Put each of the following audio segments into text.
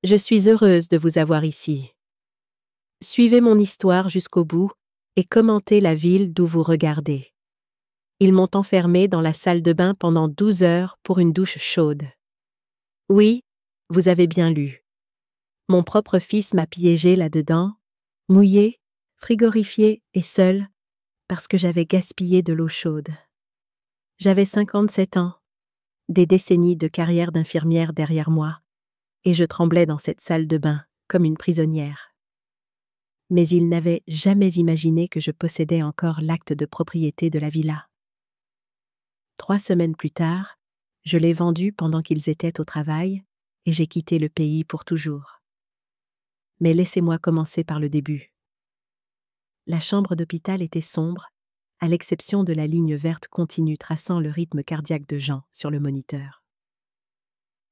Je suis heureuse de vous avoir ici. Suivez mon histoire jusqu'au bout et commentez la ville d'où vous regardez. Ils m'ont enfermée dans la salle de bain pendant 12 heures pour une douche chaude. Oui, vous avez bien lu. Mon propre fils m'a piégée là-dedans, mouillée, frigorifiée et seule, parce que j'avais gaspillé de l'eau chaude. J'avais 57 ans, des décennies de carrière d'infirmière derrière moi, et je tremblais dans cette salle de bain, comme une prisonnière. Mais ils n'avaient jamais imaginé que je possédais encore l'acte de propriété de la villa. 3 semaines plus tard, je l'ai vendue pendant qu'ils étaient au travail, et j'ai quitté le pays pour toujours. Mais laissez-moi commencer par le début. La chambre d'hôpital était sombre, à l'exception de la ligne verte continue traçant le rythme cardiaque de Jean sur le moniteur.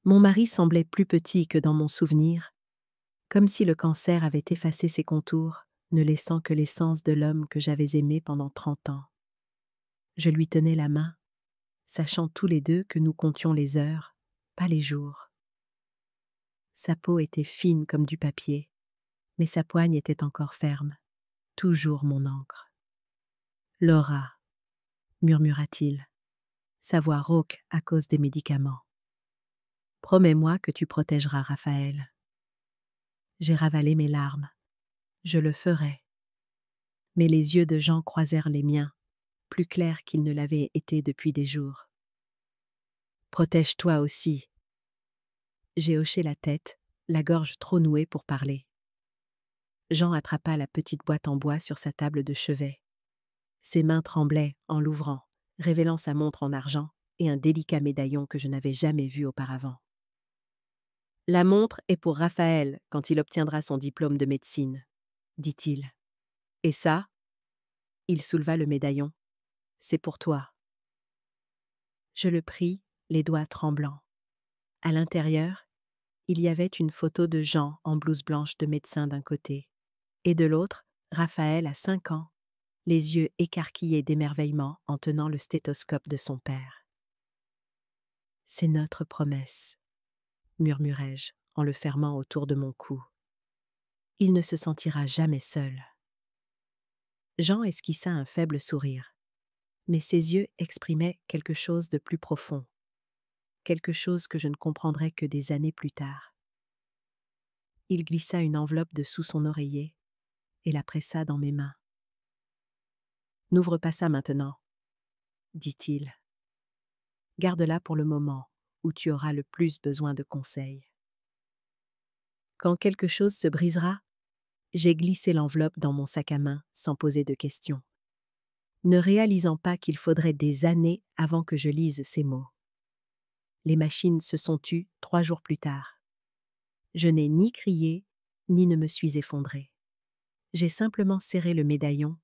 Mon mari semblait plus petit que dans mon souvenir, comme si le cancer avait effacé ses contours, ne laissant que l'essence de l'homme que j'avais aimé pendant 30 ans. Je lui tenais la main, sachant tous les deux que nous comptions les heures, pas les jours. Sa peau était fine comme du papier, mais sa poigne était encore ferme, toujours mon encre. « Laura », murmura-t-il, sa voix rauque à cause des médicaments. « Promets-moi que tu protégeras Raphaël. » J'ai ravalé mes larmes. Je le ferai. Mais les yeux de Jean croisèrent les miens, plus clairs qu'ils ne l'avaient été depuis des jours. « Protège-toi aussi. » J'ai hoché la tête, la gorge trop nouée pour parler. Jean attrapa la petite boîte en bois sur sa table de chevet. Ses mains tremblaient en l'ouvrant, révélant sa montre en argent et un délicat médaillon que je n'avais jamais vu auparavant. « La montre est pour Raphaël quand il obtiendra son diplôme de médecine, » dit-il. « Et ça ?» Il souleva le médaillon. « C'est pour toi. » Je le pris, les doigts tremblants. À l'intérieur, il y avait une photo de Jean en blouse blanche de médecin d'un côté, et de l'autre, Raphaël à 5 ans, les yeux écarquillés d'émerveillement en tenant le stéthoscope de son père. « C'est notre promesse, » murmurai-je en le fermant autour de mon cou. « Il ne se sentira jamais seul. » Jean esquissa un faible sourire, mais ses yeux exprimaient quelque chose de plus profond, quelque chose que je ne comprendrais que des années plus tard. Il glissa une enveloppe de sous son oreiller et la pressa dans mes mains. « N'ouvre pas ça maintenant, » dit-il. « Garde-la pour le moment où tu auras le plus besoin de conseils. » Quand quelque chose se brisera, j'ai glissé l'enveloppe dans mon sac à main sans poser de questions, ne réalisant pas qu'il faudrait des années avant que je lise ces mots. Les machines se sont tues 3 jours plus tard. Je n'ai ni crié, ni ne me suis effondrée. J'ai simplement serré le médaillon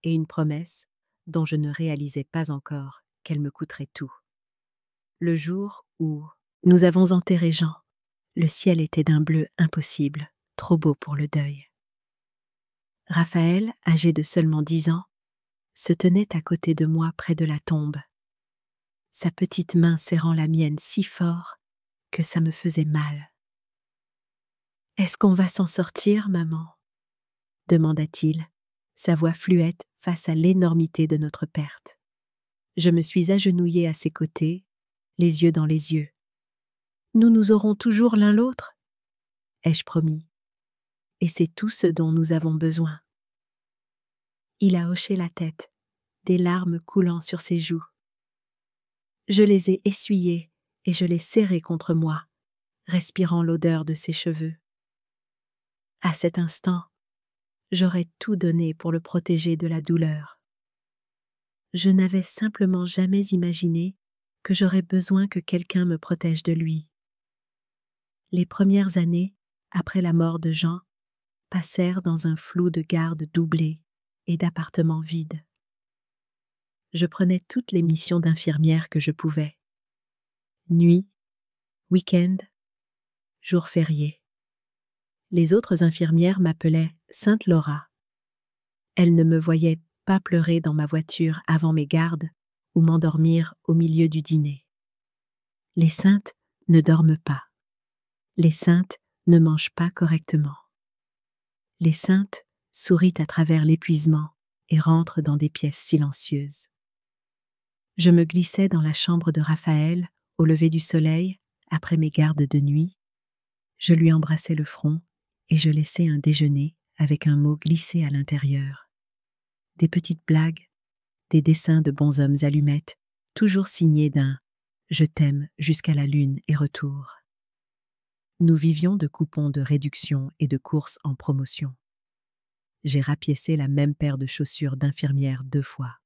et une promesse dont je ne réalisais pas encore qu'elle me coûterait tout. Le jour où nous avons enterré Jean, le ciel était d'un bleu impossible, trop beau pour le deuil. Raphaël, âgé de seulement 10 ans, se tenait à côté de moi près de la tombe, sa petite main serrant la mienne si fort que ça me faisait mal. « Est-ce qu'on va s'en sortir, maman ?» demanda-t-il, sa voix fluette face à l'énormité de notre perte. Je me suis agenouillée à ses côtés, les yeux dans les yeux. « Nous nous aurons toujours l'un l'autre ?» ai-je promis. « Et c'est tout ce dont nous avons besoin. » Il a hoché la tête, des larmes coulant sur ses joues. Je les ai essuyées et je l'ai serré contre moi, respirant l'odeur de ses cheveux. À cet instant, j'aurais tout donné pour le protéger de la douleur. Je n'avais simplement jamais imaginé que j'aurais besoin que quelqu'un me protège de lui. Les premières années, après la mort de Jean, passèrent dans un flou de gardes doublés et d'appartements vides. Je prenais toutes les missions d'infirmière que je pouvais. Nuit, week-end, jours fériés. Les autres infirmières m'appelaient Sainte Laura. Elles ne me voyaient pas pleurer dans ma voiture avant mes gardes ou m'endormir au milieu du dîner. Les saintes ne dorment pas. Les saintes ne mange pas correctement. Les saintes sourient à travers l'épuisement et rentrent dans des pièces silencieuses. Je me glissais dans la chambre de Raphaël au lever du soleil, après mes gardes de nuit. Je lui embrassais le front et je laissais un déjeuner avec un mot glissé à l'intérieur. Des petites blagues, des dessins de bonshommes allumettes, toujours signés d'un « je t'aime jusqu'à la lune et retour ». Nous vivions de coupons de réduction et de courses en promotion. J'ai rapiécé la même paire de chaussures d'infirmière 2 fois.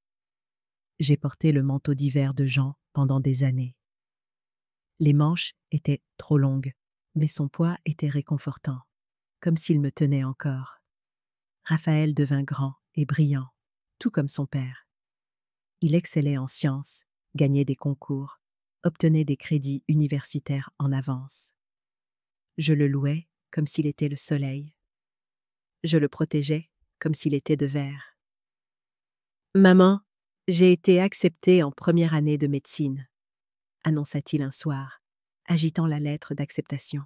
J'ai porté le manteau d'hiver de Jean pendant des années. Les manches étaient trop longues, mais son poids était réconfortant, comme s'il me tenait encore. Raphaël devint grand et brillant, tout comme son père. Il excellait en sciences, gagnait des concours, obtenait des crédits universitaires en avance. Je le louais comme s'il était le soleil. Je le protégeais comme s'il était de verre. « Maman, j'ai été acceptée en première année de médecine », annonça-t-il un soir, agitant la lettre d'acceptation.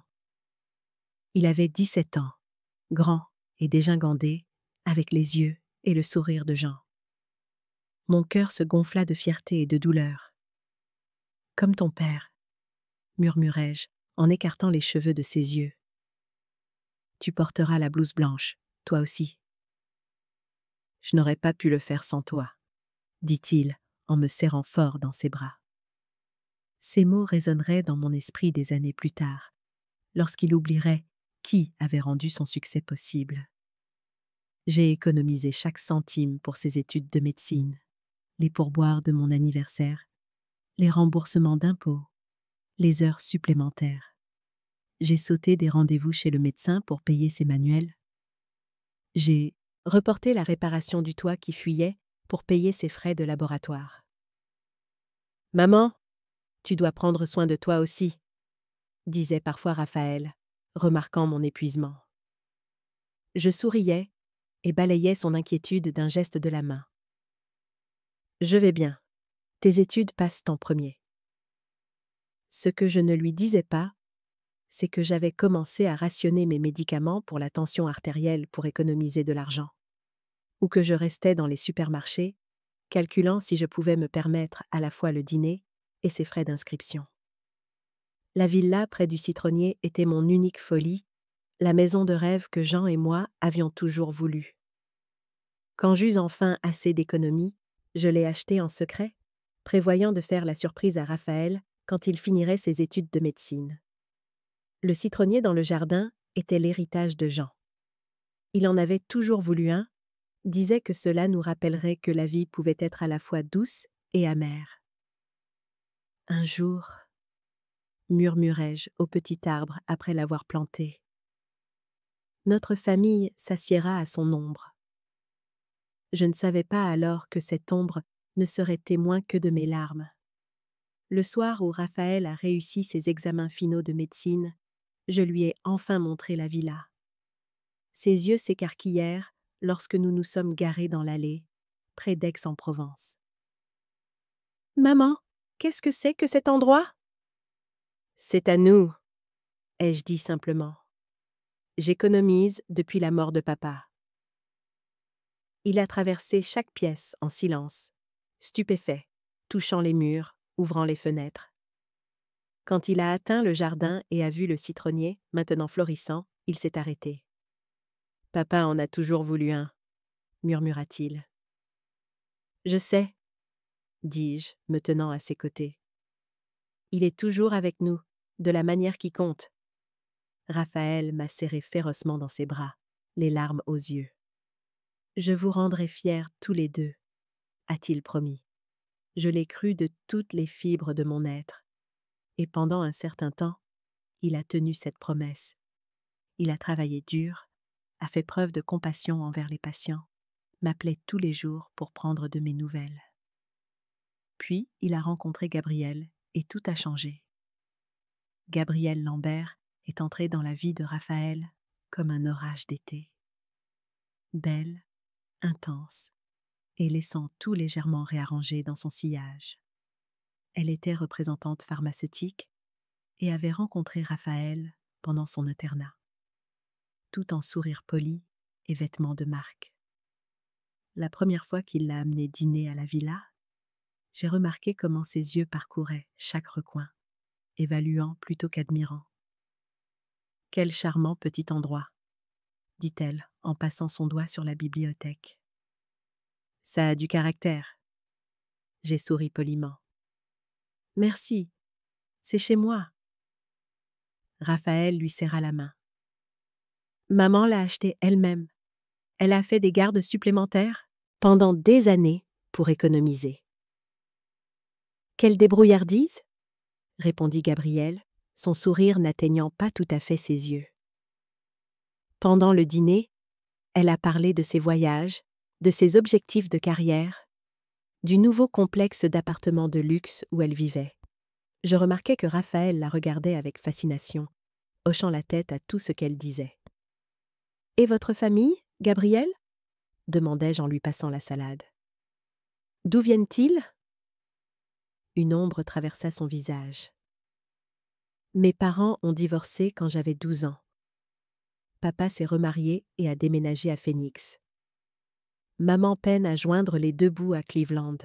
Il avait 17 ans, grand et dégingandé, avec les yeux et le sourire de Jean. Mon cœur se gonfla de fierté et de douleur. « Comme ton père », murmurai-je en écartant les cheveux de ses yeux. « Tu porteras la blouse blanche, toi aussi. »« Je n'aurais pas pu le faire sans toi, » dit-il en me serrant fort dans ses bras. Ces mots résonneraient dans mon esprit des années plus tard, lorsqu'il oublierait qui avait rendu son succès possible. J'ai économisé chaque centime pour ses études de médecine, les pourboires de mon anniversaire, les remboursements d'impôts, les heures supplémentaires. J'ai sauté des rendez-vous chez le médecin pour payer ses manuels. J'ai reporté la réparation du toit qui fuyait pour payer ses frais de laboratoire. « Maman, tu dois prendre soin de toi aussi », disait parfois Raphaël, remarquant mon épuisement. Je souriais et balayais son inquiétude d'un geste de la main. « Je vais bien. Tes études passent en premier. » Ce que je ne lui disais pas, c'est que j'avais commencé à rationner mes médicaments pour la tension artérielle pour économiser de l'argent, ou que je restais dans les supermarchés, calculant si je pouvais me permettre à la fois le dîner et ses frais d'inscription. La villa près du citronnier était mon unique folie, la maison de rêve que Jean et moi avions toujours voulu. Quand j'eus enfin assez d'économies, je l'ai achetée en secret, prévoyant de faire la surprise à Raphaël quand il finirait ses études de médecine. Le citronnier dans le jardin était l'héritage de Jean. Il en avait toujours voulu un, disait que cela nous rappellerait que la vie pouvait être à la fois douce et amère. « Un jour, » murmurai-je au petit arbre après l'avoir planté, « notre famille s'assiera à son ombre. » Je ne savais pas alors que cette ombre ne serait témoin que de mes larmes. Le soir où Raphaël a réussi ses examens finaux de médecine, je lui ai enfin montré la villa. Ses yeux s'écarquillèrent lorsque nous nous sommes garés dans l'allée, près d'Aix-en-Provence. « Maman, qu'est-ce que c'est que cet endroit ?»« C'est à nous, » ai-je dit simplement. « J'économise depuis la mort de papa. » Il a traversé chaque pièce en silence, stupéfait, touchant les murs, ouvrant les fenêtres. Quand il a atteint le jardin et a vu le citronnier, maintenant florissant, il s'est arrêté. « Papa en a toujours voulu un, » murmura-t-il. « Je sais, » dis-je, me tenant à ses côtés. « Il est toujours avec nous, de la manière qui compte. » Raphaël m'a serré férocement dans ses bras, les larmes aux yeux. « Je vous rendrai fiers tous les deux, » a-t-il promis. Je l'ai cru de toutes les fibres de mon être. Et pendant un certain temps, il a tenu cette promesse. Il a travaillé dur, a fait preuve de compassion envers les patients, m'appelait tous les jours pour prendre de mes nouvelles. Puis, il a rencontré Gabrielle et tout a changé. Gabrielle Lambert est entrée dans la vie de Raphaël comme un orage d'été. Belle, intense, et laissant tout légèrement réarrangé dans son sillage. Elle était représentante pharmaceutique et avait rencontré Raphaël pendant son internat. tout en sourire poli et vêtements de marque. La première fois qu'il l'a amené dîner à la villa, j'ai remarqué comment ses yeux parcouraient chaque recoin, évaluant plutôt qu'admirant. « Quel charmant petit endroit !» dit-elle en passant son doigt sur la bibliothèque. « Ça a du caractère. » J'ai souri poliment. « Merci, c'est chez moi. » Raphaël lui serra la main. « Maman l'a acheté elle-même. Elle a fait des gardes supplémentaires pendant des années pour économiser. »« Quelle débrouillardise !» répondit Gabrielle, son sourire n'atteignant pas tout à fait ses yeux. Pendant le dîner, elle a parlé de ses voyages, de ses objectifs de carrière, du nouveau complexe d'appartements de luxe où elle vivait. Je remarquais que Raphaël la regardait avec fascination, hochant la tête à tout ce qu'elle disait. « Et votre famille, Gabrielle ?» demandai-je en lui passant la salade. « D'où viennent-ils » Une ombre traversa son visage. « Mes parents ont divorcé quand j'avais 12 ans. Papa s'est remarié et a déménagé à Phoenix. Maman peine à joindre les deux bouts à Cleveland. »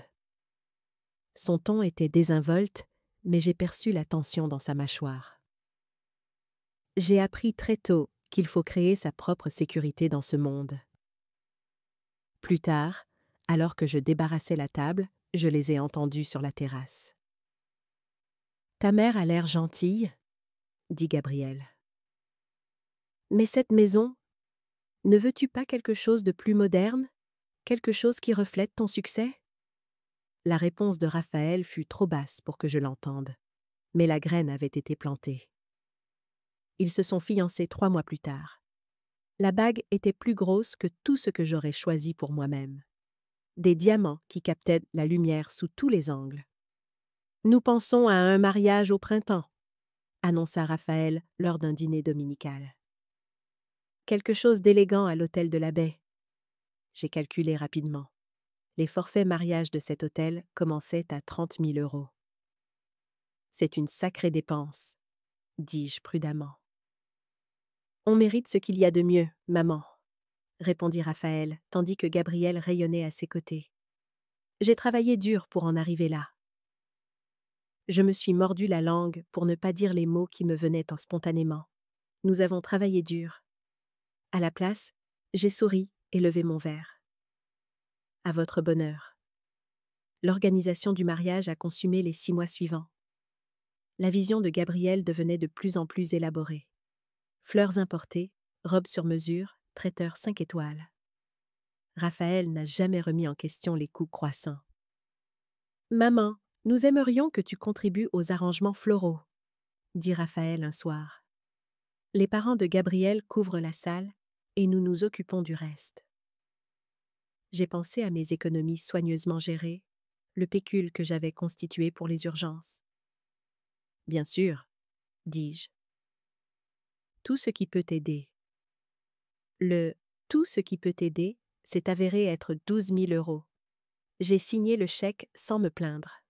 Son ton était désinvolte, mais j'ai perçu la tension dans sa mâchoire. J'ai appris très tôt qu'il faut créer sa propre sécurité dans ce monde. Plus tard, alors que je débarrassais la table, je les ai entendus sur la terrasse. « Ta mère a l'air gentille, » dit Gabrielle. « Mais cette maison, ne veux-tu pas quelque chose de plus moderne, quelque chose qui reflète ton succès ?» La réponse de Raphaël fut trop basse pour que je l'entende, mais la graine avait été plantée. Ils se sont fiancés 3 mois plus tard. La bague était plus grosse que tout ce que j'aurais choisi pour moi-même. Des diamants qui captaient la lumière sous tous les angles. « Nous pensons à un mariage au printemps », annonça Raphaël lors d'un dîner dominical. « Quelque chose d'élégant à l'hôtel de la Baie. » J'ai calculé rapidement. Les forfaits mariage de cet hôtel commençaient à 30 000 €. « C'est une sacrée dépense, » dis-je prudemment. « On mérite ce qu'il y a de mieux, maman, » répondit Raphaël, tandis que Gabrielle rayonnait à ses côtés. « J'ai travaillé dur pour en arriver là. » Je me suis mordu la langue pour ne pas dire les mots qui me venaient spontanément. Nous avons travaillé dur. À la place, j'ai souri et levé mon verre. À votre bonheur. L'organisation du mariage a consumé les 6 mois suivants. La vision de Gabrielle devenait de plus en plus élaborée. Fleurs importées, robes sur mesure, traiteur 5 étoiles. Raphaël n'a jamais remis en question les coûts croissants. « Maman, nous aimerions que tu contribues aux arrangements floraux, » dit Raphaël un soir. Les parents de Gabrielle couvrent la salle et nous nous occupons du reste. J'ai pensé à mes économies soigneusement gérées, le pécule que j'avais constitué pour les urgences. « Bien sûr, » dis-je. « Tout ce qui peut t'aider. » Le « tout ce qui peut t'aider » s'est avéré être 12 000 €. J'ai signé le chèque sans me plaindre.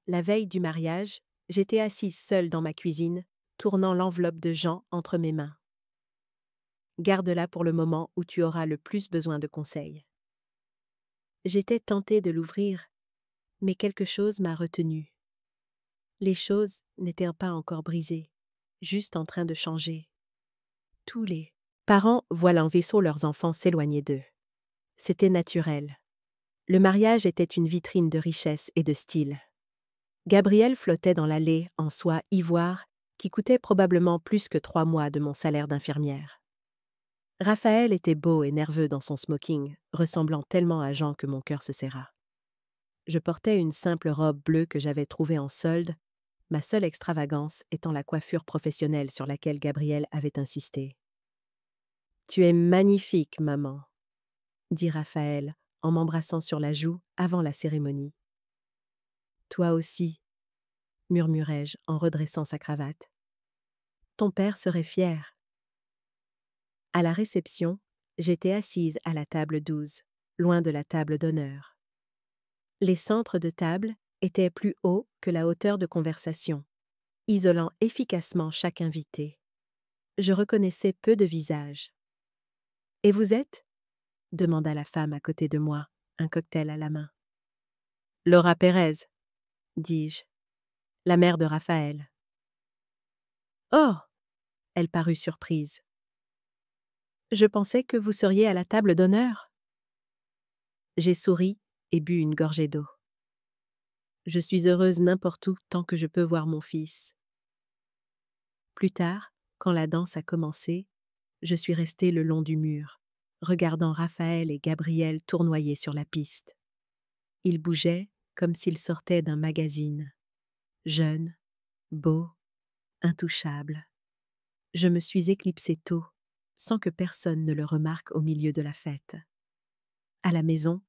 La veille du mariage, j'étais assise seule dans ma cuisine, tournant l'enveloppe de Jean entre mes mains. « Garde-la pour le moment où tu auras le plus besoin de conseils. » J'étais tentée de l'ouvrir, mais quelque chose m'a retenue. Les choses n'étaient pas encore brisées, juste en train de changer. Tous les parents voient en vaisseau leurs enfants s'éloigner d'eux. C'était naturel. Le mariage était une vitrine de richesse et de style. Gabrielle flottait dans l'allée en soie ivoire qui coûtait probablement plus que 3 mois de mon salaire d'infirmière. Raphaël était beau et nerveux dans son smoking, ressemblant tellement à Jean que mon cœur se serra. Je portais une simple robe bleue que j'avais trouvée en solde, ma seule extravagance étant la coiffure professionnelle sur laquelle Gabrielle avait insisté. « Tu es magnifique, maman, » dit Raphaël en m'embrassant sur la joue avant la cérémonie. « Toi aussi, » murmurai-je en redressant sa cravate. « Ton père serait fier. » À la réception, j'étais assise à la table 12, loin de la table d'honneur. Les centres de table étaient plus hauts que la hauteur de conversation, isolant efficacement chaque invité. Je reconnaissais peu de visages. « Et vous êtes ?» demanda la femme à côté de moi, un cocktail à la main. « Laura Pérez, » dis-je, la mère de Raphaël. « Oh !» Elle parut surprise. « Je pensais que vous seriez à la table d'honneur. » J'ai souri et bu une gorgée d'eau. Je suis heureuse n'importe où tant que je peux voir mon fils. Plus tard, quand la danse a commencé, je suis restée le long du mur, regardant Raphaël et Gabriel tournoyer sur la piste. Ils bougeaient comme s'ils sortaient d'un magazine. Jeunes, beaux, intouchables. Je me suis éclipsée tôt, sans que personne ne le remarque au milieu de la fête. À la maison,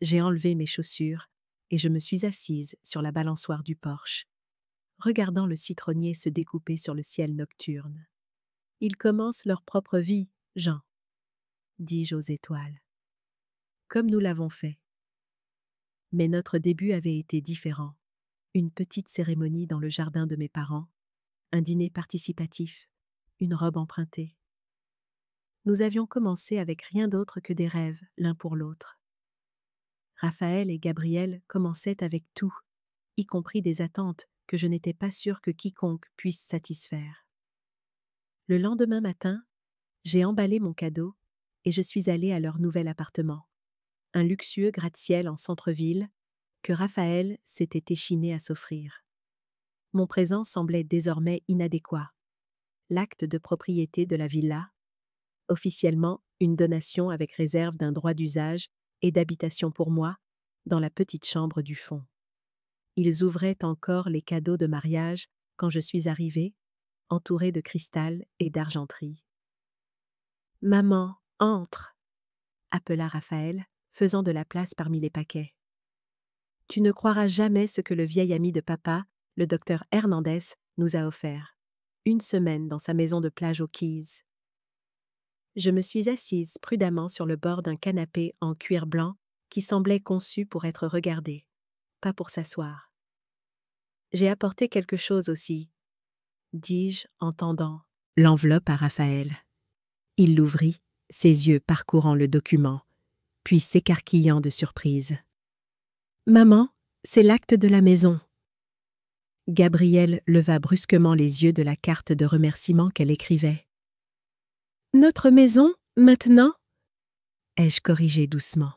j'ai enlevé mes chaussures et je me suis assise sur la balançoire du porche, regardant le citronnier se découper sur le ciel nocturne. « Ils commencent leur propre vie, Jean, » dis-je aux étoiles. « Comme nous l'avons fait. » Mais notre début avait été différent. Une petite cérémonie dans le jardin de mes parents, un dîner participatif, une robe empruntée. Nous avions commencé avec rien d'autre que des rêves l'un pour l'autre. Raphaël et Gabriel commençaient avec tout, y compris des attentes que je n'étais pas sûre que quiconque puisse satisfaire. Le lendemain matin, j'ai emballé mon cadeau et je suis allée à leur nouvel appartement, un luxueux gratte-ciel en centre-ville que Raphaël s'était échiné à s'offrir. Mon présent semblait désormais inadéquat. L'acte de propriété de la villa, officiellement une donation avec réserve d'un droit d'usage et d'habitation pour moi, dans la petite chambre du fond. Ils ouvraient encore les cadeaux de mariage quand je suis arrivée, entourée de cristal et d'argenterie. « Maman, entre !» appela Raphaël, faisant de la place parmi les paquets. « Tu ne croiras jamais ce que le vieil ami de papa, le docteur Hernandez, nous a offert. Une semaine dans sa maison de plage aux Keys. » Je me suis assise prudemment sur le bord d'un canapé en cuir blanc qui semblait conçu pour être regardé, pas pour s'asseoir. « J'ai apporté quelque chose aussi, » dis-je en tendant l'enveloppe à Raphaël. Il l'ouvrit, ses yeux parcourant le document, puis s'écarquillant de surprise. « Maman, c'est l'acte de la maison. » Gabrielle leva brusquement les yeux de la carte de remerciement qu'elle écrivait. « Notre maison, maintenant ?» ai-je corrigé doucement.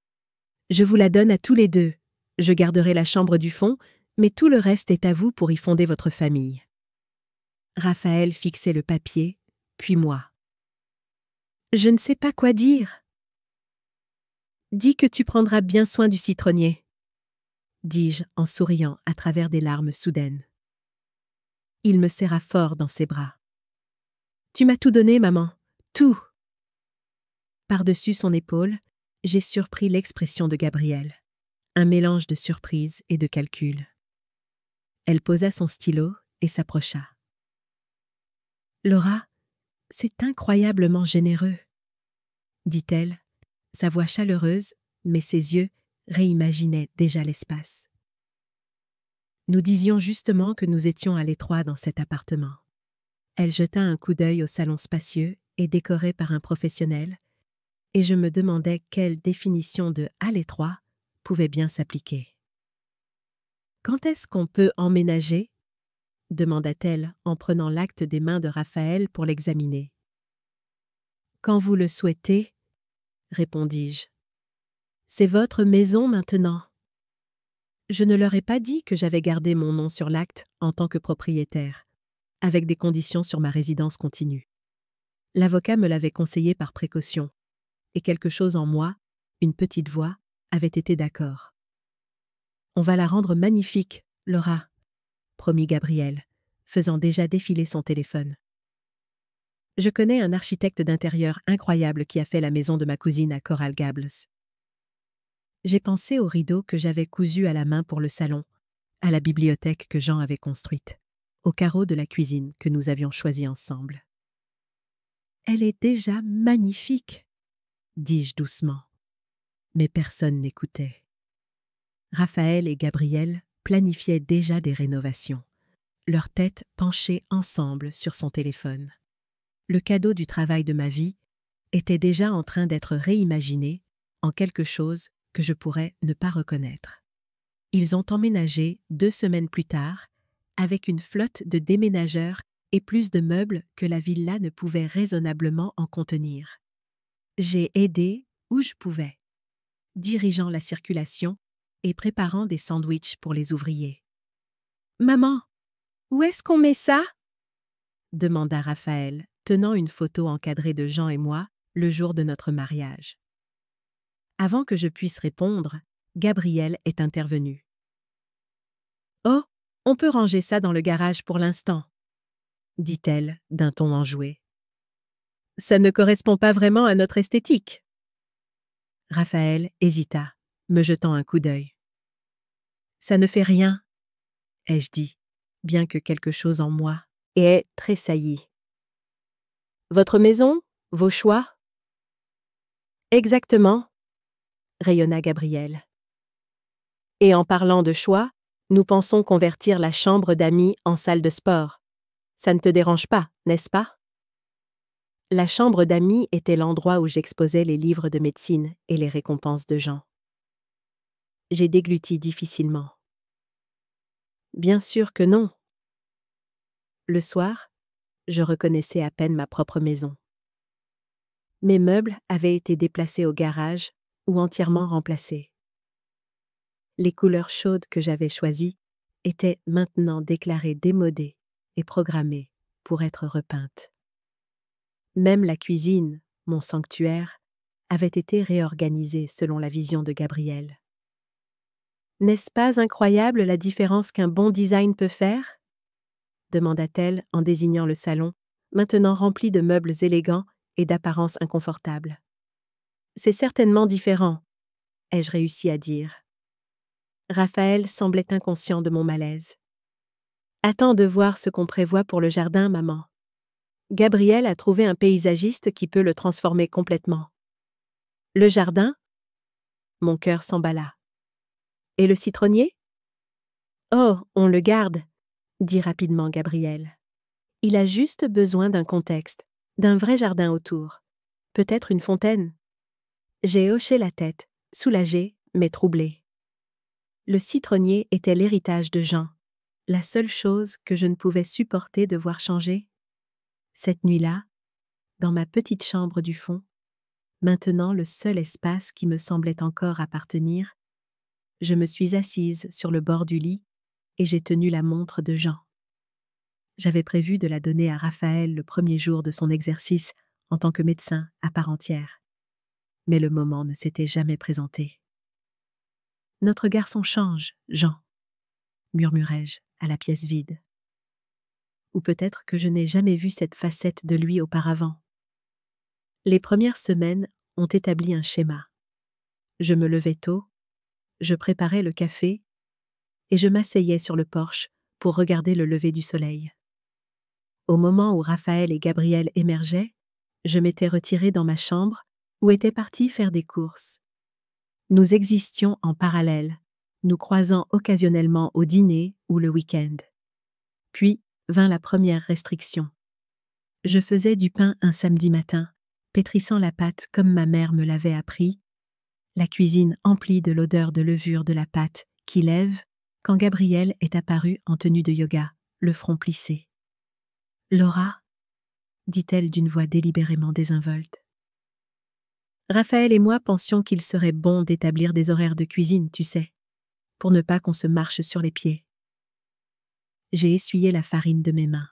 « Je vous la donne à tous les deux. Je garderai la chambre du fond, mais tout le reste est à vous pour y fonder votre famille. » Raphaël fixait le papier, puis moi. « Je ne sais pas quoi dire. »« Dis que tu prendras bien soin du citronnier, » dis-je en souriant à travers des larmes soudaines. Il me serra fort dans ses bras. « Tu m'as tout donné, maman, tout !» Par-dessus son épaule, j'ai surpris l'expression de Gabrielle, un mélange de surprise et de calcul. Elle posa son stylo et s'approcha. « Laura, c'est incroyablement généreux, » dit-elle, sa voix chaleureuse, mais ses yeux réimaginaient déjà l'espace. Nous disions justement que nous étions à l'étroit dans cet appartement. Elle jeta un coup d'œil au salon spacieux et décoré par un professionnel, et je me demandais quelle définition de « à l'étroit » pouvait bien s'appliquer. « Quand est-ce qu'on peut emménager ?» demanda-t-elle en prenant l'acte des mains de Raphaël pour l'examiner. « Quand vous le souhaitez, » répondis-je. « C'est votre maison maintenant. » Je ne leur ai pas dit que j'avais gardé mon nom sur l'acte en tant que propriétaire, avec des conditions sur ma résidence continue. L'avocat me l'avait conseillé par précaution, et quelque chose en moi, une petite voix, avait été d'accord. « On va la rendre magnifique, Laura, » promit Gabriel, faisant déjà défiler son téléphone. « Je connais un architecte d'intérieur incroyable qui a fait la maison de ma cousine à Coral Gables. » J'ai pensé aux rideaux que j'avais cousus à la main pour le salon, à la bibliothèque que Jean avait construite, aux carreaux de la cuisine que nous avions choisis ensemble. « Elle est déjà magnifique !» dis-je doucement. Mais personne n'écoutait. Raphaël et Gabriel planifiaient déjà des rénovations, leurs têtes penchées ensemble sur son téléphone. Le cadeau du travail de ma vie était déjà en train d'être réimaginé en quelque chose que je pourrais ne pas reconnaître. Ils ont emménagé 2 semaines plus tard, avec une flotte de déménageurs et plus de meubles que la villa ne pouvait raisonnablement en contenir. J'ai aidé où je pouvais, dirigeant la circulation et préparant des sandwichs pour les ouvriers. « Maman, où est-ce qu'on met ça ?» demanda Raphaël, tenant une photo encadrée de Jean et moi le jour de notre mariage. Avant que je puisse répondre, Gabrielle est intervenue. « Oh, on peut ranger ça dans le garage pour l'instant, » dit-elle d'un ton enjoué. « Ça ne correspond pas vraiment à notre esthétique. » Raphaël hésita, me jetant un coup d'œil. « Ça ne fait rien, » ai-je dit, bien que quelque chose en moi ait tressailli. « Votre maison, vos choix ?»« Exactement, » rayonna Gabrielle. « Et en parlant de choix, nous pensons convertir la chambre d'amis en salle de sport. Ça ne te dérange pas, n'est-ce pas ? » La chambre d'amis était l'endroit où j'exposais les livres de médecine et les récompenses de Jean. J'ai dégluti difficilement. Bien sûr que non. Le soir, je reconnaissais à peine ma propre maison. Mes meubles avaient été déplacés au garage ou entièrement remplacés. Les couleurs chaudes que j'avais choisies étaient maintenant déclarées démodées et programmées pour être repeintes. Même la cuisine, mon sanctuaire, avait été réorganisée selon la vision de Gabrielle. N'est-ce pas incroyable la différence qu'un bon design peut faire ? Demanda-t-elle en désignant le salon, maintenant rempli de meubles élégants et d'apparence inconfortable. C'est certainement différent, ai-je réussi à dire. Raphaël semblait inconscient de mon malaise. Attends de voir ce qu'on prévoit pour le jardin, maman. Gabrielle a trouvé un paysagiste qui peut le transformer complètement. Le jardin ? Mon cœur s'emballa. Et le citronnier ? Oh, on le garde, dit rapidement Gabrielle. Il a juste besoin d'un contexte, d'un vrai jardin autour. Peut-être une fontaine. J'ai hoché la tête, soulagée, mais troublée. Le citronnier était l'héritage de Jean, la seule chose que je ne pouvais supporter de voir changer. Cette nuit-là, dans ma petite chambre du fond, maintenant le seul espace qui me semblait encore appartenir, je me suis assise sur le bord du lit et j'ai tenu la montre de Jean. J'avais prévu de la donner à Raphaël le premier jour de son exercice en tant que médecin à part entière. Mais le moment ne s'était jamais présenté. « Notre garçon change, Jean », murmurai-je à la pièce vide. Ou peut-être que je n'ai jamais vu cette facette de lui auparavant. Les premières semaines ont établi un schéma. Je me levais tôt, je préparais le café et je m'asseyais sur le porche pour regarder le lever du soleil. Au moment où Raphaël et Gabrielle émergeaient, je m'étais retirée dans ma chambre ou étais partie faire des courses. Nous existions en parallèle, nous croisant occasionnellement au dîner ou le week-end. Puis vint la première restriction. Je faisais du pain un samedi matin, pétrissant la pâte comme ma mère me l'avait appris, la cuisine emplie de l'odeur de levure de la pâte qui lève quand Gabrielle est apparue en tenue de yoga, le front plissé. « Laura ?» dit-elle d'une voix délibérément désinvolte. Raphaël et moi pensions qu'il serait bon d'établir des horaires de cuisine, tu sais, pour ne pas qu'on se marche sur les pieds. J'ai essuyé la farine de mes mains.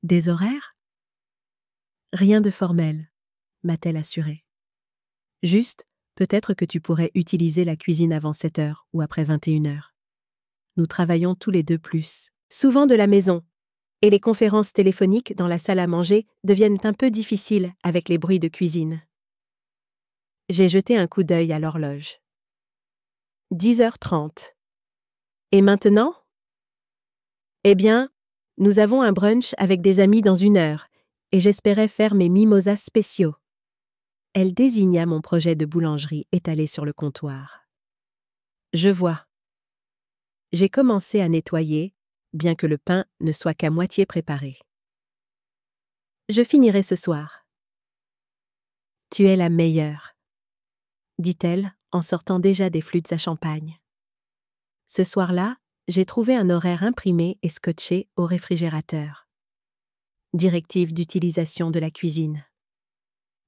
Des horaires ? Rien de formel, m'a-t-elle assuré. Juste, peut-être que tu pourrais utiliser la cuisine avant 7 heures ou après 21 heures. Nous travaillons tous les deux plus, souvent de la maison, et les conférences téléphoniques dans la salle à manger deviennent un peu difficiles avec les bruits de cuisine. J'ai jeté un coup d'œil à l'horloge. 10h30. Et maintenant ? Eh bien, nous avons un brunch avec des amis dans 1 heure, et j'espérais faire mes mimosas spéciaux. Elle désigna mon projet de boulangerie étalé sur le comptoir. Je vois. J'ai commencé à nettoyer, bien que le pain ne soit qu'à moitié préparé. Je finirai ce soir. Tu es la meilleure, dit-elle en sortant déjà des flûtes à champagne. Ce soir-là, j'ai trouvé un horaire imprimé et scotché au réfrigérateur. Directive d'utilisation de la cuisine.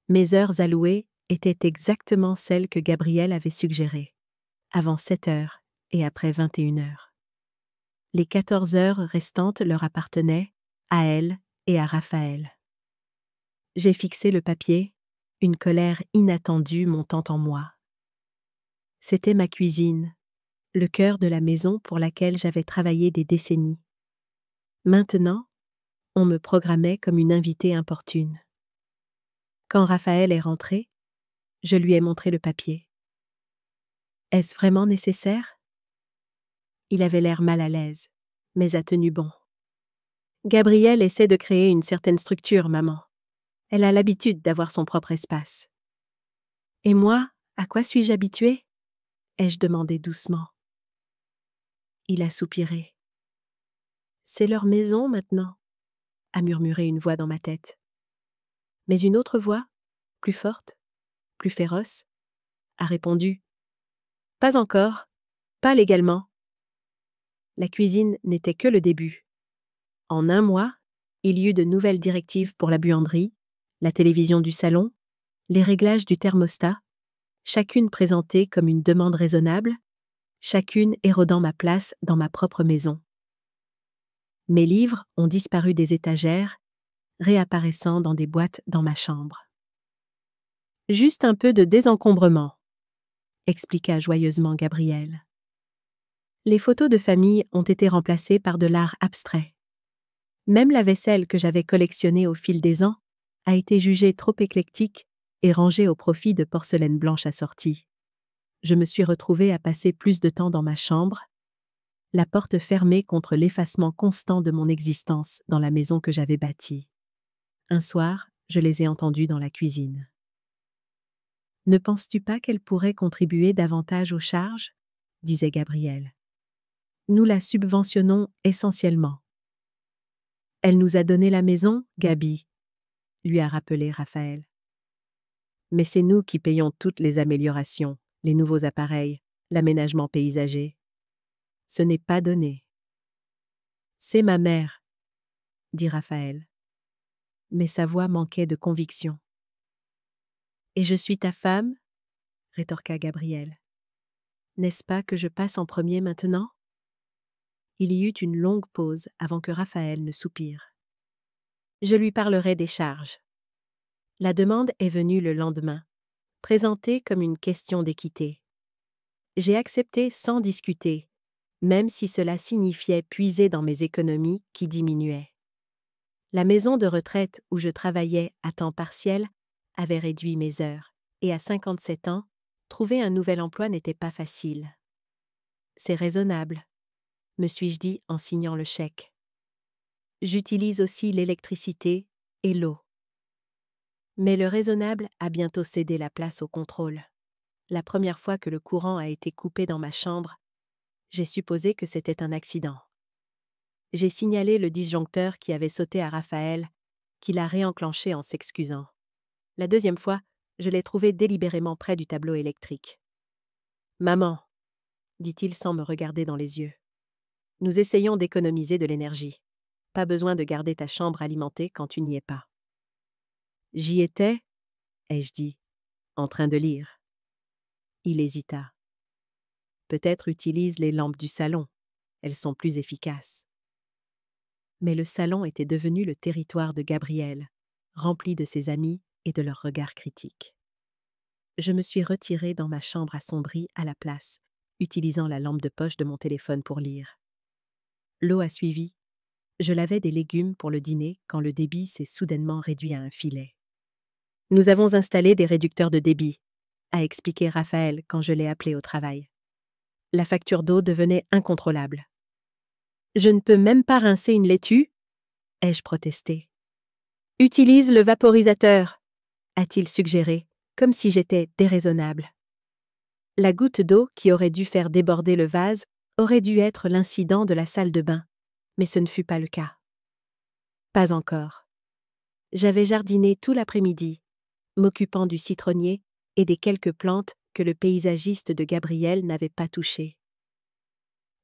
Mes heures allouées étaient exactement celles que Gabriel avait suggérées, avant 7 heures et après 21 heures. Les 14 heures restantes leur appartenaient, à elle et à Raphaël. J'ai fixé le papier, une colère inattendue montant en moi. C'était ma cuisine, le cœur de la maison pour laquelle j'avais travaillé des décennies. Maintenant, on me programmait comme une invitée importune. Quand Raphaël est rentré, je lui ai montré le papier. « Est-ce vraiment nécessaire ?» Il avait l'air mal à l'aise, mais a tenu bon. « Gabrielle essaie de créer une certaine structure, maman. Elle a l'habitude d'avoir son propre espace. »« Et moi, à quoi suis-je habituée ?» ai-je demandé doucement. Il a soupiré. « C'est leur maison maintenant », a murmuré une voix dans ma tête. Mais une autre voix, plus forte, plus féroce, a répondu « Pas encore, pas légalement. » La cuisine n'était que le début. En 1 mois, il y eut de nouvelles directives pour la buanderie, la télévision du salon, les réglages du thermostat, chacune présentée comme une demande raisonnable, chacune érodant ma place dans ma propre maison. Mes livres ont disparu des étagères, réapparaissant dans des boîtes dans ma chambre. « Juste un peu de désencombrement », expliqua joyeusement Gabriel. Les photos de famille ont été remplacées par de l'art abstrait. Même la vaisselle que j'avais collectionnée au fil des ans a été jugée trop éclectique et rangée au profit de porcelaine blanche assortie. Je me suis retrouvée à passer plus de temps dans ma chambre, la porte fermée contre l'effacement constant de mon existence dans la maison que j'avais bâtie. Un soir, je les ai entendus dans la cuisine. « Ne penses-tu pas qu'elle pourrait contribuer davantage aux charges ?» disait Gabriel. « Nous la subventionnons essentiellement. »« Elle nous a donné la maison, Gabi », lui a rappelé Raphaël. « Mais c'est nous qui payons toutes les améliorations, les nouveaux appareils, l'aménagement paysager. Ce n'est pas donné. »« C'est ma mère, » dit Raphaël. Mais sa voix manquait de conviction. « Et je suis ta femme ?» rétorqua Gabriel. « N'est-ce pas que je passe en premier maintenant ?» Il y eut une longue pause avant que Raphaël ne soupire. « Je lui parlerai des charges. » La demande est venue le lendemain, présentée comme une question d'équité. J'ai accepté sans discuter, même si cela signifiait puiser dans mes économies qui diminuaient. La maison de retraite où je travaillais à temps partiel avait réduit mes heures, et à 57 ans, trouver un nouvel emploi n'était pas facile. « C'est raisonnable », me suis-je dit en signant le chèque. J'utilise aussi l'électricité et l'eau. Mais le raisonnable a bientôt cédé la place au contrôle. La première fois que le courant a été coupé dans ma chambre, j'ai supposé que c'était un accident. J'ai signalé le disjoncteur qui avait sauté à Raphaël, qui l'a réenclenché en s'excusant. La deuxième fois, je l'ai trouvé délibérément près du tableau électrique. « Maman », dit-il sans me regarder dans les yeux, « nous essayons d'économiser de l'énergie. Pas besoin de garder ta chambre alimentée quand tu n'y es pas. » « J'y étais, » ai-je dit, en train de lire. Il hésita. « Peut-être utilise les lampes du salon. Elles sont plus efficaces. » Mais le salon était devenu le territoire de Gabriel, rempli de ses amis et de leurs regards critiques. Je me suis retirée dans ma chambre assombrie à la place, utilisant la lampe de poche de mon téléphone pour lire. L'eau a suivi. Je lavais des légumes pour le dîner quand le débit s'est soudainement réduit à un filet. « Nous avons installé des réducteurs de débit », a expliqué Raphaël quand je l'ai appelé au travail. La facture d'eau devenait incontrôlable. « Je ne peux même pas rincer une laitue ?» ai-je protesté. « Utilise le vaporisateur », a-t-il suggéré, comme si j'étais déraisonnable. La goutte d'eau qui aurait dû faire déborder le vase aurait dû être l'incident de la salle de bain, mais ce ne fut pas le cas. Pas encore. J'avais jardiné tout l'après-midi, m'occupant du citronnier et des quelques plantes que le paysagiste de Gabriel n'avait pas touchées.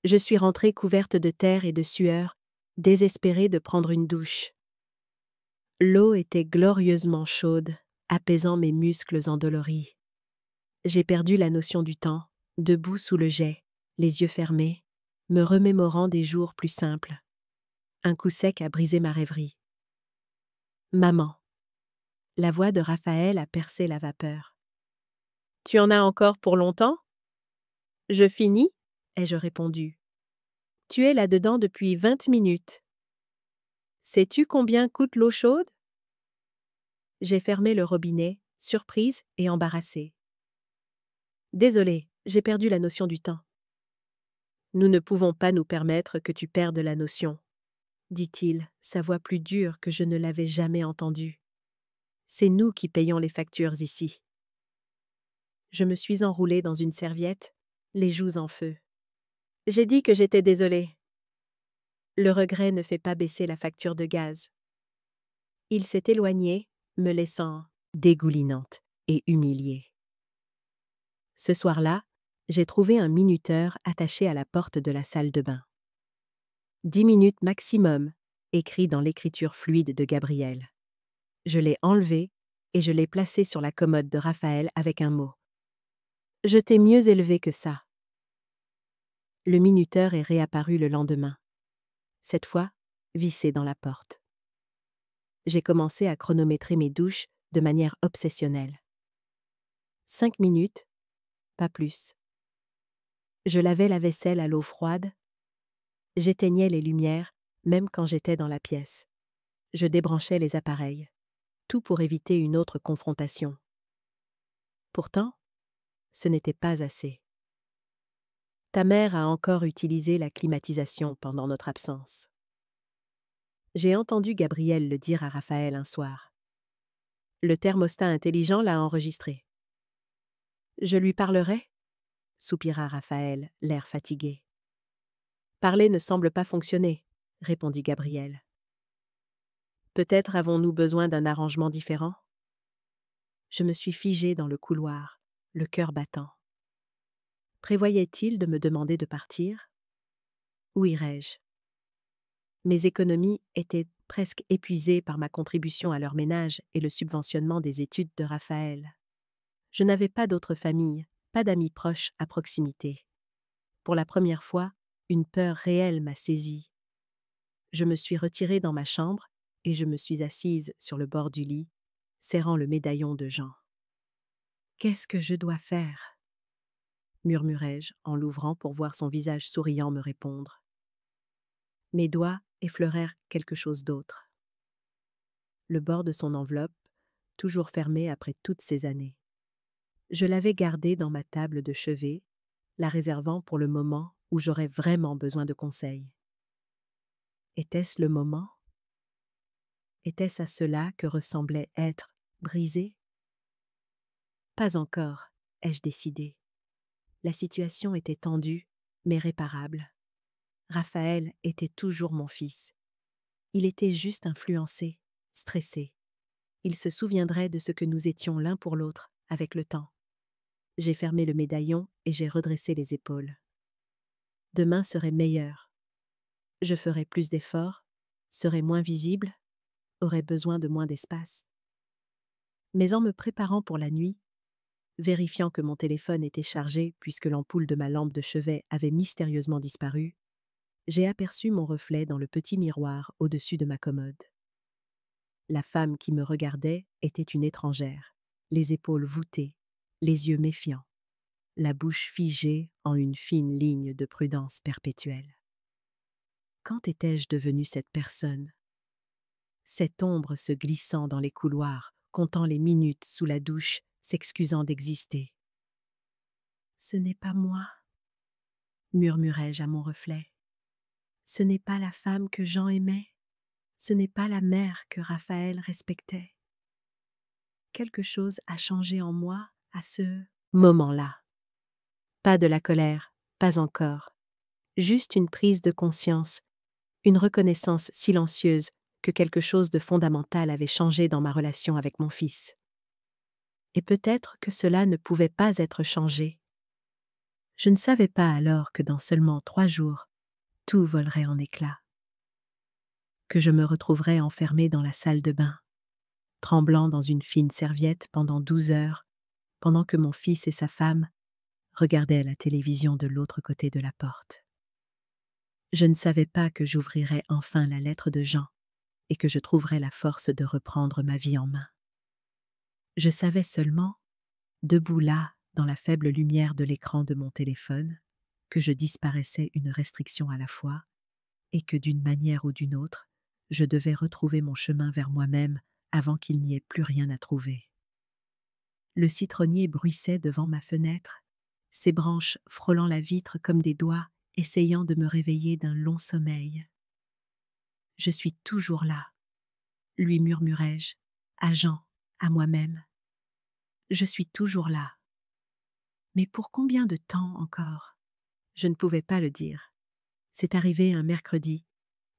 Je suis rentrée couverte de terre et de sueur, désespérée de prendre une douche. L'eau était glorieusement chaude, apaisant mes muscles endoloris. J'ai perdu la notion du temps, debout sous le jet, les yeux fermés, me remémorant des jours plus simples. Un coup sec a brisé ma rêverie. Maman. La voix de Raphaël a percé la vapeur. Tu en as encore pour longtemps? Je finis, ai-je répondu. Tu es là-dedans depuis 20 minutes. Sais-tu combien coûte l'eau chaude? J'ai fermé le robinet, surprise et embarrassée. Désolée, j'ai perdu la notion du temps. Nous ne pouvons pas nous permettre que tu perdes la notion, dit-il, sa voix plus dure que je ne l'avais jamais entendue. C'est nous qui payons les factures ici. Je me suis enroulée dans une serviette, les joues en feu. J'ai dit que j'étais désolée. Le regret ne fait pas baisser la facture de gaz. Il s'est éloigné, me laissant dégoulinante et humiliée. Ce soir-là, j'ai trouvé un minuteur attaché à la porte de la salle de bain. 10 minutes maximum, écrit dans l'écriture fluide de Gabriel. Je l'ai enlevé et je l'ai placé sur la commode de Raphaël avec un mot. Je t'ai mieux élevé que ça. Le minuteur est réapparu le lendemain. Cette fois, vissé dans la porte. J'ai commencé à chronométrer mes douches de manière obsessionnelle. 5 minutes, pas plus. Je lavais la vaisselle à l'eau froide. J'éteignais les lumières, même quand j'étais dans la pièce. Je débranchais les appareils. Tout pour éviter une autre confrontation. Pourtant, ce n'était pas assez. Ta mère a encore utilisé la climatisation pendant notre absence. J'ai entendu Gabriel le dire à Raphaël un soir. Le thermostat intelligent l'a enregistré. Je lui parlerai? Soupira Raphaël, l'air fatigué. Parler ne semble pas fonctionner, répondit Gabriel. Peut-être avons-nous besoin d'un arrangement différent? Je me suis figée dans le couloir, le cœur battant. Prévoyait-il de me demander de partir? Où irais-je? Mes économies étaient presque épuisées par ma contribution à leur ménage et le subventionnement des études de Raphaël. Je n'avais pas d'autre famille, pas d'amis proches à proximité. Pour la première fois, une peur réelle m'a saisie. Je me suis retirée dans ma chambre et je me suis assise sur le bord du lit, serrant le médaillon de Jean. « Qu'est-ce que je dois faire ?» murmurai-je en l'ouvrant pour voir son visage souriant me répondre. Mes doigts effleurèrent quelque chose d'autre. Le bord de son enveloppe, toujours fermée après toutes ces années. Je l'avais gardée dans ma table de chevet, la réservant pour le moment où j'aurais vraiment besoin de conseils. Était-ce le moment? Était-ce à cela que ressemblait être brisé? Pas encore, ai-je décidé. La situation était tendue, mais réparable. Raphaël était toujours mon fils. Il était juste influencé, stressé. Il se souviendrait de ce que nous étions l'un pour l'autre avec le temps. J'ai fermé le médaillon et j'ai redressé les épaules. Demain serait meilleur. Je ferais plus d'efforts, serais moins visible, aurais besoin de moins d'espace. Mais en me préparant pour la nuit, vérifiant que mon téléphone était chargé puisque l'ampoule de ma lampe de chevet avait mystérieusement disparu, j'ai aperçu mon reflet dans le petit miroir au-dessus de ma commode. La femme qui me regardait était une étrangère, les épaules voûtées, les yeux méfiants, la bouche figée en une fine ligne de prudence perpétuelle. Quand étais-je devenue cette personne? Cette ombre se glissant dans les couloirs, comptant les minutes sous la douche, s'excusant d'exister. « Ce n'est pas moi, » murmurai-je à mon reflet. « Ce n'est pas la femme que Jean aimait. Ce n'est pas la mère que Raphaël respectait. » Quelque chose a changé en moi à ce moment-là. Pas de la colère, pas encore. Juste une prise de conscience, une reconnaissance silencieuse que quelque chose de fondamental avait changé dans ma relation avec mon fils. Et peut-être que cela ne pouvait pas être changé. Je ne savais pas alors que dans seulement 3 jours, tout volerait en éclats. Que je me retrouverais enfermée dans la salle de bain, tremblant dans une fine serviette pendant 12 heures, pendant que mon fils et sa femme regardaient la télévision de l'autre côté de la porte. Je ne savais pas que j'ouvrirais enfin la lettre de Jean et que je trouverais la force de reprendre ma vie en main. Je savais seulement, debout là, dans la faible lumière de l'écran de mon téléphone, que je disparaissais une restriction à la fois et que d'une manière ou d'une autre, je devais retrouver mon chemin vers moi-même avant qu'il n'y ait plus rien à trouver. Le citronnier bruissait devant ma fenêtre, ses branches frôlant la vitre comme des doigts, essayant de me réveiller d'un long sommeil. « Je suis toujours là », lui murmurai-je, à Jean, à moi-même. « Je suis toujours là. » Mais pour combien de temps encore? Je ne pouvais pas le dire. C'est arrivé un mercredi,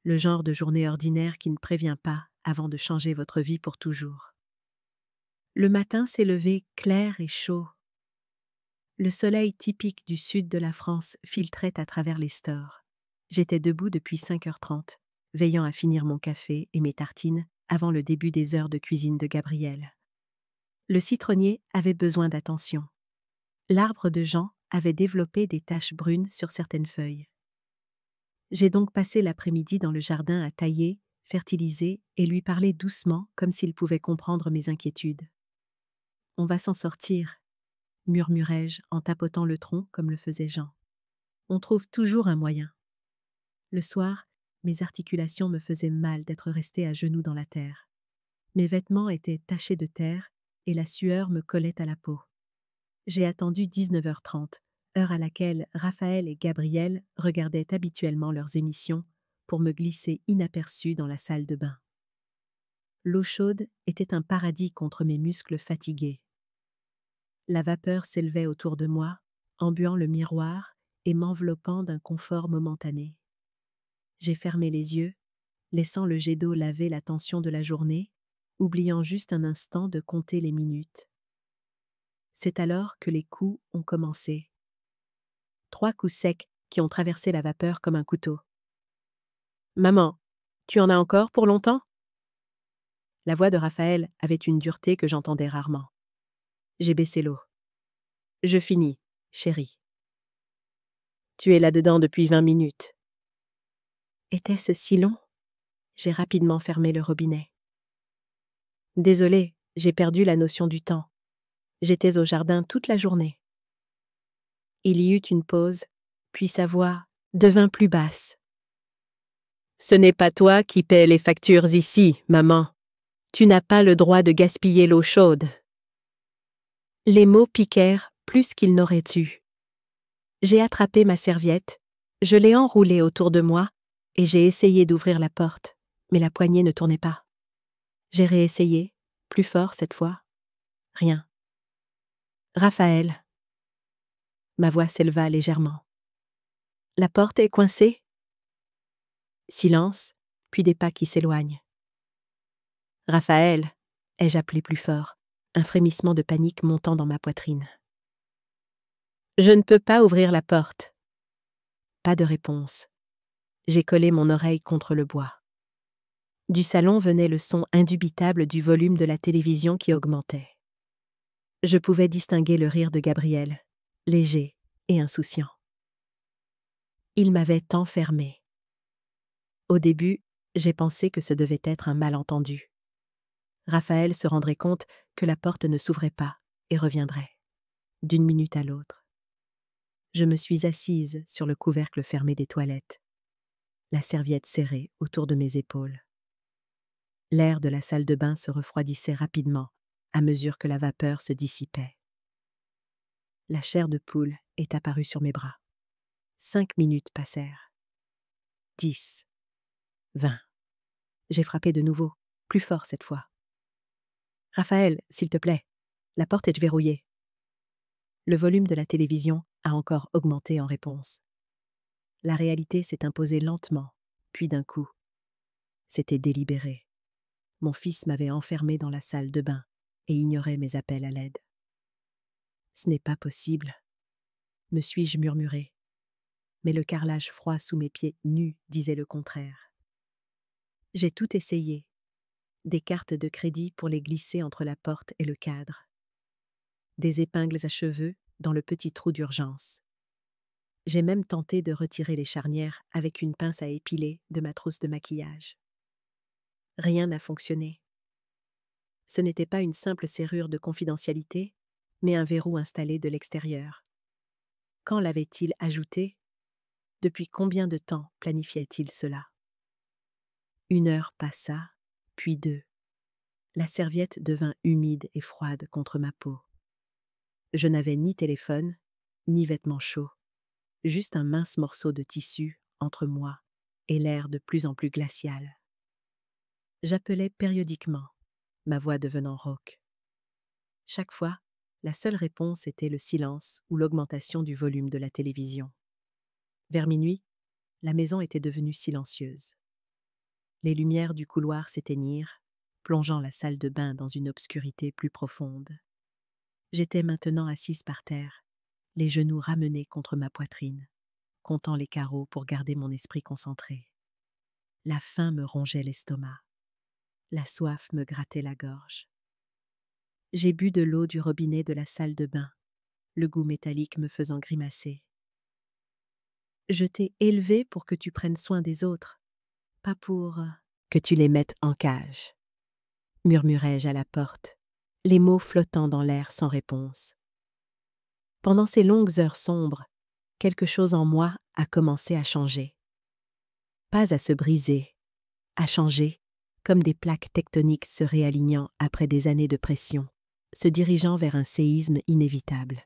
le genre de journée ordinaire qui ne prévient pas avant de changer votre vie pour toujours. Le matin s'est levé clair et chaud. Le soleil typique du sud de la France filtrait à travers les stores. J'étais debout depuis 5h30, veillant à finir mon café et mes tartines avant le début des heures de cuisine de Gabriel. Le citronnier avait besoin d'attention. L'arbre de Jean avait développé des taches brunes sur certaines feuilles. J'ai donc passé l'après-midi dans le jardin à tailler, fertiliser et lui parler doucement comme s'il pouvait comprendre mes inquiétudes. « On va s'en sortir », murmurai-je en tapotant le tronc comme le faisait Jean. « On trouve toujours un moyen. » Le soir, mes articulations me faisaient mal d'être restée à genoux dans la terre. Mes vêtements étaient tachés de terre et la sueur me collait à la peau. J'ai attendu 19h30, heure à laquelle Raphaël et Gabriel regardaient habituellement leurs émissions pour me glisser inaperçue dans la salle de bain. L'eau chaude était un paradis contre mes muscles fatigués. La vapeur s'élevait autour de moi, embuant le miroir et m'enveloppant d'un confort momentané. J'ai fermé les yeux, laissant le jet d'eau laver la tension de la journée, oubliant juste un instant de compter les minutes. C'est alors que les coups ont commencé. 3 coups secs qui ont traversé la vapeur comme un couteau. « Maman, tu en as encore pour longtemps ?» La voix de Raphaël avait une dureté que j'entendais rarement. J'ai baissé l'eau. « Je finis, chérie. » « Tu es là-dedans depuis 20 minutes. » Était-ce si long? J'ai rapidement fermé le robinet. Désolée, j'ai perdu la notion du temps. J'étais au jardin toute la journée. Il y eut une pause, puis sa voix devint plus basse. « Ce n'est pas toi qui paie les factures ici, maman. Tu n'as pas le droit de gaspiller l'eau chaude. » Les mots piquèrent plus qu'ils n'auraient dû. J'ai attrapé ma serviette, je l'ai enroulée autour de moi et j'ai essayé d'ouvrir la porte, mais la poignée ne tournait pas. J'ai réessayé, plus fort cette fois. Rien. « Raphaël. » Ma voix s'éleva légèrement. « La porte est coincée ?» Silence, puis des pas qui s'éloignent. « Raphaël !» ai-je appelé plus fort, un frémissement de panique montant dans ma poitrine. « Je ne peux pas ouvrir la porte. » Pas de réponse. J'ai collé mon oreille contre le bois. Du salon venait le son indubitable du volume de la télévision qui augmentait. Je pouvais distinguer le rire de Gabriel, léger et insouciant. Il m'avait enfermée. Au début, j'ai pensé que ce devait être un malentendu. Raphaël se rendrait compte que la porte ne s'ouvrait pas et reviendrait, d'une minute à l'autre. Je me suis assise sur le couvercle fermé des toilettes, la serviette serrée autour de mes épaules. L'air de la salle de bain se refroidissait rapidement à mesure que la vapeur se dissipait. La chair de poule est apparue sur mes bras. 5 minutes passèrent. 10. 20. J'ai frappé de nouveau, plus fort cette fois. « Raphaël, s'il te plaît, la porte est verrouillée. » Le volume de la télévision a encore augmenté en réponse. La réalité s'est imposée lentement, puis d'un coup. C'était délibéré. Mon fils m'avait enfermé dans la salle de bain et ignorait mes appels à l'aide. Ce n'est pas possible, me suis-je murmuré. Mais le carrelage froid sous mes pieds nus disait le contraire. J'ai tout essayé. Des cartes de crédit pour les glisser entre la porte et le cadre. Des épingles à cheveux dans le petit trou d'urgence. J'ai même tenté de retirer les charnières avec une pince à épiler de ma trousse de maquillage. Rien n'a fonctionné. Ce n'était pas une simple serrure de confidentialité, mais un verrou installé de l'extérieur. Quand l'avait-il ajouté? Depuis combien de temps planifiait-il cela? 1 heure passa, puis 2. La serviette devint humide et froide contre ma peau. Je n'avais ni téléphone, ni vêtements chauds, juste un mince morceau de tissu entre moi et l'air de plus en plus glacial. J'appelais périodiquement, ma voix devenant rauque. Chaque fois, la seule réponse était le silence ou l'augmentation du volume de la télévision. Vers minuit, la maison était devenue silencieuse. Les lumières du couloir s'éteignirent, plongeant la salle de bain dans une obscurité plus profonde. J'étais maintenant assise par terre, les genoux ramenés contre ma poitrine, comptant les carreaux pour garder mon esprit concentré. La faim me rongeait l'estomac. La soif me grattait la gorge. J'ai bu de l'eau du robinet de la salle de bain, le goût métallique me faisant grimacer. Je t'ai élevé pour que tu prennes soin des autres, pas pour que tu les mettes en cage, murmurai-je à la porte, les mots flottant dans l'air sans réponse. Pendant ces longues heures sombres, quelque chose en moi a commencé à changer. Pas à se briser, à changer, comme des plaques tectoniques se réalignant après des années de pression, se dirigeant vers un séisme inévitable.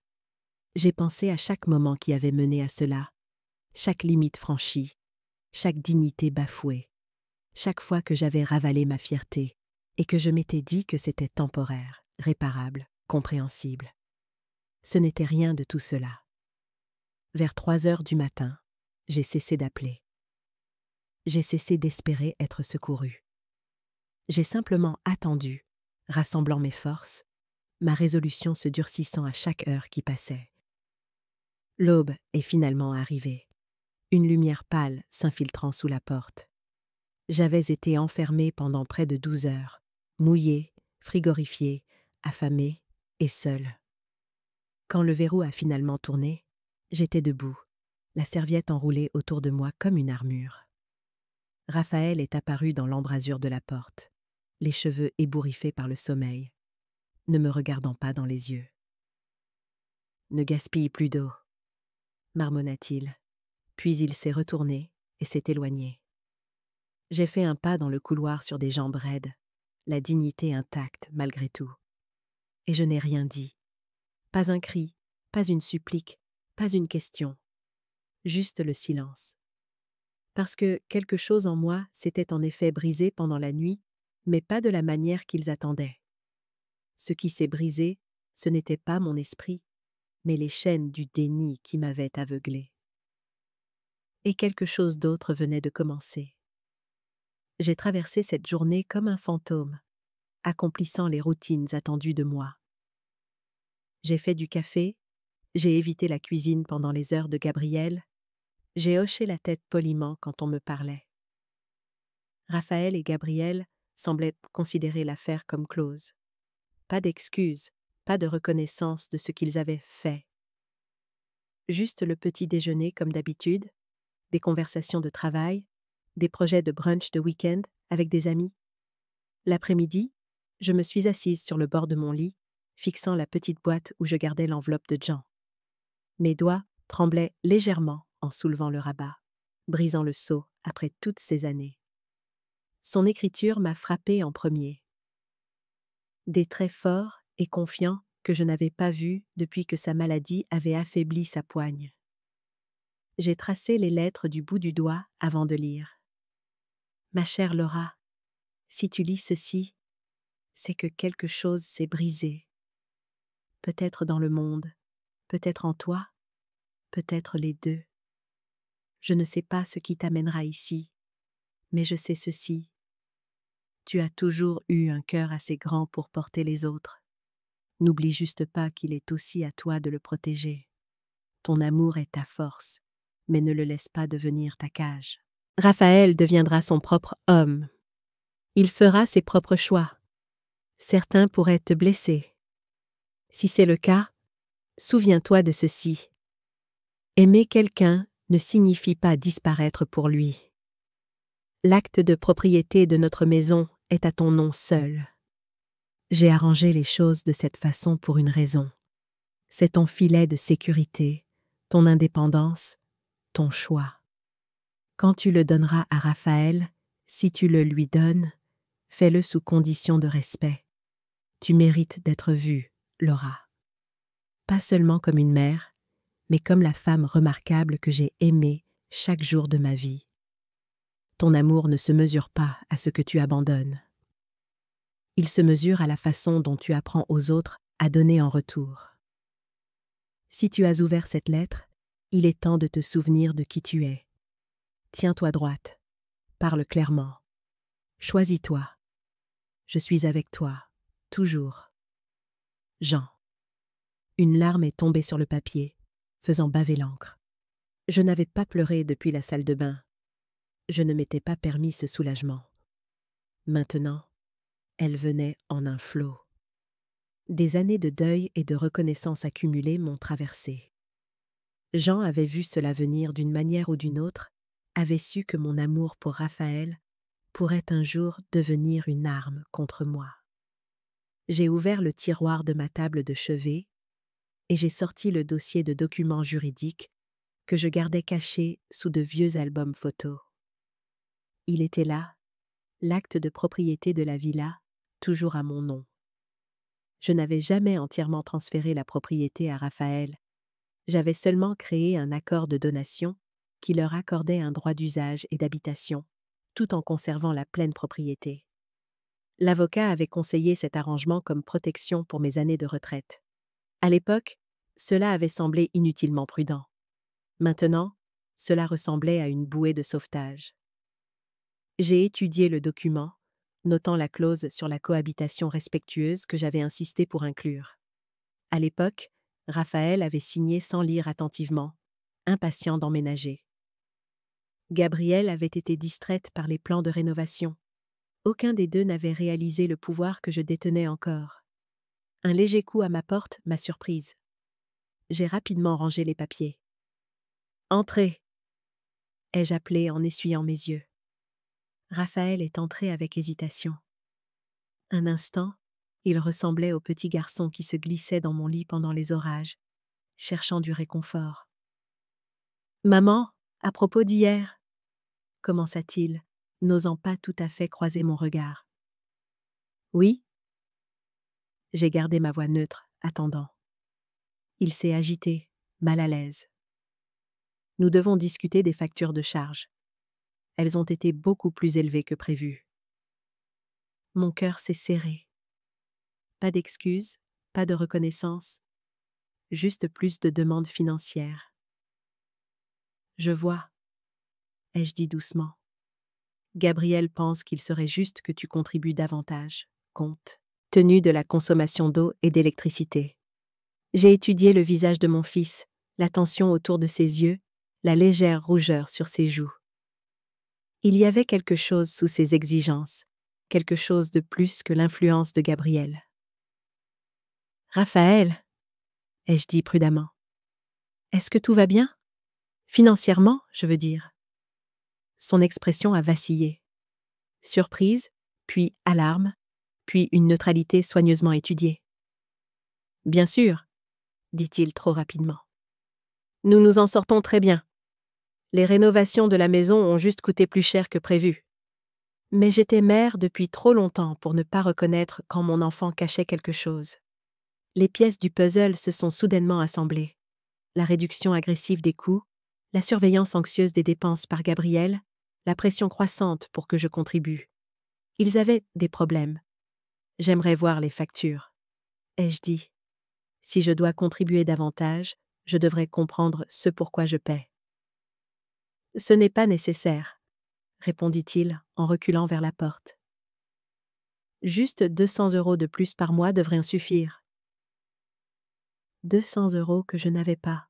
J'ai pensé à chaque moment qui avait mené à cela, chaque limite franchie, chaque dignité bafouée, chaque fois que j'avais ravalé ma fierté et que je m'étais dit que c'était temporaire, réparable, compréhensible. Ce n'était rien de tout cela. Vers 3 heures du matin, j'ai cessé d'appeler. J'ai cessé d'espérer être secouru. J'ai simplement attendu, rassemblant mes forces, ma résolution se durcissant à chaque heure qui passait. L'aube est finalement arrivée, une lumière pâle s'infiltrant sous la porte. J'avais été enfermée pendant près de 12 heures, mouillée, frigorifiée, affamée et seule. Quand le verrou a finalement tourné, j'étais debout, la serviette enroulée autour de moi comme une armure. Raphaël est apparu dans l'embrasure de la porte, les cheveux ébouriffés par le sommeil, ne me regardant pas dans les yeux. « Ne gaspille plus d'eau », marmonna-t-il, puis il s'est retourné et s'est éloigné. J'ai fait un pas dans le couloir sur des jambes raides, la dignité intacte malgré tout. Et je n'ai rien dit. Pas un cri, pas une supplique, pas une question. Juste le silence. Parce que quelque chose en moi s'était en effet brisé pendant la nuit, mais pas de la manière qu'ils attendaient. Ce qui s'est brisé, ce n'était pas mon esprit, mais les chaînes du déni qui m'avaient aveuglé. Et quelque chose d'autre venait de commencer. J'ai traversé cette journée comme un fantôme, accomplissant les routines attendues de moi. J'ai fait du café, j'ai évité la cuisine pendant les heures de Gabriel, j'ai hoché la tête poliment quand on me parlait. Raphaël et Gabriel semblaient considérer l'affaire comme close. Pas d'excuses, pas de reconnaissance de ce qu'ils avaient fait. Juste le petit déjeuner comme d'habitude, des conversations de travail, des projets de brunch de week-end avec des amis. L'après-midi, je me suis assise sur le bord de mon lit, fixant la petite boîte où je gardais l'enveloppe de Jean. Mes doigts tremblaient légèrement en soulevant le rabat, brisant le sceau après toutes ces années. Son écriture m'a frappée en premier. Des traits forts et confiants que je n'avais pas vus depuis que sa maladie avait affaibli sa poigne. J'ai tracé les lettres du bout du doigt avant de lire. Ma chère Laura, si tu lis ceci, c'est que quelque chose s'est brisé. Peut-être dans le monde, peut-être en toi, peut-être les deux. Je ne sais pas ce qui t'amènera ici, mais je sais ceci, Tu as toujours eu un cœur assez grand pour porter les autres. N'oublie juste pas qu'il est aussi à toi de le protéger. Ton amour est ta force, mais ne le laisse pas devenir ta cage. Raphaël deviendra son propre homme. Il fera ses propres choix. Certains pourraient te blesser. Si c'est le cas, souviens-toi de ceci. Aimer quelqu'un ne signifie pas disparaître pour lui. L'acte de propriété de notre maison est à ton nom seul. J'ai arrangé les choses de cette façon pour une raison. C'est ton filet de sécurité, ton indépendance, ton choix. Quand tu le donneras à Raphaël, si tu le lui donnes, fais-le sous condition de respect. Tu mérites d'être vue, Laura. Pas seulement comme une mère, mais comme la femme remarquable que j'ai aimée chaque jour de ma vie. Ton amour ne se mesure pas à ce que tu abandonnes. Il se mesure à la façon dont tu apprends aux autres à donner en retour. Si tu as ouvert cette lettre, il est temps de te souvenir de qui tu es. Tiens-toi droite, parle clairement. Choisis-toi. Je suis avec toi, toujours. Jean. Une larme est tombée sur le papier, faisant baver l'encre. Je n'avais pas pleuré depuis la salle de bain. Je ne m'étais pas permis ce soulagement. Maintenant, elle venait en un flot. Des années de deuil et de reconnaissance accumulées m'ont traversée. Jean avait vu cela venir d'une manière ou d'une autre, avait su que mon amour pour Raphaël pourrait un jour devenir une arme contre moi. J'ai ouvert le tiroir de ma table de chevet et j'ai sorti le dossier de documents juridiques que je gardais caché sous de vieux albums photos. Il était là, l'acte de propriété de la villa, toujours à mon nom. Je n'avais jamais entièrement transféré la propriété à Raphaël. J'avais seulement créé un accord de donation qui leur accordait un droit d'usage et d'habitation, tout en conservant la pleine propriété. L'avocat avait conseillé cet arrangement comme protection pour mes années de retraite. À l'époque, cela avait semblé inutilement prudent. Maintenant, cela ressemblait à une bouée de sauvetage. J'ai étudié le document, notant la clause sur la cohabitation respectueuse que j'avais insisté pour inclure. À l'époque, Raphaël avait signé sans lire attentivement, impatient d'emménager. Gabrielle avait été distraite par les plans de rénovation. Aucun des deux n'avait réalisé le pouvoir que je détenais encore. Un léger coup à ma porte m'a surprise. J'ai rapidement rangé les papiers. « Entrez !» ai-je appelé en essuyant mes yeux. Raphaël est entré avec hésitation. Un instant, il ressemblait au petit garçon qui se glissait dans mon lit pendant les orages, cherchant du réconfort. « Maman, à propos d'hier » commença-t-il, n'osant pas tout à fait croiser mon regard. « Oui ?» J'ai gardé ma voix neutre, attendant. Il s'est agité, mal à l'aise. « Nous devons discuter des factures de charge. Elles ont été beaucoup plus élevées que prévu. » Mon cœur s'est serré. Pas d'excuses, pas de reconnaissance, juste plus de demandes financières. « Je vois » ai-je dit doucement. « Gabriel pense qu'il serait juste que tu contribues davantage, compte tenu de la consommation d'eau et d'électricité. » J'ai étudié le visage de mon fils, la tension autour de ses yeux, la légère rougeur sur ses joues. Il y avait quelque chose sous ses exigences, quelque chose de plus que l'influence de Gabriel. « Raphaël » ai-je dit prudemment. « Est-ce que tout va bien? Financièrement, je veux dire. » Son expression a vacillé. Surprise, puis alarme, puis une neutralité soigneusement étudiée. « Bien sûr, » dit-il trop rapidement. « Nous nous en sortons très bien. Les rénovations de la maison ont juste coûté plus cher que prévu. Mais j'étais mère depuis trop longtemps pour ne pas reconnaître quand mon enfant cachait quelque chose. Les pièces du puzzle se sont soudainement assemblées. La réduction agressive des coûts, la surveillance anxieuse des dépenses par Gabriel, la pression croissante pour que je contribue. Ils avaient des problèmes. J'aimerais voir les factures. Ai-je dit. Si je dois contribuer davantage, je devrais comprendre ce pourquoi je paie. « Ce n'est pas nécessaire », répondit-il en reculant vers la porte. Juste 200 € de plus par mois devraient en suffire. 200 € que je n'avais pas.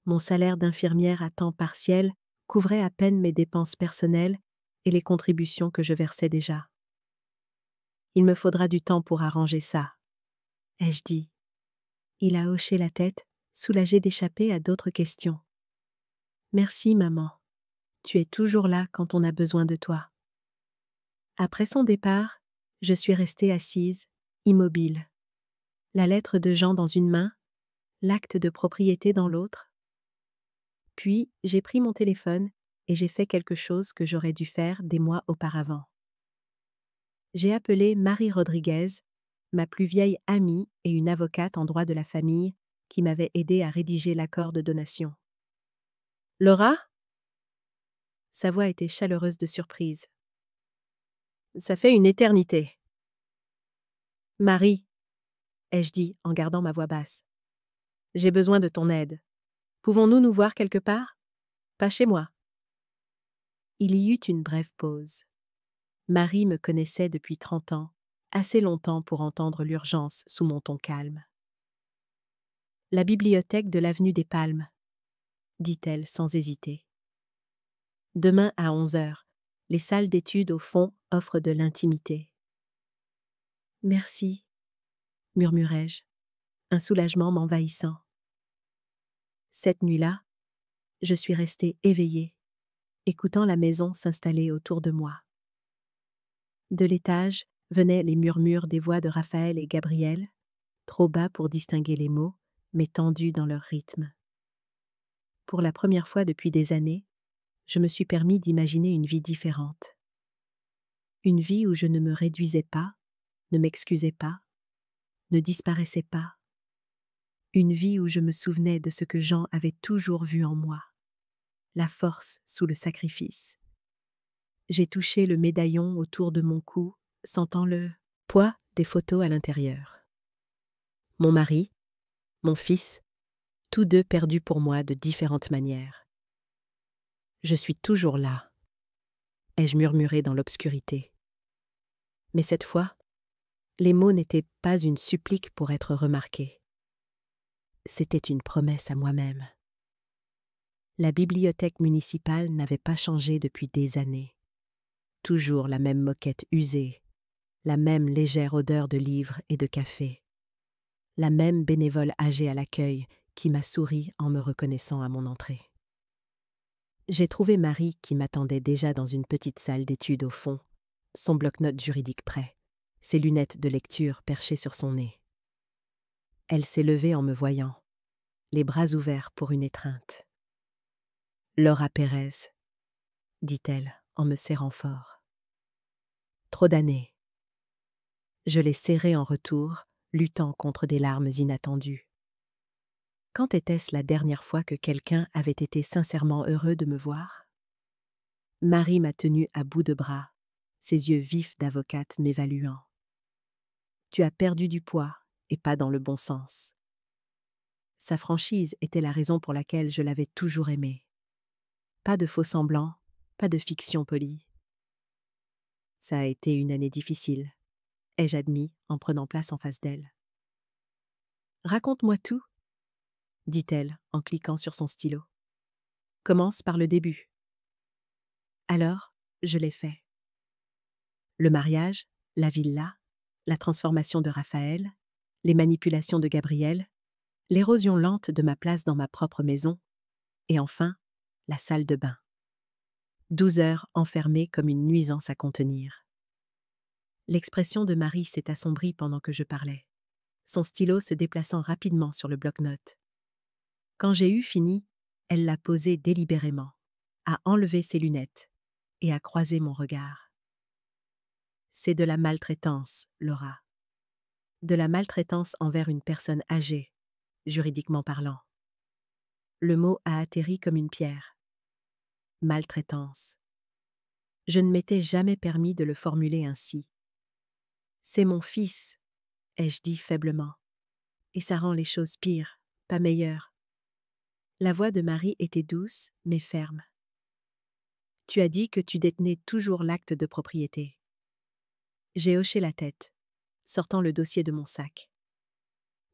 Mon salaire d'infirmière à temps partiel couvrait à peine mes dépenses personnelles et les contributions que je versais déjà. Il me faudra du temps pour arranger ça, ai-je dit. Il a hoché la tête, soulagé d'échapper à d'autres questions. Merci, maman. Tu es toujours là quand on a besoin de toi. Après son départ, je suis restée assise, immobile. La lettre de Jean dans une main, l'acte de propriété dans l'autre. Puis, j'ai pris mon téléphone et j'ai fait quelque chose que j'aurais dû faire des mois auparavant. J'ai appelé Marie Rodriguez, ma plus vieille amie et une avocate en droit de la famille qui m'avait aidée à rédiger l'accord de donation. « Laura ?» Sa voix était chaleureuse de surprise. « Ça fait une éternité. »« Marie, » ai-je dit en gardant ma voix basse, « j'ai besoin de ton aide. Pouvons-nous nous voir quelque part ? Pas chez moi. » Il y eut une brève pause. Marie me connaissait depuis 30 ans, assez longtemps pour entendre l'urgence sous mon ton calme. « La bibliothèque de l'avenue des Palmes, » dit-elle sans hésiter. « Demain à 11 heures, les salles d'études au fond offrent de l'intimité. »« Merci, » murmurai-je, un soulagement m'envahissant. Cette nuit-là, je suis restée éveillée, écoutant la maison s'installer autour de moi. De l'étage venaient les murmures des voix de Raphaël et Gabriel, trop bas pour distinguer les mots, mais tendus dans leur rythme. Pour la première fois depuis des années, je me suis permis d'imaginer une vie différente. Une vie où je ne me réduisais pas, ne m'excusais pas, ne disparaissais pas. Une vie où je me souvenais de ce que Jean avait toujours vu en moi, la force sous le sacrifice. J'ai touché le médaillon autour de mon cou, sentant le poids des photos à l'intérieur. Mon mari, mon fils, tous deux perdus pour moi de différentes manières. Je suis toujours là, ai-je murmuré dans l'obscurité. Mais cette fois, les mots n'étaient pas une supplique pour être remarqués. C'était une promesse à moi-même. La bibliothèque municipale n'avait pas changé depuis des années. Toujours la même moquette usée, la même légère odeur de livres et de café, la même bénévole âgée à l'accueil qui m'a souri en me reconnaissant à mon entrée. J'ai trouvé Marie qui m'attendait déjà dans une petite salle d'études au fond, son bloc-notes juridique prêt, ses lunettes de lecture perchées sur son nez. Elle s'est levée en me voyant, les bras ouverts pour une étreinte. « Laura Pérez », dit-elle en me serrant fort. Trop d'années. Je l'ai serrée en retour, luttant contre des larmes inattendues. Quand était-ce la dernière fois que quelqu'un avait été sincèrement heureux de me voir ? Marie m'a tenue à bout de bras, ses yeux vifs d'avocate m'évaluant. Tu as perdu du poids, et pas dans le bon sens. Sa franchise était la raison pour laquelle je l'avais toujours aimée. Pas de faux-semblants, pas de fiction polie. Ça a été une année difficile, ai-je admis en prenant place en face d'elle. Raconte-moi tout, dit-elle en cliquant sur son stylo. Commence par le début. Alors, je l'ai fait. Le mariage, la villa, la transformation de Raphaël, les manipulations de Gabriel, l'érosion lente de ma place dans ma propre maison, et enfin, la salle de bain. 12 heures enfermée comme une nuisance à contenir. L'expression de Marie s'est assombrie pendant que je parlais, son stylo se déplaçant rapidement sur le bloc-notes. Quand j'ai eu fini, elle l'a posé délibérément, a enlevé ses lunettes et a croisé mon regard. C'est de la maltraitance, Laura. De la maltraitance envers une personne âgée, juridiquement parlant. Le mot a atterri comme une pierre. Maltraitance. Je ne m'étais jamais permis de le formuler ainsi. C'est mon fils, ai-je dit faiblement. Et ça rend les choses pires, pas meilleures. La voix de Marie était douce, mais ferme. Tu as dit que tu détenais toujours l'acte de propriété. J'ai hoché la tête, sortant le dossier de mon sac.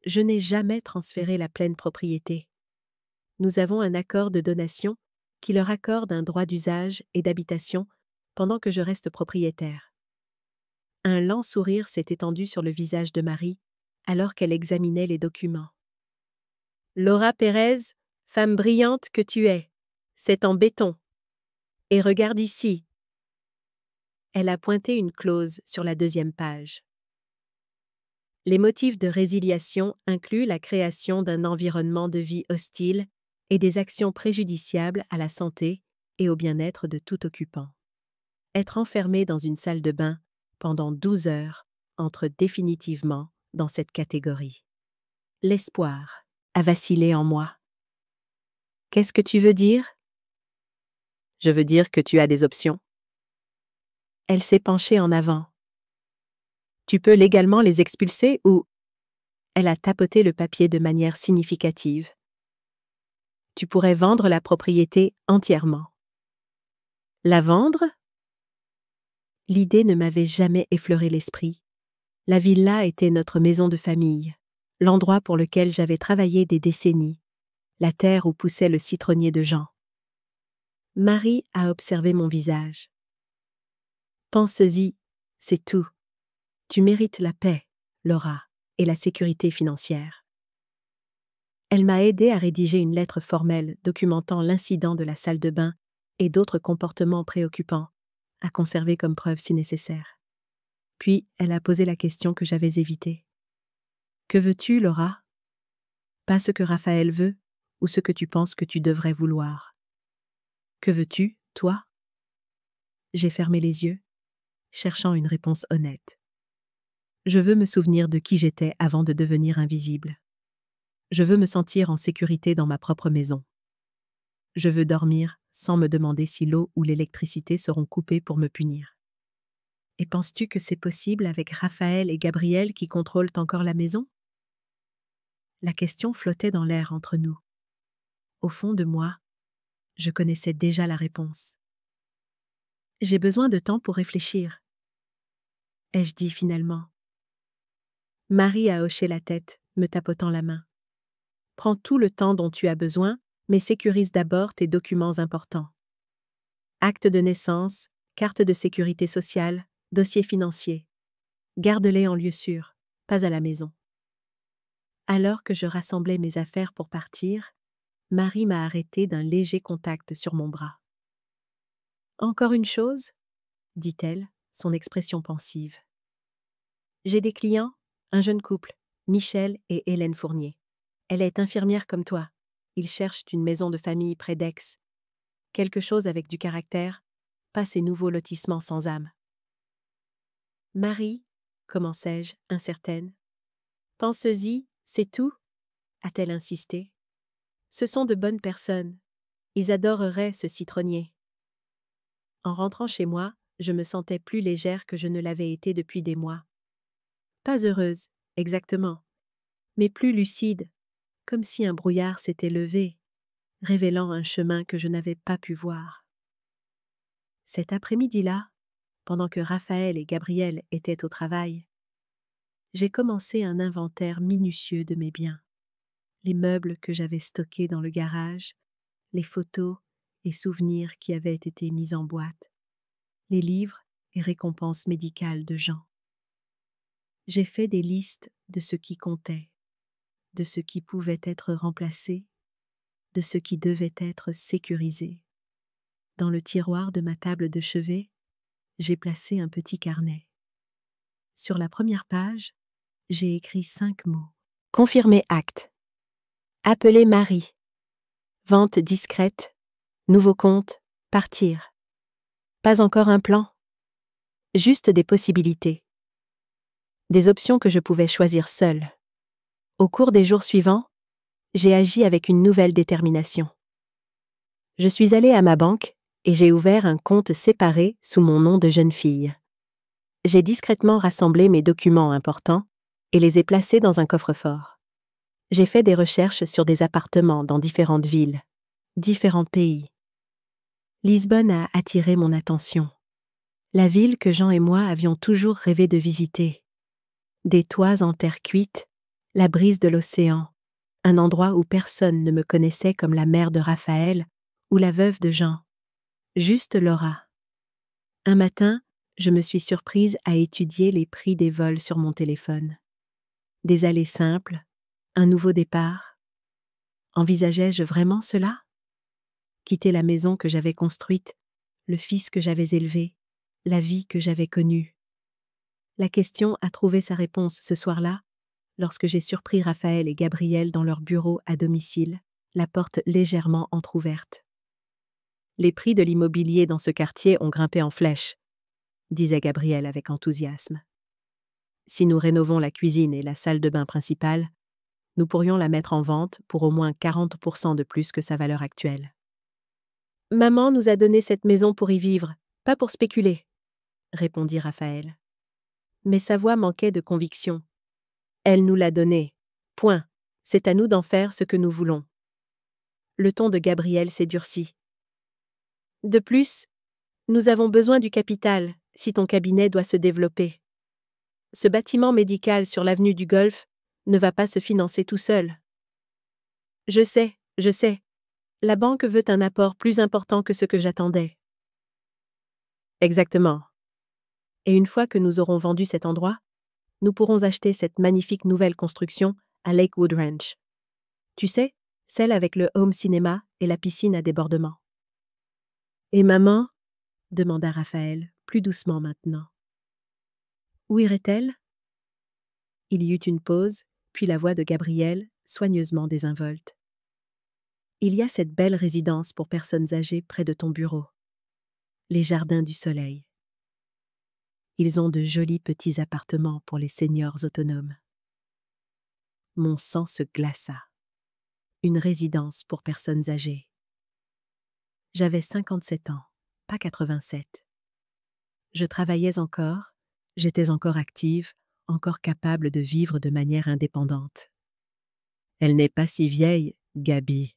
Je n'ai jamais transféré la pleine propriété. Nous avons un accord de donation qui leur accorde un droit d'usage et d'habitation pendant que je reste propriétaire. Un lent sourire s'est étendu sur le visage de Marie alors qu'elle examinait les documents. Laura Pérez, femme brillante que tu es, c'est en béton. Et regarde ici. Elle a pointé une clause sur la 2e page. Les motifs de résiliation incluent la création d'un environnement de vie hostile et des actions préjudiciables à la santé et au bien-être de tout occupant. Être enfermé dans une salle de bain pendant 12 heures entre définitivement dans cette catégorie. L'espoir a vacillé en moi. Qu'est-ce que tu veux dire? Je veux dire que tu as des options. Elle s'est penchée en avant. Tu peux légalement les expulser ou... Elle a tapoté le papier de manière significative. Tu pourrais vendre la propriété entièrement. La vendre? L'idée ne m'avait jamais effleuré l'esprit. La villa était notre maison de famille, l'endroit pour lequel j'avais travaillé des décennies, la terre où poussait le citronnier de Jean. Marie a observé mon visage. Pense-y, c'est tout. Tu mérites la paix, Laura, et la sécurité financière. Elle m'a aidé à rédiger une lettre formelle documentant l'incident de la salle de bain et d'autres comportements préoccupants, à conserver comme preuve si nécessaire. Puis, elle a posé la question que j'avais évitée. Que veux-tu, Laura? Pas ce que Raphaël veut ou ce que tu penses que tu devrais vouloir. Que veux-tu, toi? J'ai fermé les yeux, cherchant une réponse honnête. Je veux me souvenir de qui j'étais avant de devenir invisible. Je veux me sentir en sécurité dans ma propre maison. Je veux dormir sans me demander si l'eau ou l'électricité seront coupées pour me punir. Et penses-tu que c'est possible avec Raphaël et Gabriel qui contrôlent encore la maison? La question flottait dans l'air entre nous. Au fond de moi, je connaissais déjà la réponse. J'ai besoin de temps pour réfléchir, ai-je dit finalement. Marie a hoché la tête, me tapotant la main. Prends tout le temps dont tu as besoin, mais sécurise d'abord tes documents importants. Acte de naissance, carte de sécurité sociale, dossier financier. Garde-les en lieu sûr, pas à la maison. Alors que je rassemblais mes affaires pour partir, Marie m'a arrêté d'un léger contact sur mon bras. « Encore une chose ?» dit-elle, son expression pensive. « J'ai des clients, un jeune couple, Michel et Hélène Fournier. Elle est infirmière comme toi. Ils cherchent une maison de famille près d'Aix. Quelque chose avec du caractère, pas ces nouveaux lotissements sans âme. » « Marie, commençai-je, incertaine. « Pense-y, c'est tout ?» a-t-elle insisté. « Ce sont de bonnes personnes. Ils adoreraient ce citronnier. » En rentrant chez moi, je me sentais plus légère que je ne l'avais été depuis des mois. Pas heureuse, exactement, mais plus lucide, comme si un brouillard s'était levé, révélant un chemin que je n'avais pas pu voir. Cet après-midi-là, pendant que Raphaël et Gabriel étaient au travail, j'ai commencé un inventaire minutieux de mes biens. Les meubles que j'avais stockés dans le garage, les photos et souvenirs qui avaient été mis en boîte, les livres et récompenses médicales de Jean. J'ai fait des listes de ce qui comptait, de ce qui pouvait être remplacé, de ce qui devait être sécurisé. Dans le tiroir de ma table de chevet, j'ai placé un petit carnet. Sur la première page, j'ai écrit 5 mots. Confirmer acte. Appeler Marie. Vente discrète. Nouveau compte. Partir. Pas encore un plan. Juste des possibilités. Des options que je pouvais choisir seule. Au cours des jours suivants, j'ai agi avec une nouvelle détermination. Je suis allée à ma banque et j'ai ouvert un compte séparé sous mon nom de jeune fille. J'ai discrètement rassemblé mes documents importants et les ai placés dans un coffre-fort. J'ai fait des recherches sur des appartements dans différentes villes, différents pays. Lisbonne a attiré mon attention. La ville que Jean et moi avions toujours rêvé de visiter. Des toits en terre cuite, la brise de l'océan, un endroit où personne ne me connaissait comme la mère de Raphaël ou la veuve de Jean. Juste Laura. Un matin, je me suis surprise à étudier les prix des vols sur mon téléphone. Des allées simples, un nouveau départ. Envisageais-je vraiment cela? Quitter la maison que j'avais construite, le fils que j'avais élevé, la vie que j'avais connue. La question a trouvé sa réponse ce soir-là, lorsque j'ai surpris Raphaël et Gabriel dans leur bureau à domicile, la porte légèrement entr'ouverte. Les prix de l'immobilier dans ce quartier ont grimpé en flèche, disait Gabriel avec enthousiasme. Si nous rénovons la cuisine et la salle de bain principale, nous pourrions la mettre en vente pour au moins 40% de plus que sa valeur actuelle. Maman nous a donné cette maison pour y vivre, pas pour spéculer, répondit Raphaël. Mais sa voix manquait de conviction. Elle nous l'a donnée. Point. C'est à nous d'en faire ce que nous voulons. Le ton de Gabriel s'est durci. De plus, nous avons besoin du capital si ton cabinet doit se développer. Ce bâtiment médical sur l'avenue du Golfe ne va pas se financer tout seul. Je sais. La banque veut un apport plus important que ce que j'attendais. Exactement. Et une fois que nous aurons vendu cet endroit, nous pourrons acheter cette magnifique nouvelle construction à Lakewood Ranch. Tu sais, celle avec le home cinéma et la piscine à débordement. Et maman? Demanda Raphaël, plus doucement maintenant. Où irait-elle? Il y eut une pause, puis la voix de Gabriel, soigneusement désinvolte. Il y a cette belle résidence pour personnes âgées près de ton bureau. Les Jardins du Soleil. Ils ont de jolis petits appartements pour les seniors autonomes. Mon sang se glaça. Une résidence pour personnes âgées. J'avais 57 ans, pas 87. Je travaillais encore, j'étais encore active, encore capable de vivre de manière indépendante. Elle n'est pas si vieille, Gabi,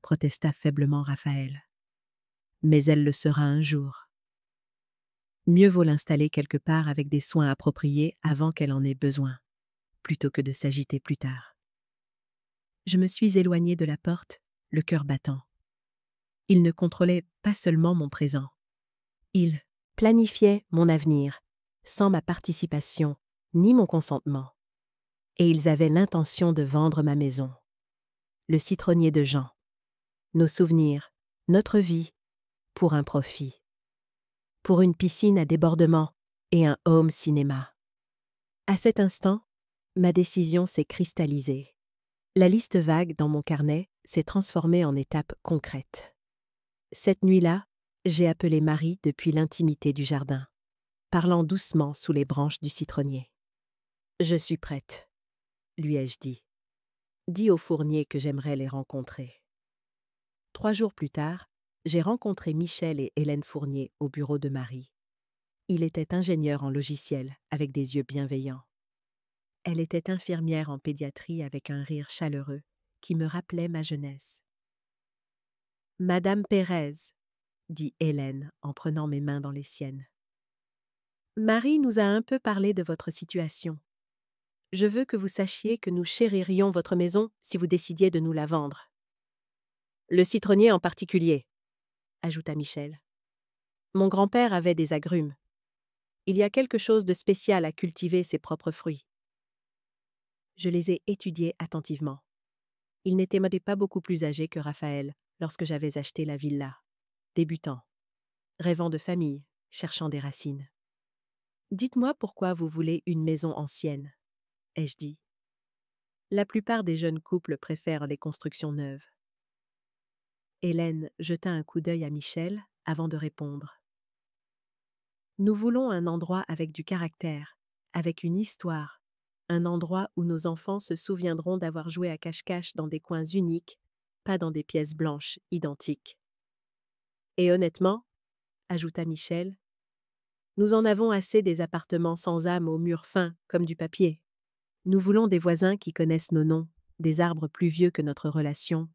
protesta faiblement Raphaël. Mais elle le sera un jour. Mieux vaut l'installer quelque part avec des soins appropriés avant qu'elle en ait besoin, plutôt que de s'agiter plus tard. Je me suis éloignée de la porte, le cœur battant. Il ne contrôlait pas seulement mon présent. Il planifiait mon avenir, sans ma participation ni mon consentement. Et ils avaient l'intention de vendre ma maison. Le citronnier de Jean. Nos souvenirs, notre vie, pour un profit. Pour une piscine à débordement et un home cinéma. À cet instant, ma décision s'est cristallisée. La liste vague dans mon carnet s'est transformée en étapes concrètes. Cette nuit-là, j'ai appelé Marie depuis l'intimité du jardin, parlant doucement sous les branches du citronnier. « Je suis prête », lui ai-je dit. « Dis au fournier que j'aimerais les rencontrer. » 3 jours plus tard, j'ai rencontré Michel et Hélène Fournier au bureau de Marie. Il était ingénieur en logiciel, avec des yeux bienveillants. Elle était infirmière en pédiatrie avec un rire chaleureux qui me rappelait ma jeunesse. « Madame Pérez », dit Hélène en prenant mes mains dans les siennes. « Marie nous a un peu parlé de votre situation. Je veux que vous sachiez que nous chéririons votre maison si vous décidiez de nous la vendre. » Le citronnier en particulier, ajouta Michel. Mon grand-père avait des agrumes. Il y a quelque chose de spécial à cultiver ses propres fruits. Je les ai étudiés attentivement. Ils n'étaient pas beaucoup plus âgés que Raphaël lorsque j'avais acheté la villa. Débutant, rêvant de famille, cherchant des racines. « Dites-moi pourquoi vous voulez une maison ancienne, » ai-je dit. La plupart des jeunes couples préfèrent les constructions neuves. Hélène jeta un coup d'œil à Michel avant de répondre. « Nous voulons un endroit avec du caractère, avec une histoire, un endroit où nos enfants se souviendront d'avoir joué à cache-cache dans des coins uniques, pas dans des pièces blanches identiques. » Et honnêtement, ajouta Michel, nous en avons assez des appartements sans âme aux murs fins comme du papier. Nous voulons des voisins qui connaissent nos noms, des arbres plus vieux que notre relation,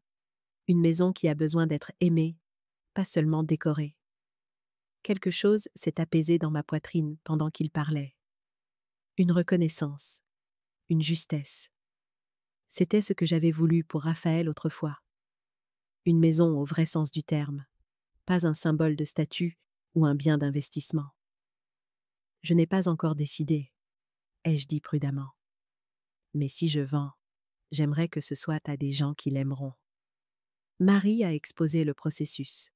une maison qui a besoin d'être aimée, pas seulement décorée. Quelque chose s'est apaisé dans ma poitrine pendant qu'il parlait. Une reconnaissance, une justesse. C'était ce que j'avais voulu pour Raphaël autrefois. Une maison au vrai sens du terme, pas un symbole de statut ou un bien d'investissement. Je n'ai pas encore décidé, ai-je dit prudemment. Mais si je vends, j'aimerais que ce soit à des gens qui l'aimeront. Marie a exposé le processus.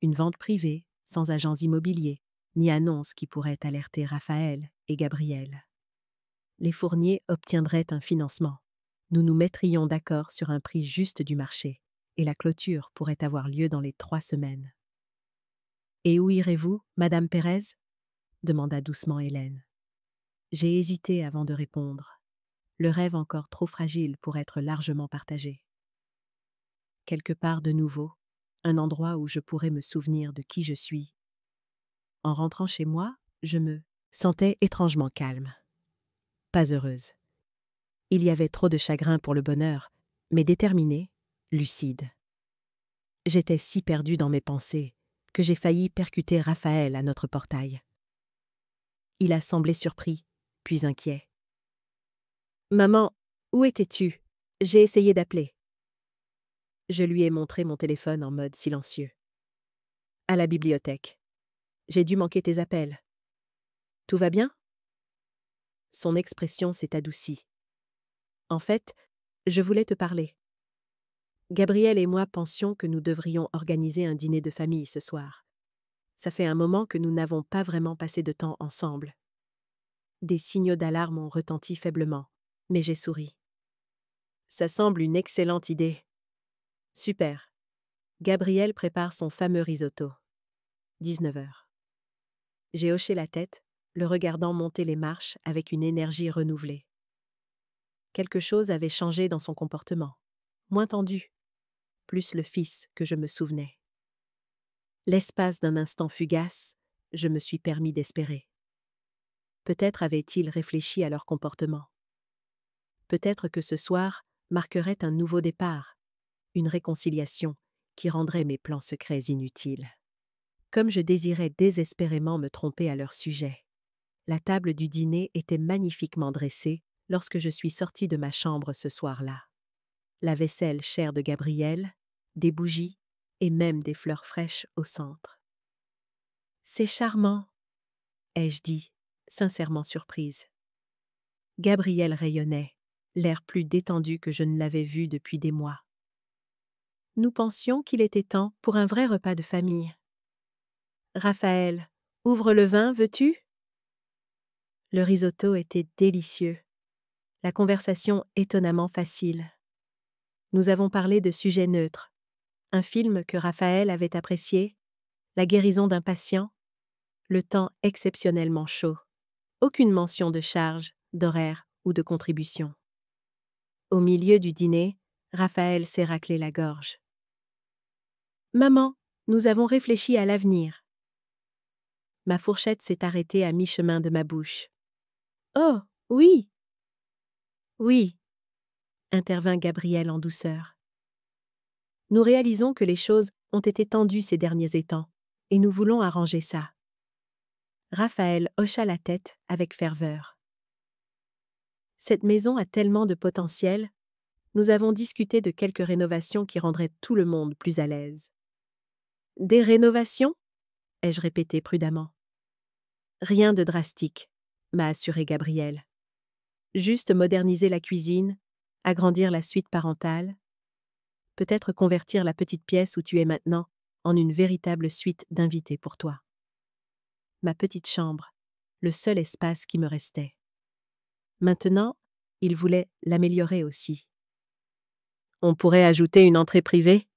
Une vente privée, sans agents immobiliers, ni annonce qui pourrait alerter Raphaël et Gabriel. Les fourniers obtiendraient un financement. Nous nous mettrions d'accord sur un prix juste du marché, et la clôture pourrait avoir lieu dans les 3 semaines. « Et où irez-vous, Madame Pérez » demanda doucement Hélène. J'ai hésité avant de répondre. Le rêve encore trop fragile pour être largement partagé. Quelque part de nouveau, un endroit où je pourrais me souvenir de qui je suis. En rentrant chez moi, je me sentais étrangement calme. Pas heureuse. Il y avait trop de chagrin pour le bonheur, mais déterminée, lucide. J'étais si perdue dans mes pensées que j'ai failli percuter Raphaël à notre portail. Il a semblé surpris, puis inquiet. « Maman, où étais-tu ? J'ai essayé d'appeler. » Je lui ai montré mon téléphone en mode silencieux. « À la bibliothèque. J'ai dû manquer tes appels. Tout va bien ?» Son expression s'est adoucie. « En fait, je voulais te parler. Gabriel et moi pensions que nous devrions organiser un dîner de famille ce soir. Ça fait un moment que nous n'avons pas vraiment passé de temps ensemble. » Des signaux d'alarme ont retenti faiblement, mais j'ai souri. « Ça semble une excellente idée. » « Super. Gabriel prépare son fameux risotto. 19h. J'ai hoché la tête, le regardant monter les marches avec une énergie renouvelée. Quelque chose avait changé dans son comportement. Moins tendu. Plus le fils que je me souvenais. L'espace d'un instant fugace, je me suis permis d'espérer. Peut-être avait-il réfléchi à leur comportement. Peut-être que ce soir marquerait un nouveau départ, une réconciliation qui rendrait mes plans secrets inutiles. Comme je désirais désespérément me tromper à leur sujet. La table du dîner était magnifiquement dressée lorsque je suis sortie de ma chambre ce soir-là. La vaisselle chère de Gabriel, des bougies et même des fleurs fraîches au centre. « C'est charmant !» ai-je dit, sincèrement surprise. Gabriel rayonnait, l'air plus détendu que je ne l'avais vu depuis des mois. Nous pensions qu'il était temps pour un vrai repas de famille. « Raphaël, ouvre le vin, veux-tu » Le risotto était délicieux. La conversation étonnamment facile. Nous avons parlé de sujets neutres. Un film que Raphaël avait apprécié, la guérison d'un patient, le temps exceptionnellement chaud. Aucune mention de charge, d'horaire ou de contribution. Au milieu du dîner, Raphaël s'est raclé la gorge. « Maman, nous avons réfléchi à l'avenir. » Ma fourchette s'est arrêtée à mi-chemin de ma bouche. « Oh, oui !»« Oui !» intervint Gabriel en douceur. « Nous réalisons que les choses ont été tendues ces derniers temps, et nous voulons arranger ça. » Raphaël hocha la tête avec ferveur. « Cette maison a tellement de potentiel. Nous avons discuté de quelques rénovations qui rendraient tout le monde plus à l'aise. »« Des rénovations ?» ai-je répété prudemment. « Rien de drastique, » m'a assuré Gabriel. « Juste moderniser la cuisine, agrandir la suite parentale, peut-être convertir la petite pièce où tu es maintenant en une véritable suite d'invités pour toi. » Ma petite chambre, le seul espace qui me restait. Maintenant, il voulait l'améliorer aussi. « On pourrait ajouter une entrée privée ?»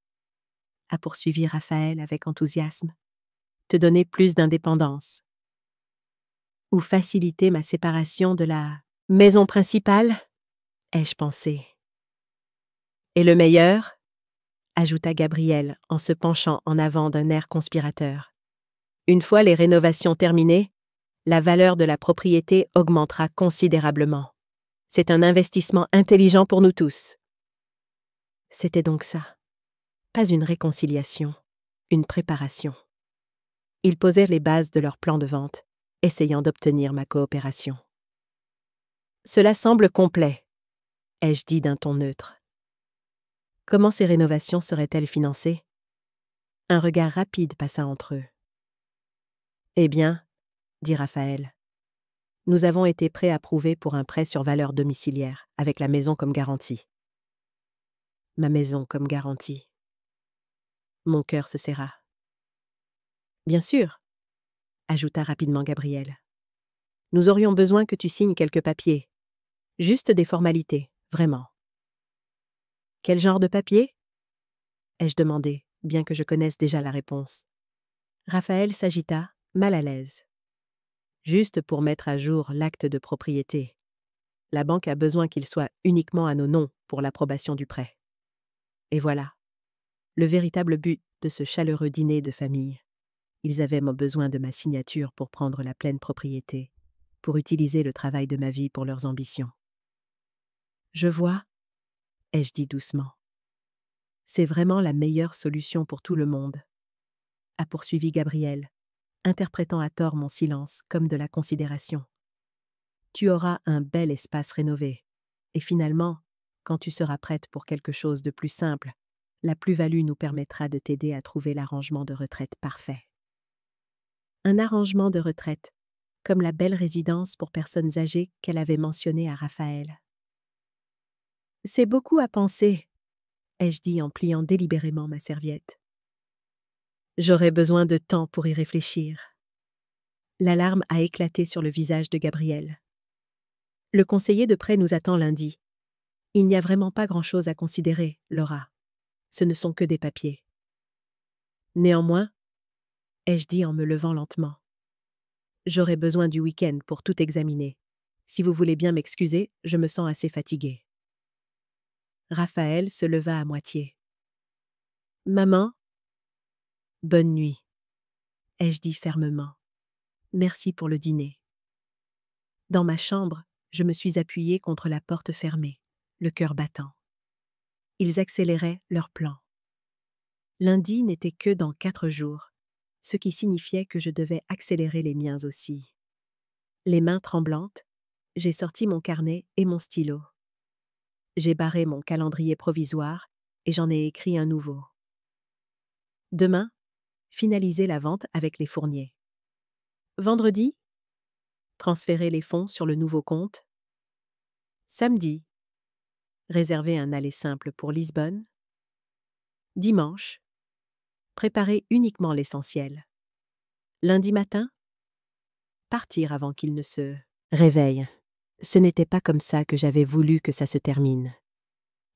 a poursuivi Raphaël avec enthousiasme. « Te donner plus d'indépendance. » Ou faciliter ma séparation de la maison principale, ai-je pensé. « Et le meilleur ?» ajouta Gabriel en se penchant en avant d'un air conspirateur. « Une fois les rénovations terminées, la valeur de la propriété augmentera considérablement. C'est un investissement intelligent pour nous tous. » C'était donc ça. Pas une réconciliation, une préparation. Ils posèrent les bases de leur plan de vente, essayant d'obtenir ma coopération. « Cela semble complet », ai-je dit d'un ton neutre. Comment ces rénovations seraient-elles financées? Un regard rapide passa entre eux. Eh bien, dit Raphaël, nous avons été préapprouvés pour un prêt sur valeur domiciliaire, avec la maison comme garantie. Ma maison comme garantie. Mon cœur se serra. Bien sûr, ajouta rapidement Gabriel. Nous aurions besoin que tu signes quelques papiers. Juste des formalités, vraiment. Quel genre de papier? Ai-je demandé, bien que je connaisse déjà la réponse. Raphaël s'agita, mal à l'aise. Juste pour mettre à jour l'acte de propriété. La banque a besoin qu'il soit uniquement à nos noms pour l'approbation du prêt. Et voilà, le véritable but de ce chaleureux dîner de famille. Ils avaient besoin de ma signature pour prendre la pleine propriété, pour utiliser le travail de ma vie pour leurs ambitions. Je vois, ai-je dit doucement. C'est vraiment la meilleure solution pour tout le monde, a poursuivi Gabriel, interprétant à tort mon silence comme de la considération. Tu auras un bel espace rénové, et finalement, quand tu seras prête pour quelque chose de plus simple, la plus-value nous permettra de t'aider à trouver l'arrangement de retraite parfait. Un arrangement de retraite, comme la belle résidence pour personnes âgées qu'elle avait mentionnée à Raphaël. C'est beaucoup à penser, ai-je dit en pliant délibérément ma serviette. J'aurai besoin de temps pour y réfléchir. L'alarme a éclaté sur le visage de Gabriel. Le conseiller de prêt nous attend lundi. Il n'y a vraiment pas grand-chose à considérer, Laura. Ce ne sont que des papiers. Néanmoins, ai-je dit en me levant lentement, j'aurai besoin du week-end pour tout examiner. Si vous voulez bien m'excuser, je me sens assez fatiguée. Raphaël se leva à moitié. Maman? Bonne nuit, ai-je dit fermement. Merci pour le dîner. Dans ma chambre, je me suis appuyée contre la porte fermée, le cœur battant. Ils accéléraient leur plan. Lundi n'était que dans 4 jours, ce qui signifiait que je devais accélérer les miens aussi. Les mains tremblantes, j'ai sorti mon carnet et mon stylo. J'ai barré mon calendrier provisoire et j'en ai écrit un nouveau. Demain, finaliser la vente avec les fourniers. Vendredi, transférer les fonds sur le nouveau compte. Samedi, réserver un aller simple pour Lisbonne. Dimanche, préparer uniquement l'essentiel. Lundi matin, partir avant qu'il ne se réveille. Ce n'était pas comme ça que j'avais voulu que ça se termine.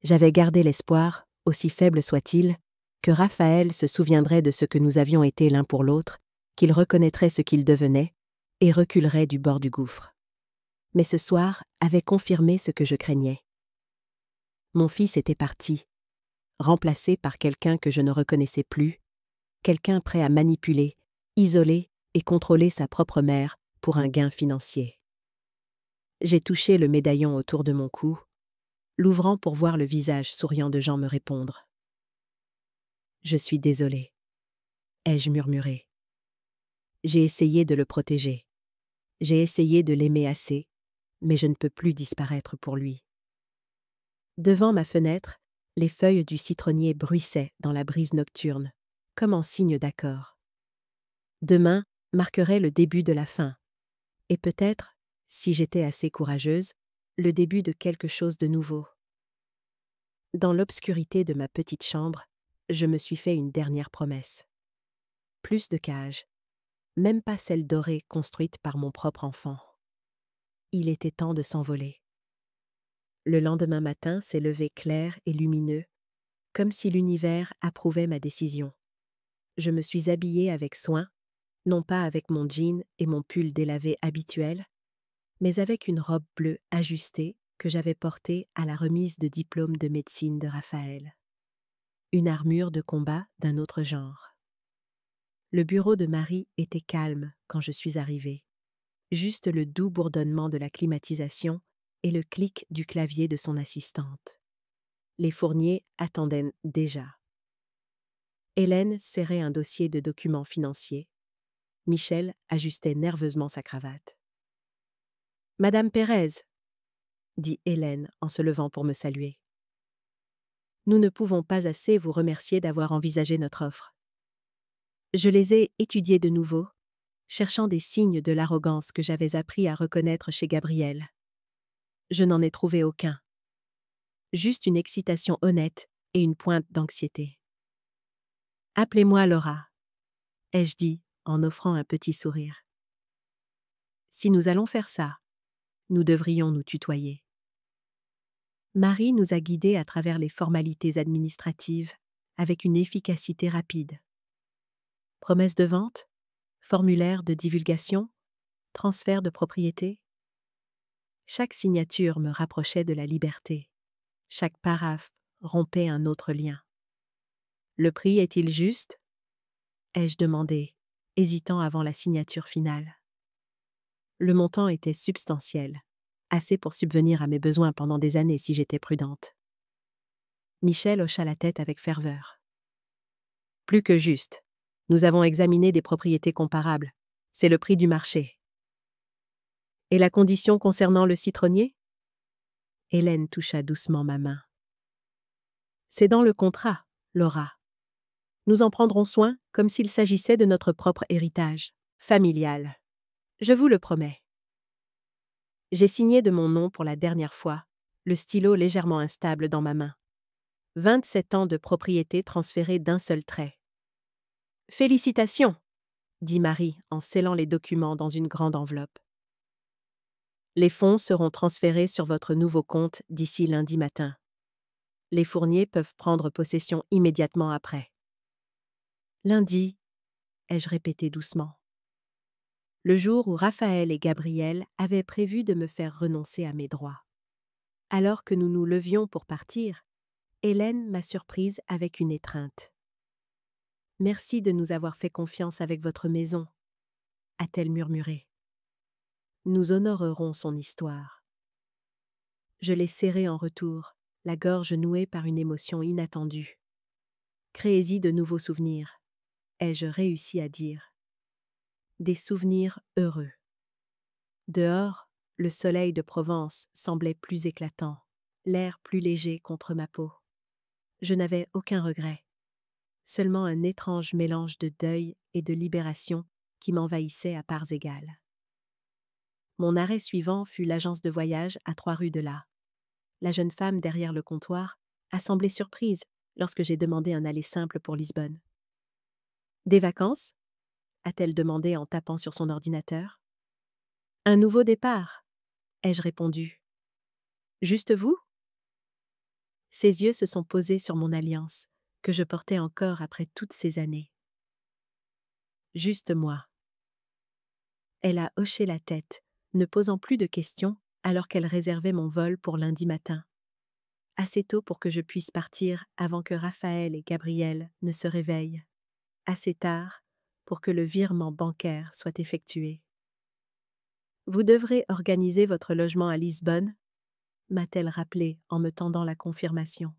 J'avais gardé l'espoir, aussi faible soit-il, que Raphaël se souviendrait de ce que nous avions été l'un pour l'autre, qu'il reconnaîtrait ce qu'il devenait et reculerait du bord du gouffre. Mais ce soir avait confirmé ce que je craignais. Mon fils était parti, remplacé par quelqu'un que je ne reconnaissais plus, quelqu'un prêt à manipuler, isoler et contrôler sa propre mère pour un gain financier. J'ai touché le médaillon autour de mon cou, l'ouvrant pour voir le visage souriant de Jean me répondre. « Je suis désolée », ai-je murmuré. J'ai essayé de le protéger. J'ai essayé de l'aimer assez, mais je ne peux plus disparaître pour lui. Devant ma fenêtre, les feuilles du citronnier bruissaient dans la brise nocturne, comme en signe d'accord. Demain marquerait le début de la fin, et peut-être, si j'étais assez courageuse, le début de quelque chose de nouveau. Dans l'obscurité de ma petite chambre, je me suis fait une dernière promesse. Plus de cages, même pas celle dorée construite par mon propre enfant. Il était temps de s'envoler. Le lendemain matin s'est levé clair et lumineux, comme si l'univers approuvait ma décision. Je me suis habillée avec soin, non pas avec mon jean et mon pull délavé habituel, mais avec une robe bleue ajustée que j'avais portée à la remise de diplôme de médecine de Raphaël. Une armure de combat d'un autre genre. Le bureau de Marie était calme quand je suis arrivée. Juste le doux bourdonnement de la climatisation et le clic du clavier de son assistante. Les fourniers attendaient déjà. Hélène serrait un dossier de documents financiers. Michel ajustait nerveusement sa cravate. « Madame Pérez, dit Hélène en se levant pour me saluer. Nous ne pouvons pas assez vous remercier d'avoir envisagé notre offre. Je les ai étudiés de nouveau, cherchant des signes de l'arrogance que j'avais appris à reconnaître chez Gabriel. Je n'en ai trouvé aucun. Juste une excitation honnête et une pointe d'anxiété. « Appelez-moi Laura », ai-je dit en offrant un petit sourire. « Si nous allons faire ça, nous devrions nous tutoyer. » Marie nous a guidés à travers les formalités administratives avec une efficacité rapide. Promesse de vente, formulaire de divulgation, transfert de propriété. Chaque signature me rapprochait de la liberté. Chaque paraphe rompait un autre lien. Le prix est-il juste ? Ai-je demandé, hésitant avant la signature finale. Le montant était substantiel, assez pour subvenir à mes besoins pendant des années si j'étais prudente. Michel hocha la tête avec ferveur. Plus que juste. Nous avons examiné des propriétés comparables. C'est le prix du marché. Et la condition concernant le citronnier ? Hélène toucha doucement ma main. C'est dans le contrat, Laura. Nous en prendrons soin comme s'il s'agissait de notre propre héritage, familial. Je vous le promets. J'ai signé de mon nom pour la dernière fois, le stylo légèrement instable dans ma main. 27 ans de propriété transférés d'un seul trait. Félicitations, dit Marie en scellant les documents dans une grande enveloppe. Les fonds seront transférés sur votre nouveau compte d'ici lundi matin. Les fourniers peuvent prendre possession immédiatement après. Lundi, ai-je répété doucement. Le jour où Raphaël et Gabriel avaient prévu de me faire renoncer à mes droits. Alors que nous nous levions pour partir, Hélène m'a surprise avec une étreinte. « Merci de nous avoir fait confiance avec votre maison », a-t-elle murmuré. « Nous honorerons son histoire. » Je l'ai serrée en retour, la gorge nouée par une émotion inattendue. « Créez-y de nouveaux souvenirs », ai-je réussi à dire. Des souvenirs heureux. Dehors, le soleil de Provence semblait plus éclatant, l'air plus léger contre ma peau. Je n'avais aucun regret, seulement un étrange mélange de deuil et de libération qui m'envahissait à parts égales. Mon arrêt suivant fut l'agence de voyage à 3 rues de là. La jeune femme derrière le comptoir a semblé surprise lorsque j'ai demandé un aller simple pour Lisbonne. « Des vacances ?» a-t-elle demandé en tapant sur son ordinateur. « Un nouveau départ ?» ai-je répondu. « Juste vous ?» Ses yeux se sont posés sur mon alliance, que je portais encore après toutes ces années. « Juste moi. » Elle a hoché la tête, ne posant plus de questions alors qu'elle réservait mon vol pour lundi matin. Assez tôt pour que je puisse partir avant que Raphaël et Gabriel ne se réveillent. Assez tard pour que le virement bancaire soit effectué. « Vous devrez organiser votre logement à Lisbonne ?» m'a-t-elle rappelé en me tendant la confirmation.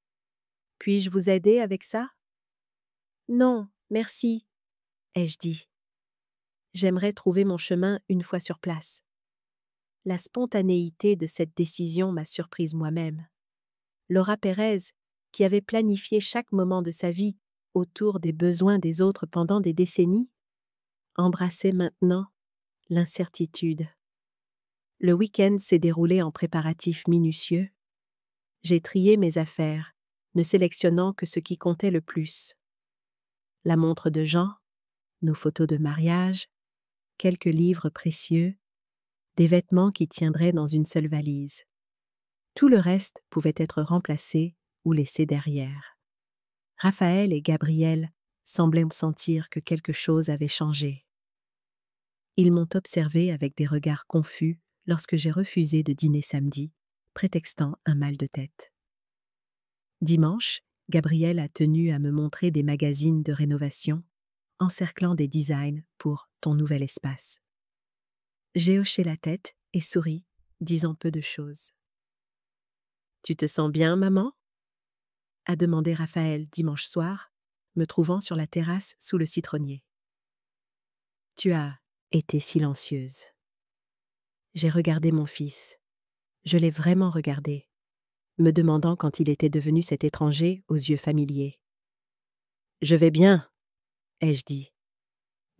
« Puis-je vous aider avec ça ?»« Non, merci, » ai-je dit. J'aimerais trouver mon chemin une fois sur place. La spontanéité de cette décision m'a surprise moi-même. Laura Pérez, qui avait planifié chaque moment de sa vie autour des besoins des autres pendant des décennies, embrassait maintenant l'incertitude. Le week-end s'est déroulé en préparatifs minutieux. J'ai trié mes affaires, ne sélectionnant que ce qui comptait le plus. La montre de Jean, nos photos de mariage, quelques livres précieux, des vêtements qui tiendraient dans une seule valise. Tout le reste pouvait être remplacé ou laissé derrière. Raphaël et Gabriel semblaient me sentir que quelque chose avait changé. Ils m'ont observé avec des regards confus lorsque j'ai refusé de dîner samedi, prétextant un mal de tête. Dimanche, Gabriel a tenu à me montrer des magazines de rénovation, encerclant des designs pour ton nouvel espace. J'ai hoché la tête et souri, disant peu de choses. « Tu te sens bien, maman ?» a demandé Raphaël dimanche soir, me trouvant sur la terrasse sous le citronnier. Tu as été silencieuse. J'ai regardé mon fils. Je l'ai vraiment regardé, me demandant quand il était devenu cet étranger aux yeux familiers. Je vais bien, ai-je dit,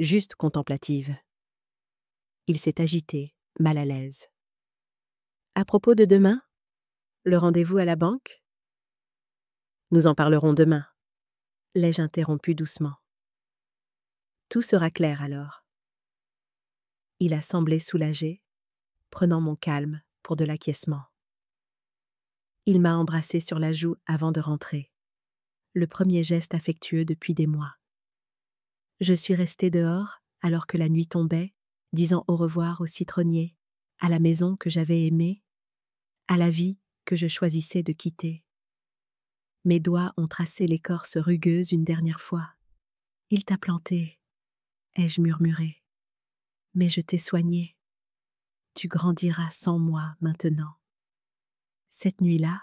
juste contemplative. Il s'est agité, mal à l'aise. À propos de demain? Le rendez-vous à la banque? Nous en parlerons demain, l'ai-je interrompu doucement. Tout sera clair alors. Il a semblé soulagé, prenant mon calme pour de l'acquiescement. Il m'a embrassé sur la joue avant de rentrer. Le premier geste affectueux depuis des mois. Je suis restée dehors alors que la nuit tombait, disant au revoir au citronnier, à la maison que j'avais aimée, à la vie que je choisissais de quitter. Mes doigts ont tracé l'écorce rugueuse une dernière fois. Il t'a planté, ai-je murmuré. Mais je t'ai soigné. Tu grandiras sans moi maintenant. Cette nuit-là,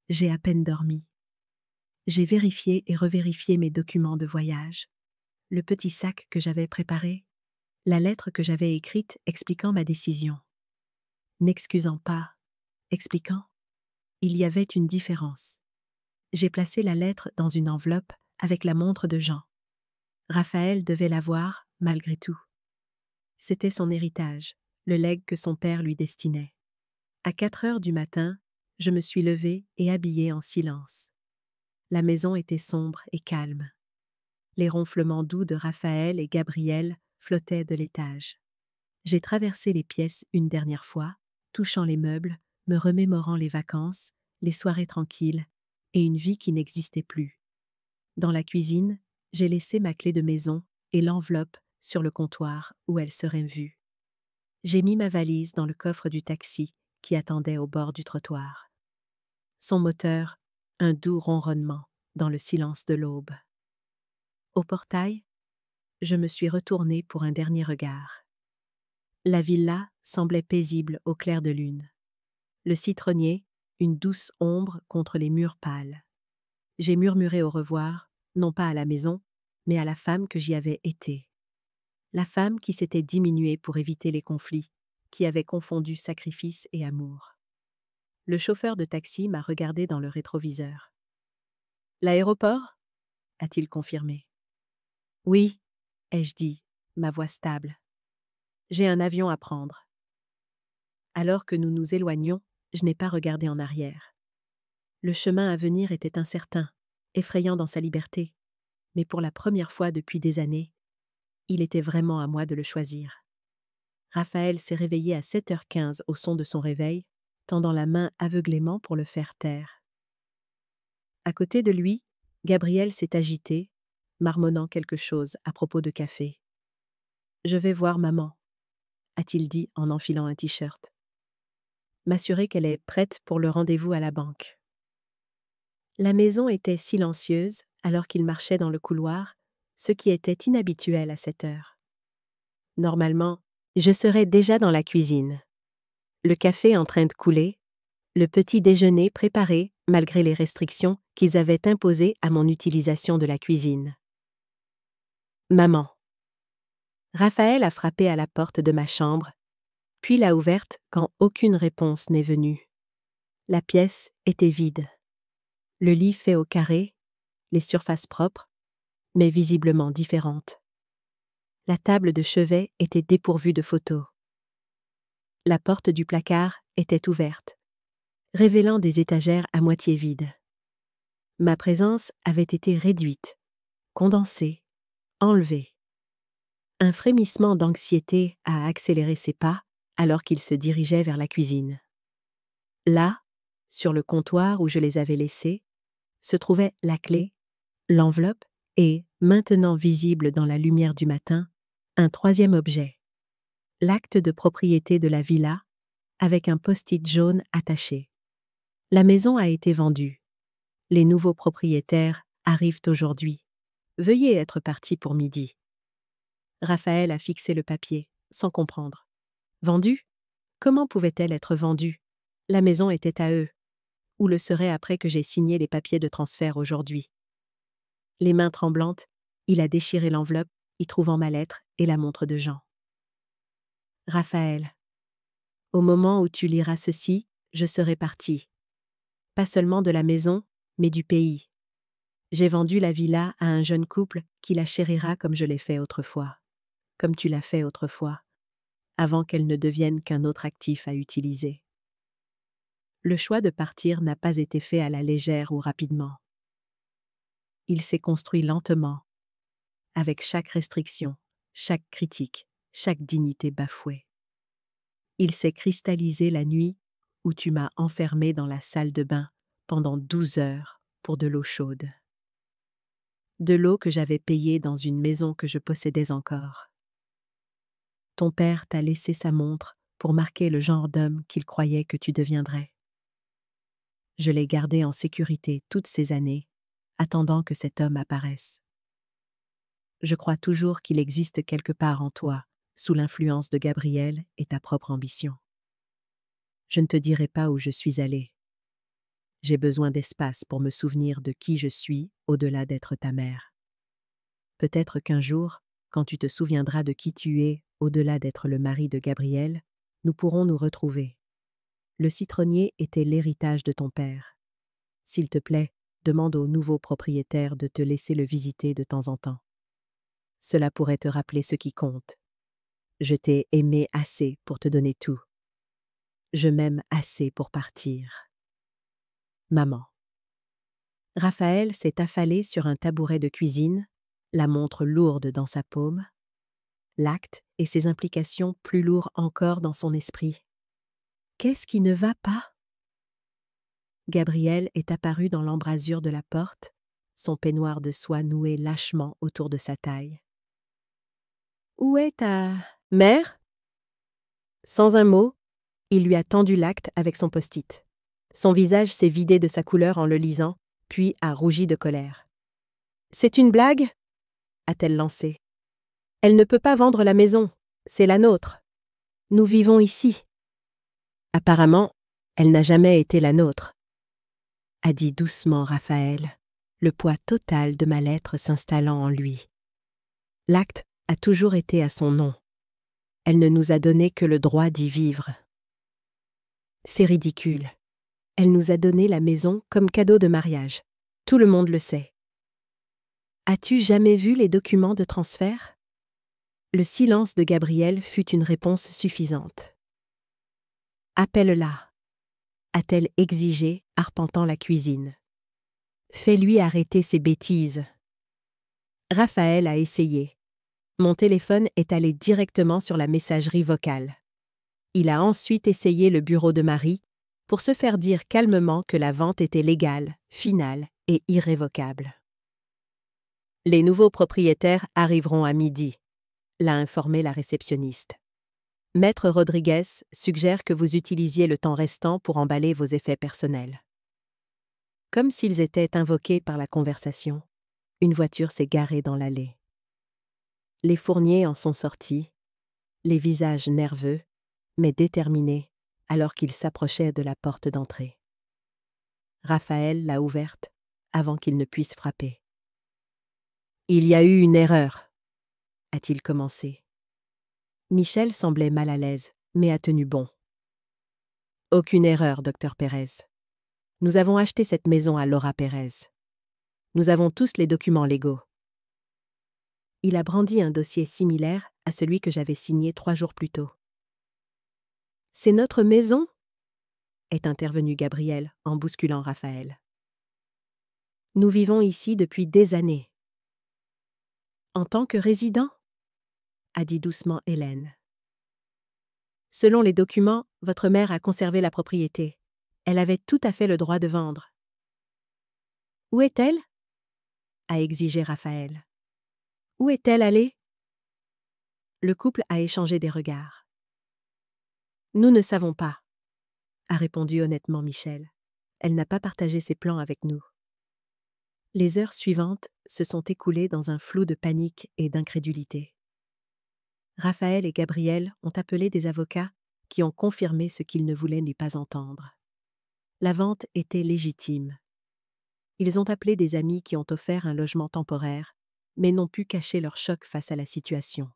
j'ai à peine dormi. J'ai vérifié et revérifié mes documents de voyage, le petit sac que j'avais préparé, la lettre que j'avais écrite expliquant ma décision. N'excusant pas, expliquant, il y avait une différence. J'ai placé la lettre dans une enveloppe avec la montre de Jean. Raphaël devait l'avoir, malgré tout. C'était son héritage, le legs que son père lui destinait. À 4 heures du matin, je me suis levée et habillée en silence. La maison était sombre et calme. Les ronflements doux de Raphaël et Gabriel flottaient de l'étage. J'ai traversé les pièces une dernière fois, touchant les meubles, me remémorant les vacances, les soirées tranquilles et une vie qui n'existait plus. Dans la cuisine, j'ai laissé ma clé de maison et l'enveloppe sur le comptoir où elle serait vue. J'ai mis ma valise dans le coffre du taxi qui attendait au bord du trottoir. Son moteur, un doux ronronnement dans le silence de l'aube. Au portail, je me suis retournée pour un dernier regard. La villa semblait paisible au clair de lune. Le citronnier, une douce ombre contre les murs pâles. J'ai murmuré au revoir, non pas à la maison, mais à la femme que j'y avais été. La femme qui s'était diminuée pour éviter les conflits, qui avait confondu sacrifice et amour. Le chauffeur de taxi m'a regardé dans le rétroviseur. « L'aéroport » a-t-il confirmé. « Oui, ai-je dit, ma voix stable. J'ai un avion à prendre. » Alors que nous nous éloignions, je n'ai pas regardé en arrière. Le chemin à venir était incertain, effrayant dans sa liberté, mais pour la première fois depuis des années, il était vraiment à moi de le choisir. Raphaël s'est réveillé à 7h15 au son de son réveil, tendant la main aveuglément pour le faire taire. À côté de lui, Gabriel s'est agité, marmonnant quelque chose à propos de café. « Je vais voir maman », a-t-il dit en enfilant un t-shirt. M'assurer qu'elle est prête pour le rendez-vous à la banque. La maison était silencieuse alors qu'il marchait dans le couloir, ce qui était inhabituel à cette heure. Normalement, je serais déjà dans la cuisine. Le café en train de couler, le petit déjeuner préparé malgré les restrictions qu'ils avaient imposées à mon utilisation de la cuisine. Maman. Raphaël a frappé à la porte de ma chambre, puis l'a ouverte quand aucune réponse n'est venue. La pièce était vide. Le lit fait au carré, les surfaces propres, mais visiblement différentes. La table de chevet était dépourvue de photos. La porte du placard était ouverte, révélant des étagères à moitié vides. Ma présence avait été réduite, condensée, enlevée. Un frémissement d'anxiété a accéléré ses pas alors qu'il se dirigeait vers la cuisine. Là, sur le comptoir où je les avais laissés, se trouvait la clé, l'enveloppe et, maintenant visible dans la lumière du matin, un troisième objet. L'acte de propriété de la villa, avec un post-it jaune attaché. La maison a été vendue. Les nouveaux propriétaires arrivent aujourd'hui. Veuillez être parti pour midi. Raphaël a fixé le papier, sans comprendre. Vendue? Comment pouvait-elle être vendue? La maison était à eux. Ou le serait après que j'ai signé les papiers de transfert aujourd'hui. Les mains tremblantes, il a déchiré l'enveloppe y trouvant ma lettre et la montre de Jean. Raphaël, au moment où tu liras ceci, je serai parti. Pas seulement de la maison, mais du pays. J'ai vendu la villa à un jeune couple qui la chérira comme je l'ai fait autrefois, comme tu l'as fait autrefois, avant qu'elle ne devienne qu'un autre actif à utiliser. Le choix de partir n'a pas été fait à la légère ou rapidement. Il s'est construit lentement, avec chaque restriction, chaque critique, chaque dignité bafouée. Il s'est cristallisé la nuit où tu m'as enfermé dans la salle de bain pendant 12 heures pour de l'eau chaude. De l'eau que j'avais payée dans une maison que je possédais encore. Ton père t'a laissé sa montre pour marquer le genre d'homme qu'il croyait que tu deviendrais. Je l'ai gardé en sécurité toutes ces années, attendant que cet homme apparaisse. Je crois toujours qu'il existe quelque part en toi, sous l'influence de Gabriel et ta propre ambition. Je ne te dirai pas où je suis allé. J'ai besoin d'espace pour me souvenir de qui je suis au-delà d'être ta mère. Peut-être qu'un jour, quand tu te souviendras de qui tu es au-delà d'être le mari de Gabriel, nous pourrons nous retrouver. Le citronnier était l'héritage de ton père. S'il te plaît, demande au nouveau propriétaire de te laisser le visiter de temps en temps. Cela pourrait te rappeler ce qui compte. Je t'ai aimé assez pour te donner tout. Je m'aime assez pour partir. Maman. Raphaël s'est affalé sur un tabouret de cuisine, la montre lourde dans sa paume, l'acte et ses implications plus lourds encore dans son esprit. Qu'est-ce qui ne va pas? Gabriel est apparu dans l'embrasure de la porte, son peignoir de soie noué lâchement autour de sa taille. « Où est ta mère ?» Sans un mot, il lui a tendu l'acte avec son post-it. Son visage s'est vidé de sa couleur en le lisant, puis a rougi de colère. « C'est une blague ?» a-t-elle lancé. « Elle ne peut pas vendre la maison, c'est la nôtre. Nous vivons ici. » Apparemment, elle n'a jamais été la nôtre, a dit doucement Raphaël, le poids total de ma lettre s'installant en lui. L'acte a toujours été à son nom. Elle ne nous a donné que le droit d'y vivre. C'est ridicule. Elle nous a donné la maison comme cadeau de mariage. Tout le monde le sait. As-tu jamais vu les documents de transfert? Le silence de Gabriel fut une réponse suffisante. Appelle-la, a-t-elle exigé, arpentant la cuisine. Fais-lui arrêter ses bêtises. Raphaël a essayé. Mon téléphone est allé directement sur la messagerie vocale. Il a ensuite essayé le bureau de Marie pour se faire dire calmement que la vente était légale, finale et irrévocable. Les nouveaux propriétaires arriveront à midi, l'a informé la réceptionniste. Maître Rodriguez suggère que vous utilisiez le temps restant pour emballer vos effets personnels. Comme s'ils étaient invoqués par la conversation, une voiture s'est garée dans l'allée. Les fourniers en sont sortis, les visages nerveux, mais déterminés, alors qu'ils s'approchaient de la porte d'entrée. Raphaël l'a ouverte avant qu'il ne puisse frapper. « Il y a eu une erreur », a-t-il commencé. Michel semblait mal à l'aise, mais a tenu bon. « Aucune erreur, docteur Pérez. Nous avons acheté cette maison à Laura Pérez. Nous avons tous les documents légaux. » Il a brandi un dossier similaire à celui que j'avais signé 3 jours plus tôt. « C'est notre maison ?» est intervenu Gabriel en bousculant Raphaël. « Nous vivons ici depuis des années. »« En tant que résident ?» a dit doucement Hélène. « Selon les documents, votre mère a conservé la propriété. Elle avait tout à fait le droit de vendre. »« Où est-elle ?» a exigé Raphaël. « Où est-elle allée ?» Le couple a échangé des regards. « Nous ne savons pas, » a répondu honnêtement Michel. Elle n'a pas partagé ses plans avec nous. Les heures suivantes se sont écoulées dans un flou de panique et d'incrédulité. Raphaël et Gabriel ont appelé des avocats qui ont confirmé ce qu'ils ne voulaient ni pas entendre. La vente était légitime. Ils ont appelé des amis qui ont offert un logement temporaire, mais n'ont pu cacher leur choc face à la situation.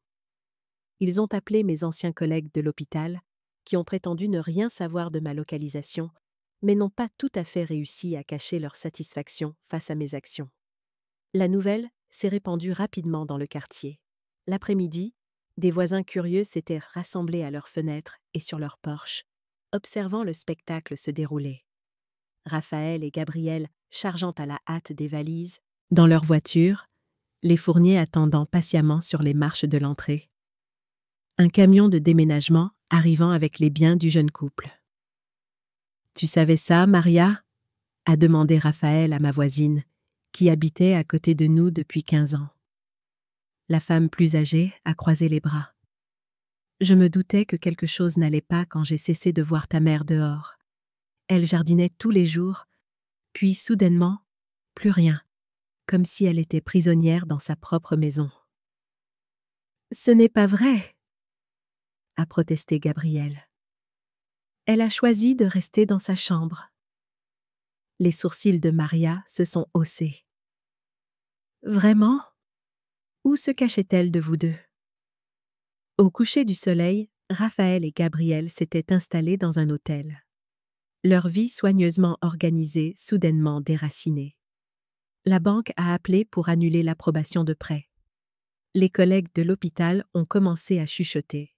Ils ont appelé mes anciens collègues de l'hôpital, qui ont prétendu ne rien savoir de ma localisation, mais n'ont pas tout à fait réussi à cacher leur satisfaction face à mes actions. La nouvelle s'est répandue rapidement dans le quartier. L'après-midi, des voisins curieux s'étaient rassemblés à leurs fenêtres et sur leurs porches, observant le spectacle se dérouler. Raphaël et Gabriel chargeant à la hâte des valises, dans leur voiture, les fourniers attendant patiemment sur les marches de l'entrée. Un camion de déménagement arrivant avec les biens du jeune couple. « Tu savais ça, Maria ?» a demandé Raphaël à ma voisine, qui habitait à côté de nous depuis 15 ans. La femme plus âgée a croisé les bras. « Je me doutais que quelque chose n'allait pas quand j'ai cessé de voir ta mère dehors. Elle jardinait tous les jours, puis soudainement, plus rien, comme si elle était prisonnière dans sa propre maison. »« Ce n'est pas vrai !» a protesté Gabriel. « Elle a choisi de rester dans sa chambre. » Les sourcils de Maria se sont haussés. « Vraiment ? Où se cachait-elle de vous deux ? » Au coucher du soleil, Raphaël et Gabriel s'étaient installés dans un hôtel. Leur vie soigneusement organisée, soudainement déracinée. La banque a appelé pour annuler l'approbation de prêt. Les collègues de l'hôpital ont commencé à chuchoter.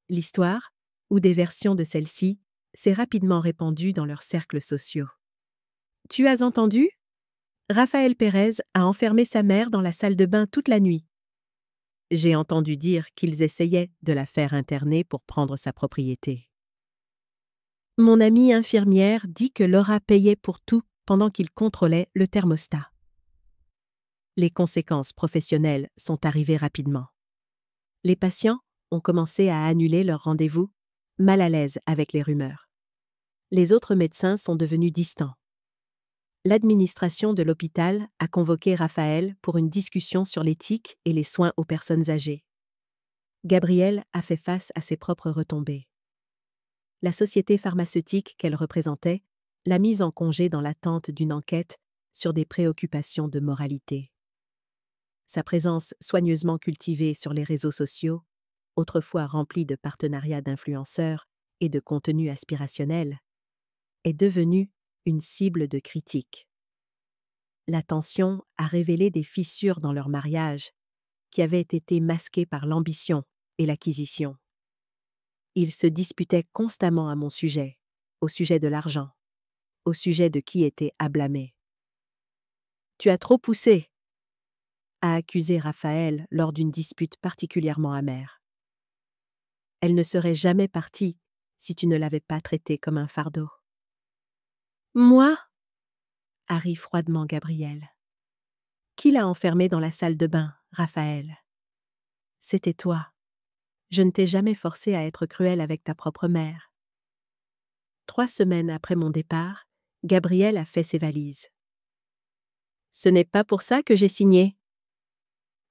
L'histoire, ou des versions de celle-ci, s'est rapidement répandue dans leurs cercles sociaux. « Tu as entendu ? Raphaël Pérez a enfermé sa mère dans la salle de bain toute la nuit. J'ai entendu dire qu'ils essayaient de la faire interner pour prendre sa propriété. Mon amie infirmière dit que Laura payait pour tout pendant qu'il contrôlait le thermostat. » Les conséquences professionnelles sont arrivées rapidement. Les patients ont commencé à annuler leurs rendez-vous, mal à l'aise avec les rumeurs. Les autres médecins sont devenus distants. L'administration de l'hôpital a convoqué Raphaël pour une discussion sur l'éthique et les soins aux personnes âgées. Gabriel a fait face à ses propres retombées. La société pharmaceutique qu'elle représentait l'a mise en congé dans l'attente d'une enquête sur des préoccupations de moralité. Sa présence soigneusement cultivée sur les réseaux sociaux, autrefois remplis de partenariats d'influenceurs et de contenus aspirationnels, est devenue une cible de critiques. La tension a révélé des fissures dans leur mariage qui avaient été masquées par l'ambition et l'acquisition. Ils se disputaient constamment à mon sujet, au sujet de l'argent, au sujet de qui était à blâmer. « Tu as trop poussé !» a accusé Raphaël lors d'une dispute particulièrement amère. « Elle ne serait jamais partie si tu ne l'avais pas traitée comme un fardeau. » « Moi ?» a ri froidement Gabriel. « Qui l'a enfermée dans la salle de bain, Raphaël ? C'était toi. Je ne t'ai jamais forcé à être cruel avec ta propre mère. » 3 semaines après mon départ, Gabriel a fait ses valises. « Ce n'est pas pour ça que j'ai signé, »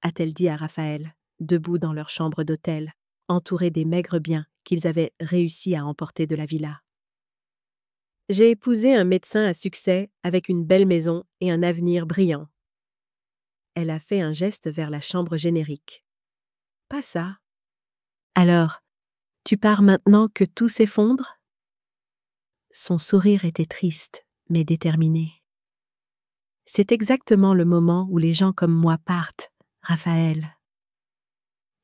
a-t-elle dit à Raphaël, debout dans leur chambre d'hôtel, entourés des maigres biens qu'ils avaient réussi à emporter de la villa. « J'ai épousé un médecin à succès avec une belle maison et un avenir brillant. » Elle a fait un geste vers la chambre générique. « Pas ça. »« Alors, tu pars maintenant que tout s'effondre ?» Son sourire était triste, mais déterminé. « C'est exactement le moment où les gens comme moi partent, Raphaël.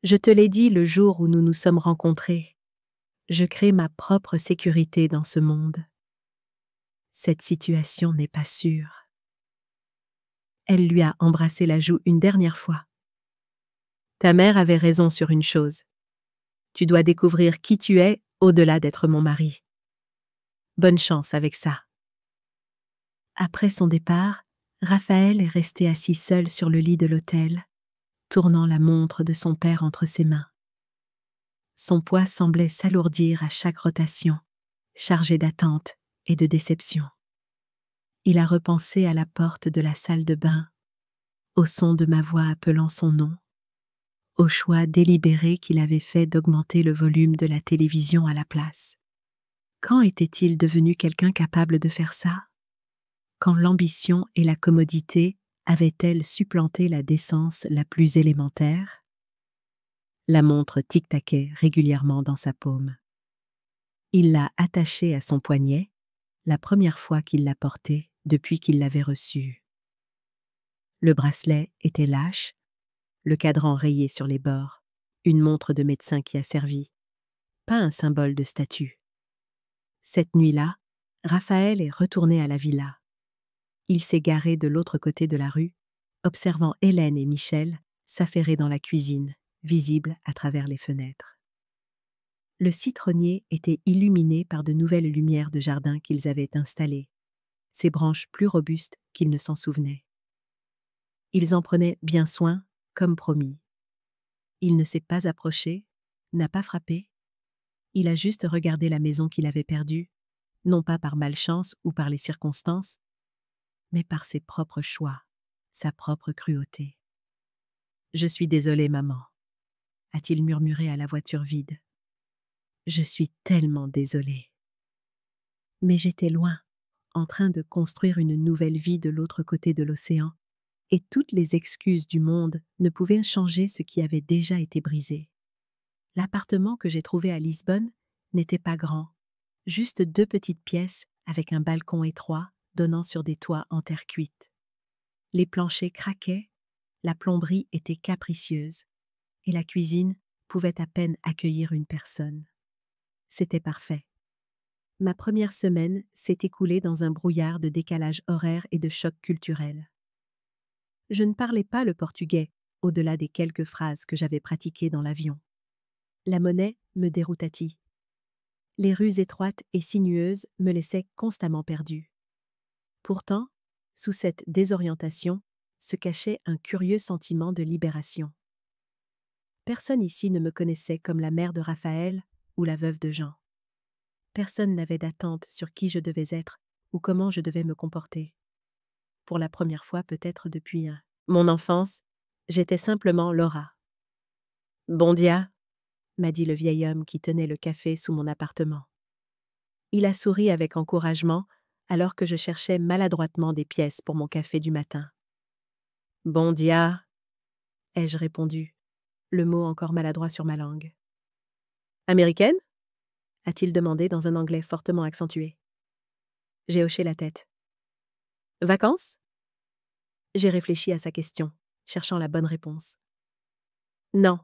Je te l'ai dit le jour où nous nous sommes rencontrés. Je crée ma propre sécurité dans ce monde. Cette situation n'est pas sûre. » Elle lui a embrassé la joue une dernière fois. « Ta mère avait raison sur une chose. Tu dois découvrir qui tu es au-delà d'être mon mari. Bonne chance avec ça. » Après son départ, Raphaël est resté assis seul sur le lit de l'hôtel, tournant la montre de son père entre ses mains. Son poids semblait s'alourdir à chaque rotation, chargé d'attente et de déception. Il a repensé à la porte de la salle de bain, au son de ma voix appelant son nom, au choix délibéré qu'il avait fait d'augmenter le volume de la télévision à la place. Quand était-il devenu quelqu'un capable de faire ça ? Quand l'ambition et la commodité avait-elle supplanté la décence la plus élémentaire? La montre tic-taquait régulièrement dans sa paume. Il l'a attachée à son poignet, la première fois qu'il l'a portée depuis qu'il l'avait reçue. Le bracelet était lâche, le cadran rayé sur les bords, une montre de médecin qui a servi, pas un symbole de statut. Cette nuit-là, Raphaël est retourné à la villa. Il s'est garé de l'autre côté de la rue, observant Hélène et Michel s'affairer dans la cuisine, visible à travers les fenêtres. Le citronnier était illuminé par de nouvelles lumières de jardin qu'ils avaient installées, ses branches plus robustes qu'ils ne s'en souvenaient. Ils en prenaient bien soin, comme promis. Il ne s'est pas approché, n'a pas frappé. Il a juste regardé la maison qu'il avait perdue, non pas par malchance ou par les circonstances, mais par ses propres choix, sa propre cruauté. « Je suis désolé, maman », a-t-il murmuré à la voiture vide. « Je suis tellement désolé. » Mais j'étais loin, en train de construire une nouvelle vie de l'autre côté de l'océan, et toutes les excuses du monde ne pouvaient changer ce qui avait déjà été brisé. L'appartement que j'ai trouvé à Lisbonne n'était pas grand, juste 2 petites pièces avec un balcon étroit donnant sur des toits en terre cuite. Les planchers craquaient, la plomberie était capricieuse, et la cuisine pouvait à peine accueillir une personne. C'était parfait. Ma première semaine s'est écoulée dans un brouillard de décalage horaire et de choc culturel. Je ne parlais pas le portugais, au-delà des quelques phrases que j'avais pratiquées dans l'avion. La monnaie me déroutait. Les rues étroites et sinueuses me laissaient constamment perdue. Pourtant, sous cette désorientation, se cachait un curieux sentiment de libération. Personne ici ne me connaissait comme la mère de Raphaël ou la veuve de Jean. Personne n'avait d'attente sur qui je devais être ou comment je devais me comporter. Pour la première fois peut-être depuis mon enfance, j'étais simplement Laura. « Bon dia », m'a dit le vieil homme qui tenait le café sous mon appartement. Il a souri avec encouragement alors que je cherchais maladroitement des pièces pour mon café du matin. « Bon dia », ai-je répondu, le mot encore maladroit sur ma langue. « Américaine » a-t-il demandé dans un anglais fortement accentué. J'ai hoché la tête. « Vacances » J'ai réfléchi à sa question, cherchant la bonne réponse. « Non »,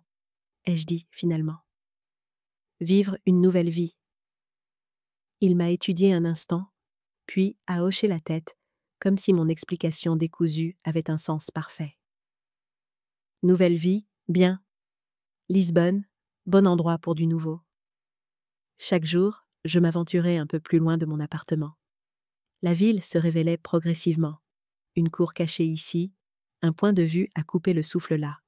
ai-je dit finalement. « Vivre une nouvelle vie. » Il m'a étudié un instant, puis a hoché la tête, comme si mon explication décousue avait un sens parfait. Nouvelle vie, bien. Lisbonne, bon endroit pour du nouveau. Chaque jour, je m'aventurais un peu plus loin de mon appartement. La ville se révélait progressivement. Une cour cachée ici, un point de vue à couper le souffle là.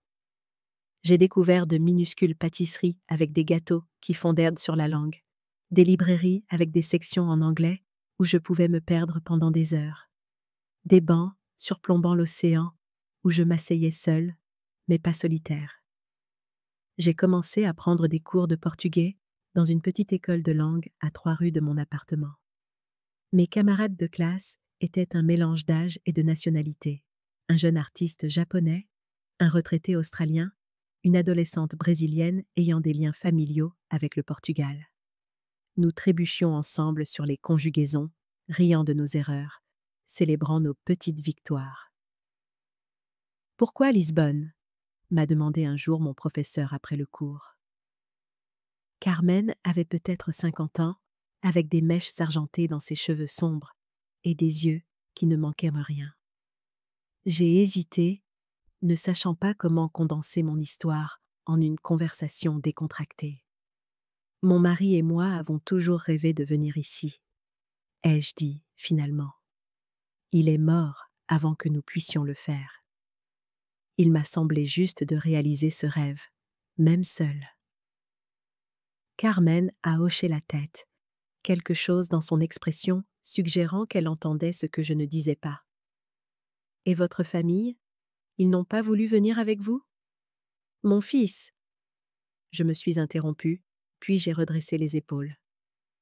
J'ai découvert de minuscules pâtisseries avec des gâteaux qui fondèrent sur la langue, des librairies avec des sections en anglais où je pouvais me perdre pendant des heures, des bancs surplombant l'océan où je m'asseyais seule, mais pas solitaire. J'ai commencé à prendre des cours de portugais dans une petite école de langue à 3 rues de mon appartement. Mes camarades de classe étaient un mélange d'âge et de nationalité. Un jeune artiste japonais, un retraité australien, une adolescente brésilienne ayant des liens familiaux avec le Portugal. Nous trébuchions ensemble sur les conjugaisons, riant de nos erreurs, célébrant nos petites victoires. « Pourquoi Lisbonne ?» m'a demandé un jour mon professeur après le cours. Carmen avait peut-être 50 ans, avec des mèches argentées dans ses cheveux sombres et des yeux qui ne manquaient rien. J'ai hésité, ne sachant pas comment condenser mon histoire en une conversation décontractée. Mon mari et moi avons toujours rêvé de venir ici, ai-je dit finalement. Il est mort avant que nous puissions le faire. Il m'a semblé juste de réaliser ce rêve, même seul. Carmen a hoché la tête, quelque chose dans son expression suggérant qu'elle entendait ce que je ne disais pas. « Et votre famille ? Ils n'ont pas voulu venir avec vous ? » ?»« Mon fils !» Je me suis interrompue, puis j'ai redressé les épaules.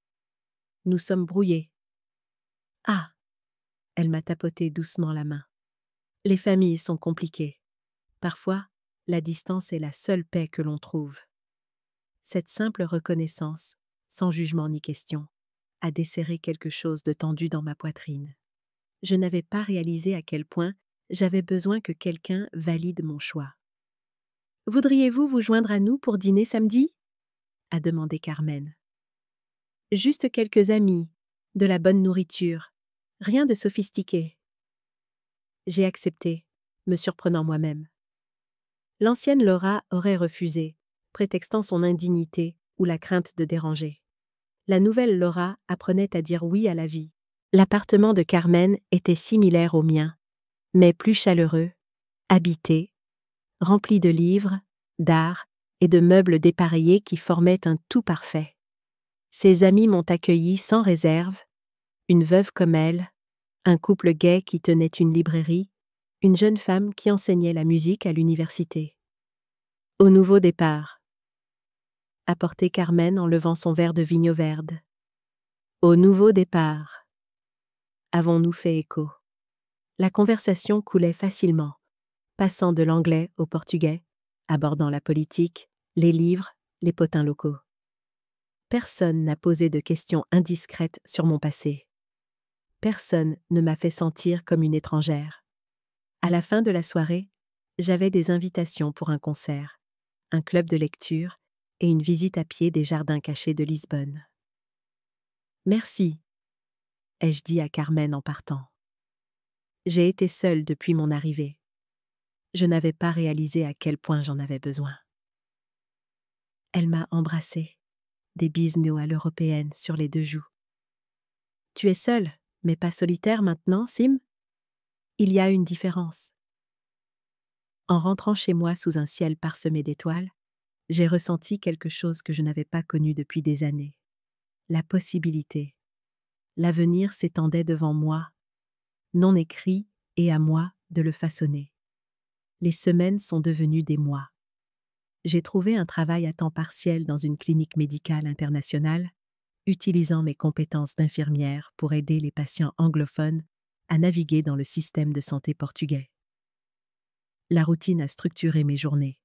« Nous sommes brouillés. » « Ah !» Elle m'a tapoté doucement la main. « Les familles sont compliquées. Parfois, la distance est la seule paix que l'on trouve. Cette simple reconnaissance, sans jugement ni question, a desserré quelque chose de tendu dans ma poitrine. Je n'avais pas réalisé à quel point j'avais besoin que quelqu'un valide mon choix. « Voudriez-vous vous joindre à nous pour dîner samedi ?» a demandé Carmen. « Juste quelques amis, de la bonne nourriture, rien de sophistiqué. » J'ai accepté, me surprenant moi-même. L'ancienne Laura aurait refusé, prétextant son indignité ou la crainte de déranger. La nouvelle Laura apprenait à dire oui à la vie. L'appartement de Carmen était similaire au mien, mais plus chaleureux, habité, rempli de livres, d'art et de meubles dépareillés qui formaient un tout parfait. Ses amis m'ont accueilli sans réserve, une veuve comme elle, un couple gai qui tenait une librairie, une jeune femme qui enseignait la musique à l'université. « Au nouveau départ », apportait Carmen en levant son verre de vigno verde. « Au nouveau départ », avons-nous fait écho. La conversation coulait facilement, passant de l'anglais au portugais, abordant la politique, les livres, les potins locaux. Personne n'a posé de questions indiscrètes sur mon passé. Personne ne m'a fait sentir comme une étrangère. À la fin de la soirée, j'avais des invitations pour un concert, un club de lecture et une visite à pied des jardins cachés de Lisbonne. « Merci », ai-je dit à Carmen en partant. J'ai été seule depuis mon arrivée. Je n'avais pas réalisé à quel point j'en avais besoin. Elle m'a embrassée, des bises à l'européenne sur les 2 joues. « Tu es seule, mais pas solitaire maintenant, Sim ? Il y a une différence. » En rentrant chez moi sous un ciel parsemé d'étoiles, j'ai ressenti quelque chose que je n'avais pas connu depuis des années. La possibilité. L'avenir s'étendait devant moi, non écrit, et à moi de le façonner. Les semaines sont devenues des mois. J'ai trouvé un travail à temps partiel dans une clinique médicale internationale, utilisant mes compétences d'infirmière pour aider les patients anglophones à naviguer dans le système de santé portugais. La routine a structuré mes journées.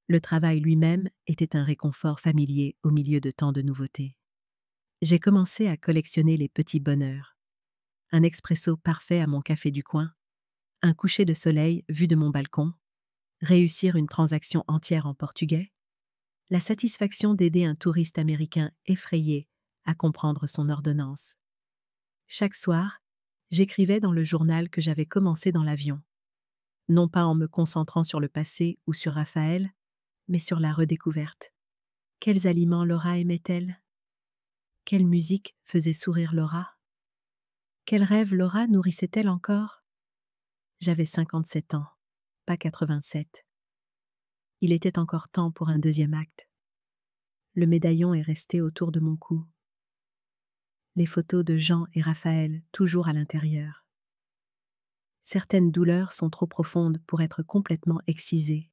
Le travail lui-même était un réconfort familier au milieu de tant de nouveautés. J'ai commencé à collectionner les petits bonheurs. Un expresso parfait à mon café du coin, un coucher de soleil vu de mon balcon, réussir une transaction entière en portugais, la satisfaction d'aider un touriste américain effrayé à comprendre son ordonnance. Chaque soir, j'écrivais dans le journal que j'avais commencé dans l'avion, non pas en me concentrant sur le passé ou sur Raphaël, mais sur la redécouverte. Quels aliments Laura aimait-elle ? Quelle musique faisait sourire Laura ? Quels rêves Laura nourrissait-elle encore ? J'avais 57 ans, pas 87. Il était encore temps pour un deuxième acte. Le médaillon est resté autour de mon cou. Les photos de Jean et Raphaël toujours à l'intérieur. Certaines douleurs sont trop profondes pour être complètement excisées.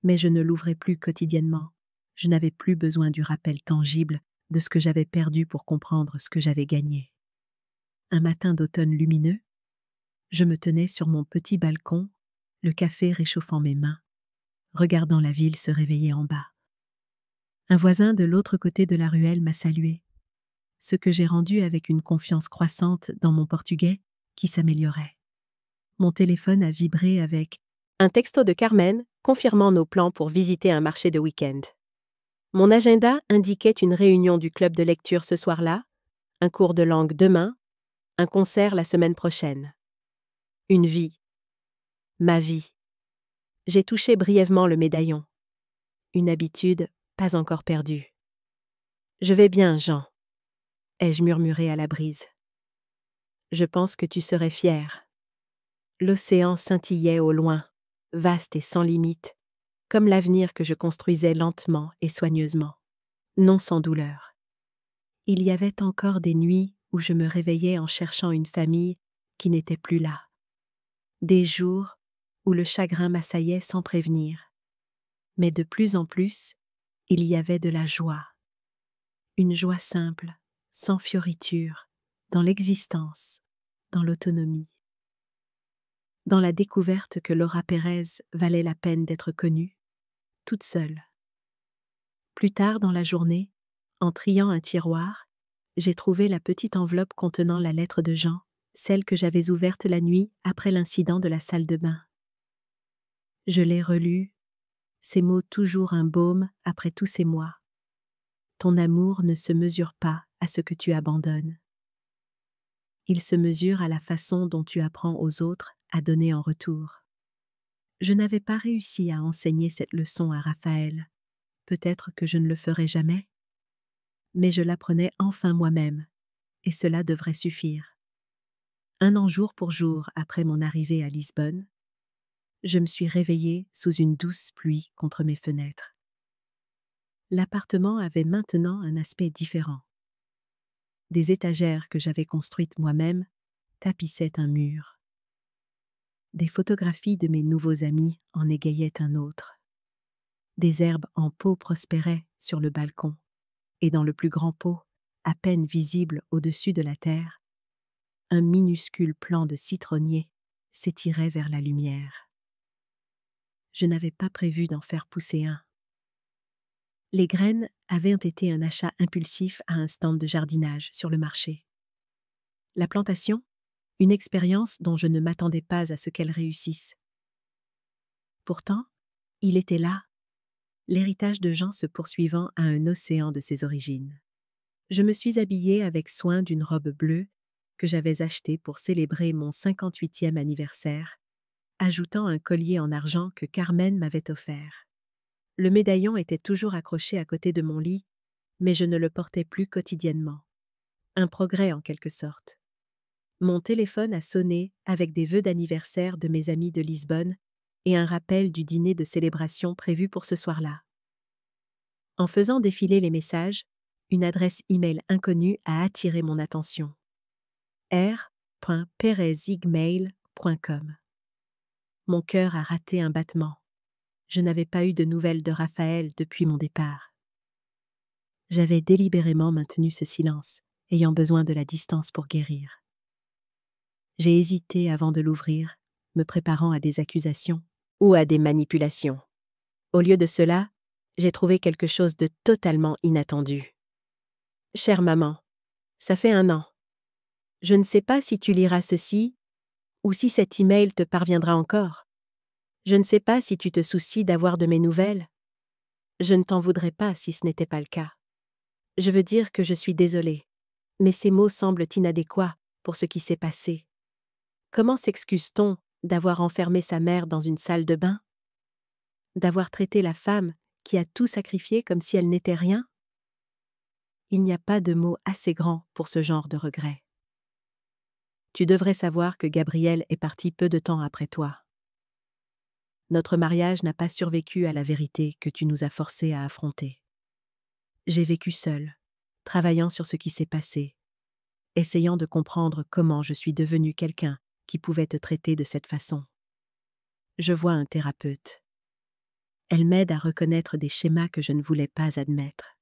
Mais je ne l'ouvrais plus quotidiennement. Je n'avais plus besoin du rappel tangible de ce que j'avais perdu pour comprendre ce que j'avais gagné. Un matin d'automne lumineux, je me tenais sur mon petit balcon, le café réchauffant mes mains, regardant la ville se réveiller en bas. Un voisin de l'autre côté de la ruelle m'a salué, ce que j'ai rendu avec une confiance croissante dans mon portugais qui s'améliorait. Mon téléphone a vibré avec un texto de Carmen confirmant nos plans pour visiter un marché de week-end. Mon agenda indiquait une réunion du club de lecture ce soir-là, un cours de langue demain, un concert la semaine prochaine. Une vie. Ma vie. J'ai touché brièvement le médaillon. Une habitude pas encore perdue. « Je vais bien, Jean », ai-je murmuré à la brise. « Je pense que tu serais fier. » L'océan scintillait au loin, vaste et sans limite, comme l'avenir que je construisais lentement et soigneusement, non sans douleur. Il y avait encore des nuits où je me réveillais en cherchant une famille qui n'était plus là. Des jours où le chagrin m'assaillait sans prévenir. Mais de plus en plus, il y avait de la joie. Une joie simple, sans fioriture, dans l'existence, dans l'autonomie. dans la découverte que Laura Pérez valait la peine d'être connue, toute seule. Plus tard dans la journée, en triant un tiroir, j'ai trouvé la petite enveloppe contenant la lettre de Jean, celle que j'avais ouverte la nuit après l'incident de la salle de bain. Je l'ai relue, ces mots toujours un baume après tous ces mois. Ton amour ne se mesure pas à ce que tu abandonnes. Il se mesure à la façon dont tu apprends aux autres à donner en retour. Je n'avais pas réussi à enseigner cette leçon à Raphaël. Peut-être que je ne le ferai jamais. Mais je l'apprenais enfin moi-même, et cela devrait suffire. 1 an jour pour jour après mon arrivée à Lisbonne, je me suis réveillée sous une douce pluie contre mes fenêtres. L'appartement avait maintenant un aspect différent. Des étagères que j'avais construites moi-même tapissaient un mur. Des photographies de mes nouveaux amis en égayaient un autre. Des herbes en pot prospéraient sur le balcon, et dans le plus grand pot, à peine visible au-dessus de la terre, un minuscule plant de citronnier s'étirait vers la lumière. Je n'avais pas prévu d'en faire pousser un. Les graines avaient été un achat impulsif à un stand de jardinage sur le marché. La plantation, une expérience dont je ne m'attendais pas à ce qu'elle réussisse. Pourtant, il était là, l'héritage de Jean se poursuivant à un océan de ses origines. Je me suis habillée avec soin d'une robe bleue que j'avais achetée pour célébrer mon 58e anniversaire, ajoutant un collier en argent que Carmen m'avait offert. Le médaillon était toujours accroché à côté de mon lit, mais je ne le portais plus quotidiennement. Un progrès en quelque sorte. Mon téléphone a sonné avec des vœux d'anniversaire de mes amis de Lisbonne et un rappel du dîner de célébration prévu pour ce soir-là. En faisant défiler les messages, une adresse e-mail inconnue a attiré mon attention. r.perezigmail.com. Mon cœur a raté un battement. Je n'avais pas eu de nouvelles de Raphaël depuis mon départ. J'avais délibérément maintenu ce silence, ayant besoin de la distance pour guérir. J'ai hésité avant de l'ouvrir, me préparant à des accusations ou à des manipulations. Au lieu de cela, j'ai trouvé quelque chose de totalement inattendu. Chère maman, ça fait 1 an. Je ne sais pas si tu liras ceci ou si cet email te parviendra encore. Je ne sais pas si tu te soucies d'avoir de mes nouvelles. Je ne t'en voudrais pas si ce n'était pas le cas. Je veux dire que je suis désolée, mais ces mots semblent inadéquats pour ce qui s'est passé. Comment s'excuse-t-on d'avoir enfermé sa mère dans une salle de bain? D'avoir traité la femme qui a tout sacrifié comme si elle n'était rien? Il n'y a pas de mots assez grands pour ce genre de regret. Tu devrais savoir que Gabriel est parti peu de temps après toi. Notre mariage n'a pas survécu à la vérité que tu nous as forcés à affronter. J'ai vécu seule, travaillant sur ce qui s'est passé, essayant de comprendre comment je suis devenue quelqu'un qui pouvait te traiter de cette façon. Je vois un thérapeute. Elle m'aide à reconnaître des schémas que je ne voulais pas admettre.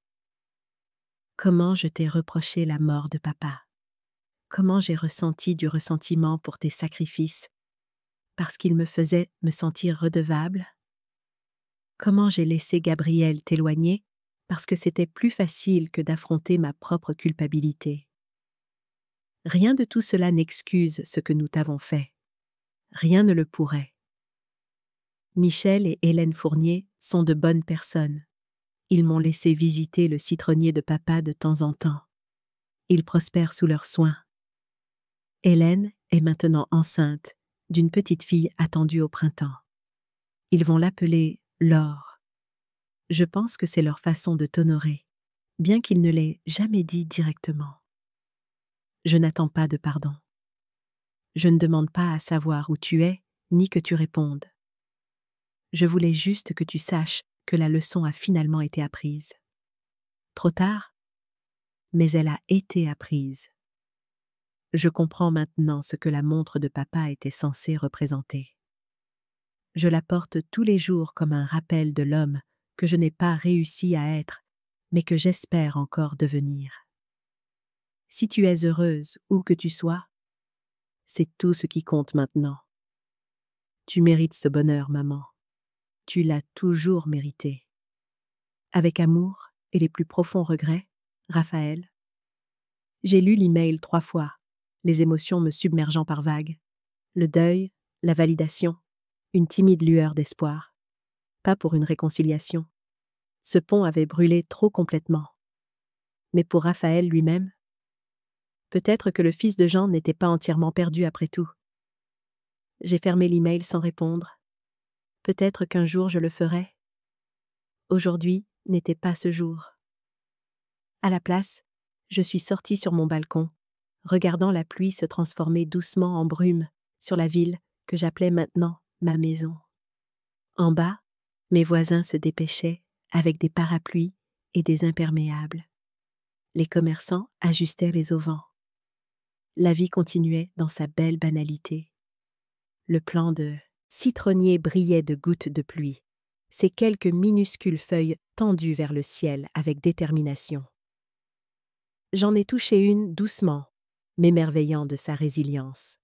Comment je t'ai reproché la mort de papa? Comment j'ai ressenti du ressentiment pour tes sacrifices, parce qu'ils me faisaient me sentir redevable? Comment j'ai laissé Gabriel t'éloigner, parce que c'était plus facile que d'affronter ma propre culpabilité? Rien de tout cela n'excuse ce que nous t'avons fait. Rien ne le pourrait. Michel et Hélène Fournier sont de bonnes personnes. Ils m'ont laissé visiter le citronnier de papa de temps en temps. Ils prospèrent sous leurs soins. Hélène est maintenant enceinte d'une petite fille attendue au printemps. Ils vont l'appeler Laure. Je pense que c'est leur façon de t'honorer, bien qu'ils ne l'aient jamais dit directement. Je n'attends pas de pardon. Je ne demande pas à savoir où tu es, ni que tu répondes. Je voulais juste que tu saches que la leçon a finalement été apprise. Trop tard, mais elle a été apprise. Je comprends maintenant ce que la montre de papa était censée représenter. Je la porte tous les jours comme un rappel de l'homme que je n'ai pas réussi à être, mais que j'espère encore devenir. Si tu es heureuse où que tu sois, c'est tout ce qui compte maintenant. Tu mérites ce bonheur, maman. Tu l'as toujours mérité. Avec amour et les plus profonds regrets, Raphaël. J'ai lu l'email 3 fois, les émotions me submergeant par vagues. Le deuil, la validation, une timide lueur d'espoir. Pas pour une réconciliation. Ce pont avait brûlé trop complètement. Mais pour Raphaël lui-même, peut-être que le fils de Jean n'était pas entièrement perdu après tout. J'ai fermé l'email sans répondre. Peut-être qu'un jour je le ferai. Aujourd'hui n'était pas ce jour. À la place, je suis sortie sur mon balcon, regardant la pluie se transformer doucement en brume sur la ville que j'appelais maintenant ma maison. En bas, mes voisins se dépêchaient avec des parapluies et des imperméables. Les commerçants ajustaient les auvents. La vie continuait dans sa belle banalité. Le plant de citronnier brillait de gouttes de pluie, ses quelques minuscules feuilles tendues vers le ciel avec détermination. J'en ai touché une doucement, m'émerveillant de sa résilience.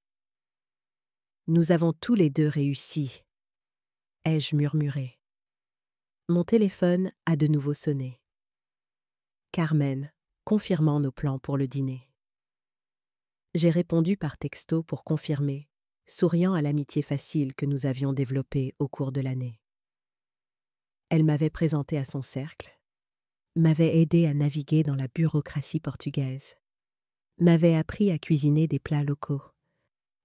Nous avons tous les deux réussi, ai-je murmuré. Mon téléphone a de nouveau sonné. Carmen, confirmant nos plans pour le dîner. J'ai répondu par texto pour confirmer, souriant à l'amitié facile que nous avions développée au cours de l'année. Elle m'avait présenté à son cercle, m'avait aidé à naviguer dans la bureaucratie portugaise, m'avait appris à cuisiner des plats locaux,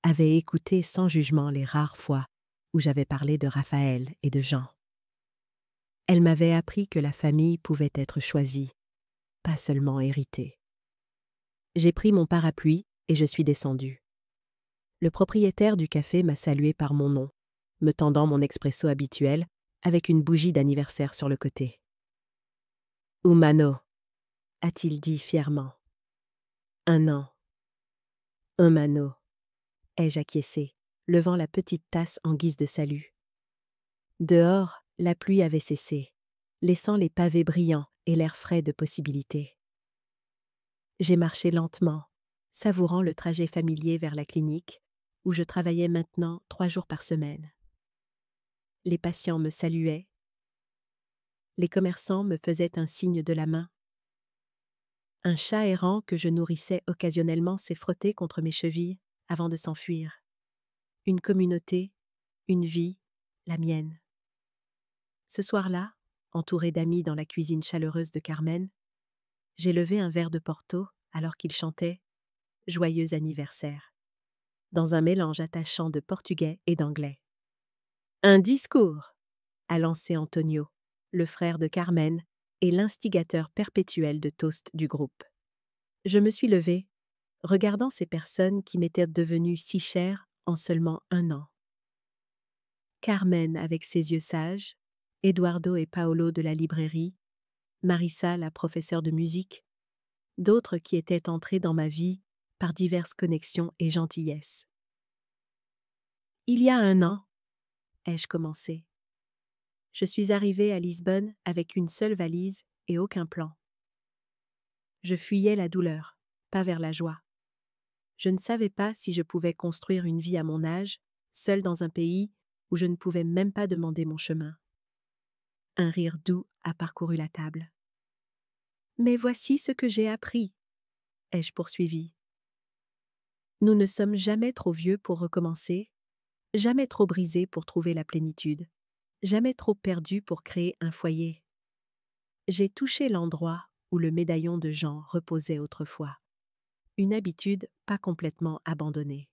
avait écouté sans jugement les rares fois où j'avais parlé de Raphaël et de Jean. Elle m'avait appris que la famille pouvait être choisie, pas seulement héritée. J'ai pris mon parapluie et je suis descendue. Le propriétaire du café m'a salué par mon nom, me tendant mon expresso habituel avec une bougie d'anniversaire sur le côté. « Humano », a-t-il dit fièrement. « 1 an. »« Humano », ai-je acquiescé, levant la petite tasse en guise de salut. Dehors, la pluie avait cessé, laissant les pavés brillants et l'air frais de possibilités. J'ai marché lentement, savourant le trajet familier vers la clinique, où je travaillais maintenant 3 jours par semaine. Les patients me saluaient. Les commerçants me faisaient un signe de la main. Un chat errant que je nourrissais occasionnellement s'est frotté contre mes chevilles avant de s'enfuir. Une communauté, une vie, la mienne. Ce soir-là, entouré d'amis dans la cuisine chaleureuse de Carmen, j'ai levé un verre de Porto alors qu'il chantait « Joyeux anniversaire » dans un mélange attachant de portugais et d'anglais. « Un discours » a lancé Antonio, le frère de Carmen et l'instigateur perpétuel de toast du groupe. Je me suis levée, regardant ces personnes qui m'étaient devenues si chères en seulement 1 an. Carmen avec ses yeux sages, Eduardo et Paolo de la librairie, Marissa la professeure de musique, d'autres qui étaient entrés dans ma vie par diverses connexions et gentillesses. Il y a 1 an, ai-je commencé. Je suis arrivée à Lisbonne avec une seule valise et aucun plan. Je fuyais la douleur, pas vers la joie. Je ne savais pas si je pouvais construire une vie à mon âge, seule dans un pays où je ne pouvais même pas demander mon chemin. Un rire doux a parcouru la table. « Mais voici ce que j'ai appris », ai-je poursuivi. Nous ne sommes jamais trop vieux pour recommencer, jamais trop brisés pour trouver la plénitude, jamais trop perdus pour créer un foyer. J'ai touché l'endroit où le médaillon de Jean reposait autrefois, une habitude pas complètement abandonnée.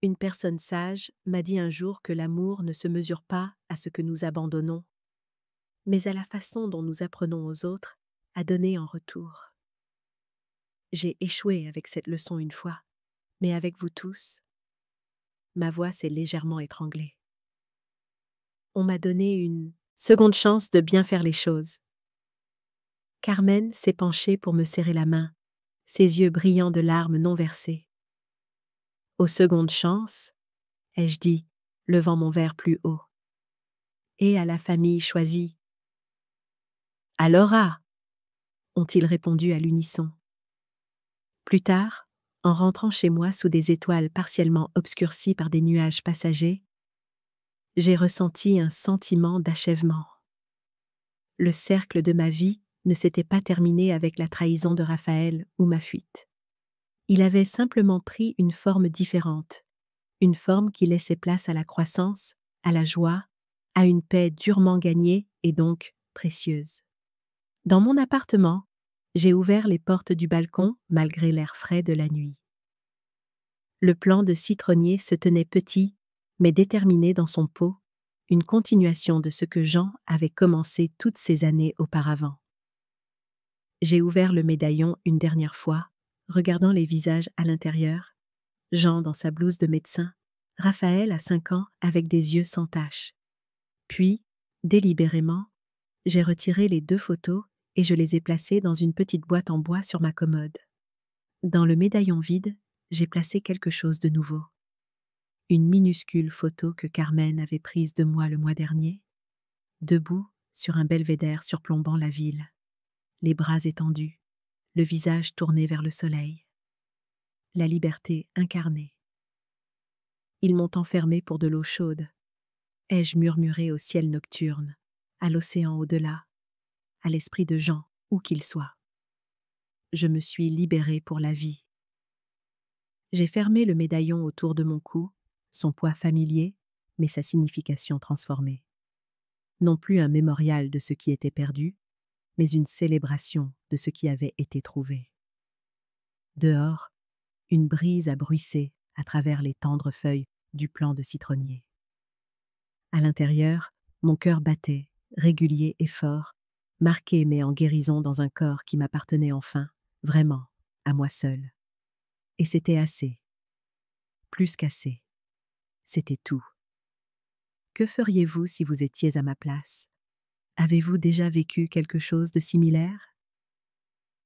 Une personne sage m'a dit un jour que l'amour ne se mesure pas à ce que nous abandonnons, mais à la façon dont nous apprenons aux autres à donner en retour. J'ai échoué avec cette leçon une fois, mais avec vous tous, ma voix s'est légèrement étranglée. On m'a donné une seconde chance de bien faire les choses. Carmen s'est penchée pour me serrer la main, ses yeux brillants de larmes non versées. Aux secondes chances, ai-je dit, levant mon verre plus haut. Et à la famille choisie. À Laura, ont-ils répondu à l'unisson. Plus tard, en rentrant chez moi sous des étoiles partiellement obscurcies par des nuages passagers, J'ai ressenti un sentiment d'achèvement. Le cercle de ma vie ne s'était pas terminé avec la trahison de Raphaël ou ma fuite. Il avait simplement pris une forme différente, une forme qui laissait place à la croissance, à la joie, à une paix durement gagnée et donc précieuse. Dans mon appartement, j'ai ouvert les portes du balcon malgré l'air frais de la nuit. Le plant de citronnier se tenait petit, mais déterminé dans son pot, une continuation de ce que Jean avait commencé toutes ces années auparavant. J'ai ouvert le médaillon une dernière fois, regardant les visages à l'intérieur, Jean dans sa blouse de médecin, Raphaël à 5 ans avec des yeux sans tache. Puis, délibérément, j'ai retiré les 2 photos et je les ai placées dans une petite boîte en bois sur ma commode. Dans le médaillon vide, j'ai placé quelque chose de nouveau. Une minuscule photo que Carmen avait prise de moi le mois dernier, debout sur un belvédère surplombant la ville, les bras étendus, le visage tourné vers le soleil. La liberté incarnée. Ils m'ont enfermé pour de l'eau chaude. Ai-je murmuré au ciel nocturne, à l'océan au-delà, à l'esprit de Jean, où qu'il soit. Je me suis libérée pour la vie. J'ai fermé le médaillon autour de mon cou, son poids familier, mais sa signification transformée. Non plus un mémorial de ce qui était perdu, mais une célébration de ce qui avait été trouvé. Dehors, une brise a bruissé à travers les tendres feuilles du plant de citronnier. À l'intérieur, mon cœur battait, régulier et fort, marqué mais en guérison dans un corps qui m'appartenait enfin, vraiment, à moi seul. Et c'était assez. Plus qu'assez. C'était tout. Que feriez-vous si vous étiez à ma place? Avez-vous déjà vécu quelque chose de similaire?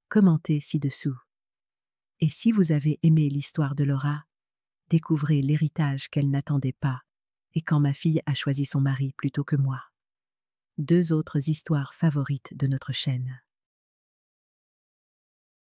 Commentez ci-dessous. Et si vous avez aimé l'histoire de Laura, découvrez l'héritage qu'elle n'attendait pas et quand ma fille a choisi son mari plutôt que moi. 2 autres histoires favorites de notre chaîne.